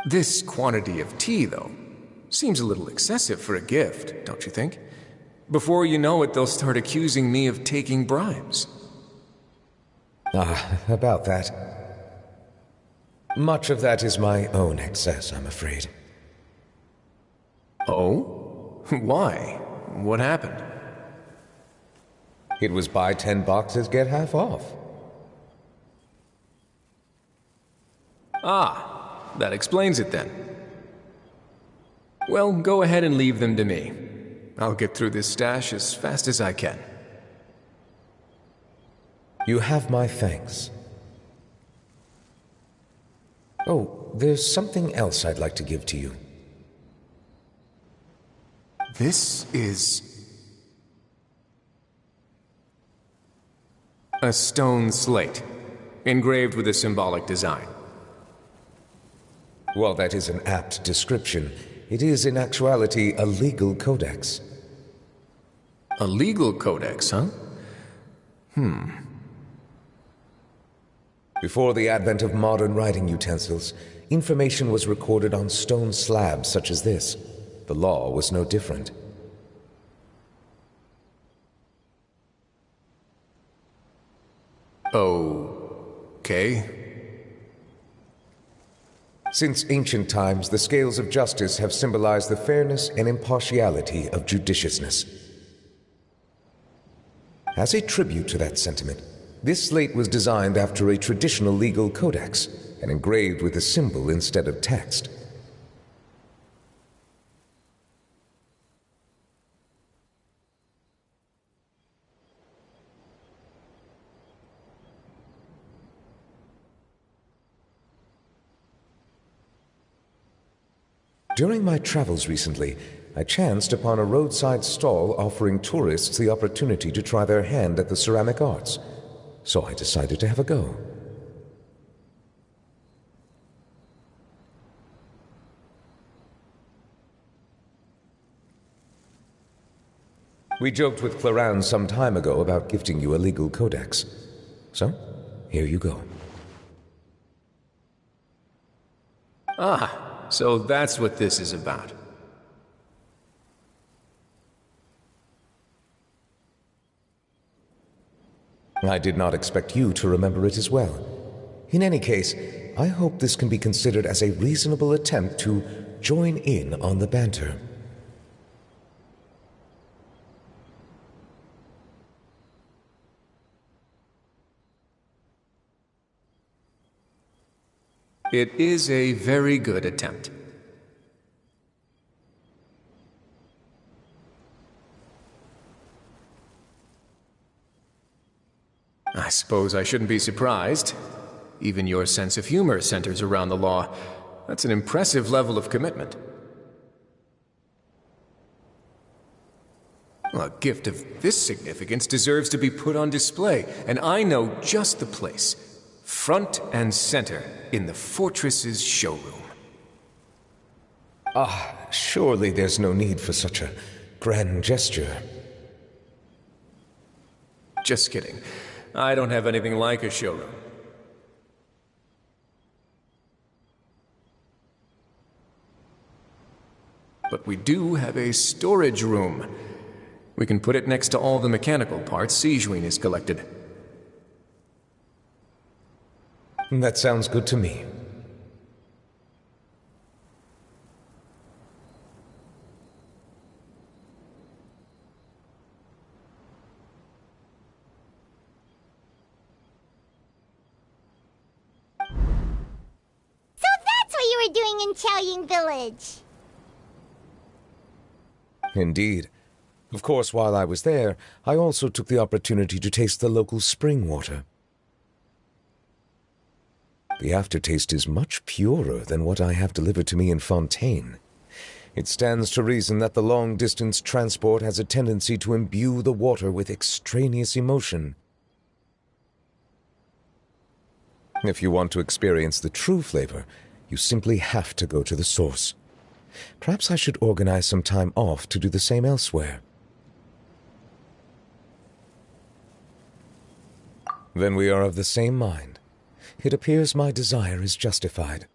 This quantity of tea, though, Seems a little excessive for a gift, don't you think? Before you know it, they'll start accusing me of taking bribes. About that. Much of that is my own excess, I'm afraid. Oh? Why? What happened? It was buy 10 boxes, get half off. Ah, that explains it then. Well, go ahead and leave them to me. I'll get through this stash as fast as I can. You have my thanks. Oh, there's something else I'd like to give to you. This is... a stone slate, engraved with a symbolic design. While that is an apt description, it is in actuality a legal codex. A legal codex, huh? Before the advent of modern writing utensils, information was recorded on stone slabs such as this. The law was no different. Okay. Since ancient times, the scales of justice have symbolized the fairness and impartiality of judiciousness. As a tribute to that sentiment, this slate was designed after a traditional legal codex and engraved with a symbol instead of text. During my travels recently, I chanced upon a roadside stall offering tourists the opportunity to try their hand at the ceramic arts, so I decided to have a go. We joked with Cloran some time ago about gifting you a legal codex. So, here you go. Ah, so that's what this is about. I did not expect you to remember it as well. In any case, I hope this can be considered as a reasonable attempt to join in on the banter. It is a very good attempt. I suppose I shouldn't be surprised. Even your sense of humor centers around the law. That's an impressive level of commitment. A gift of this significance deserves to be put on display, and I know just the place. Front and center in the fortress's showroom. Surely there's no need for such a grand gesture. Just kidding. I don't have anything like a showroom. But we do have a storage room. We can put it next to all the mechanical parts Sijuin has collected. That sounds good to me. So that's what you were doing in Chaoying Village! Indeed. Of course, while I was there, I also took the opportunity to taste the local spring water. The aftertaste is much purer than what I have delivered to me in Fontaine. It stands to reason that the long-distance transport has a tendency to imbue the water with extraneous emotion. If you want to experience the true flavor, you simply have to go to the source. Perhaps I should organize some time off to do the same elsewhere. Then we are of the same mind. It appears my desire is justified.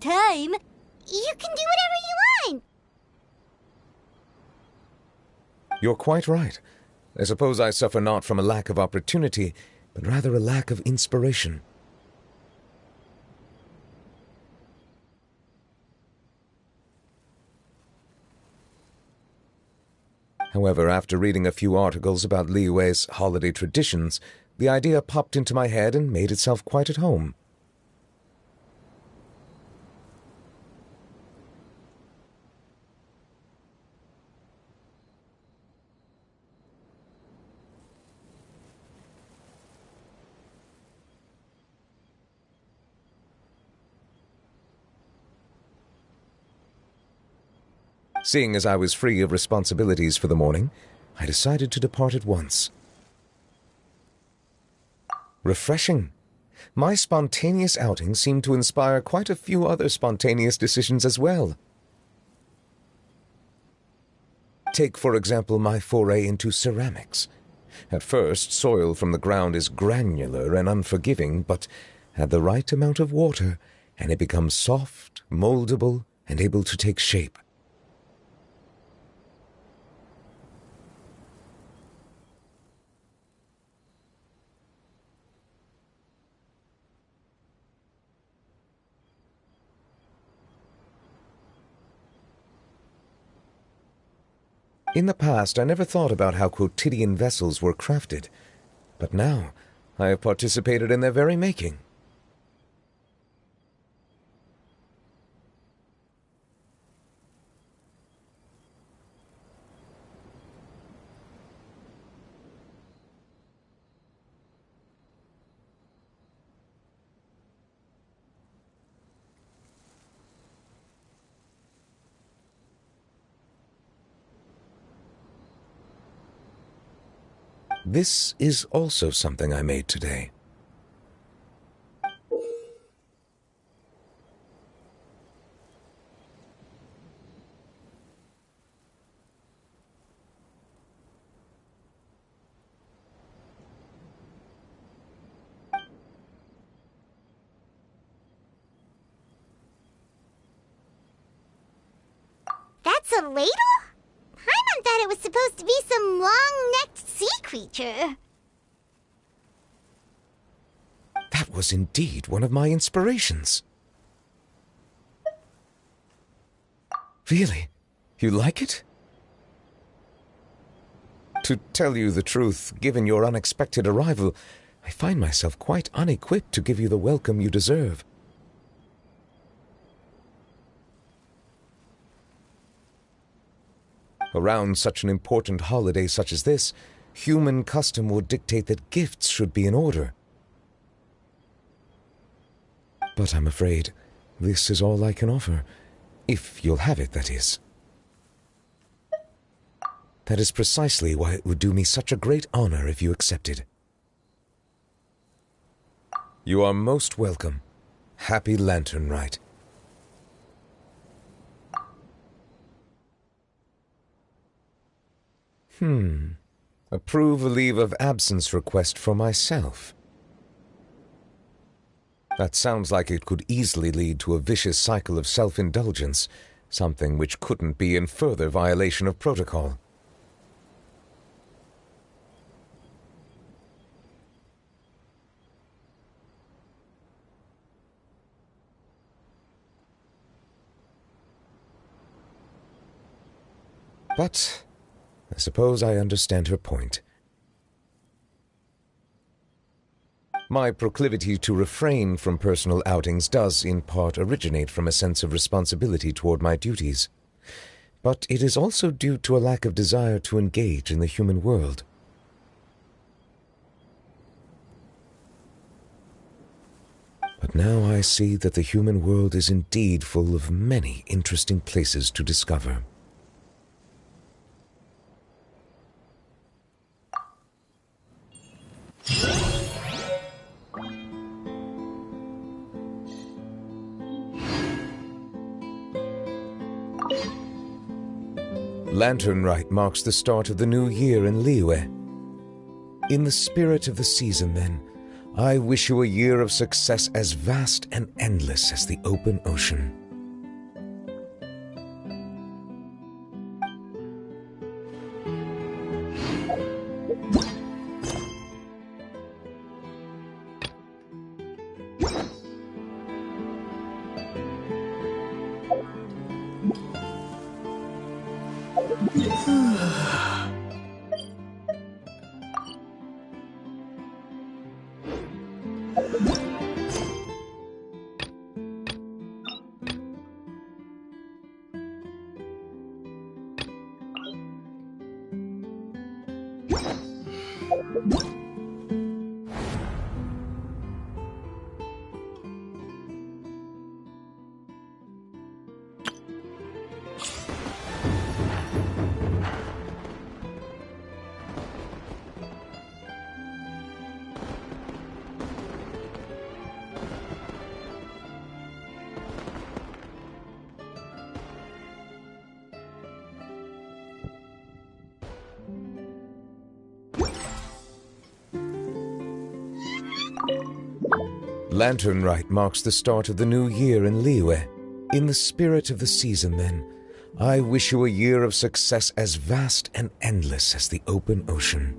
time. You can do whatever you want. You're quite right. I suppose I suffer not from a lack of opportunity, but rather a lack of inspiration. However, after reading a few articles about Liyue's holiday traditions, the idea popped into my head and made itself quite at home. Seeing as I was free of responsibilities for the morning, I decided to depart at once. Refreshing. My spontaneous outing seemed to inspire quite a few other spontaneous decisions as well. Take, for example, my foray into ceramics. At first, soil from the ground is granular and unforgiving, but add the right amount of water, and it becomes soft, moldable, and able to take shape. In the past, I never thought about how quotidian vessels were crafted, but now I have participated in their very making. This is also something I made today. That's a ladle? Paimon thought it was supposed to be some long-necked sea creature. That was indeed one of my inspirations. Really? You like it? To tell you the truth, given your unexpected arrival, I find myself quite unequipped to give you the welcome you deserve. Around such an important holiday such as this, human custom would dictate that gifts should be in order. But I'm afraid this is all I can offer, if you'll have it, that is. That is precisely why it would do me such a great honor if you accepted. You are most welcome. Happy Lantern Rite. Approve a leave of absence request for myself. That sounds like it could easily lead to a vicious cycle of self-indulgence, something which couldn't be in further violation of protocol. But I suppose I understand her point. My proclivity to refrain from personal outings does, in part, originate from a sense of responsibility toward my duties. But it is also due to a lack of desire to engage in the human world. But now I see that the human world is indeed full of many interesting places to discover. Lantern Rite marks the start of the new year in Liyue. In the spirit of the season, then, I wish you a year of success as vast and endless as the open ocean. Lantern Rite marks the start of the new year in Liyue. In the spirit of the season, then, I wish you a year of success as vast and endless as the open ocean.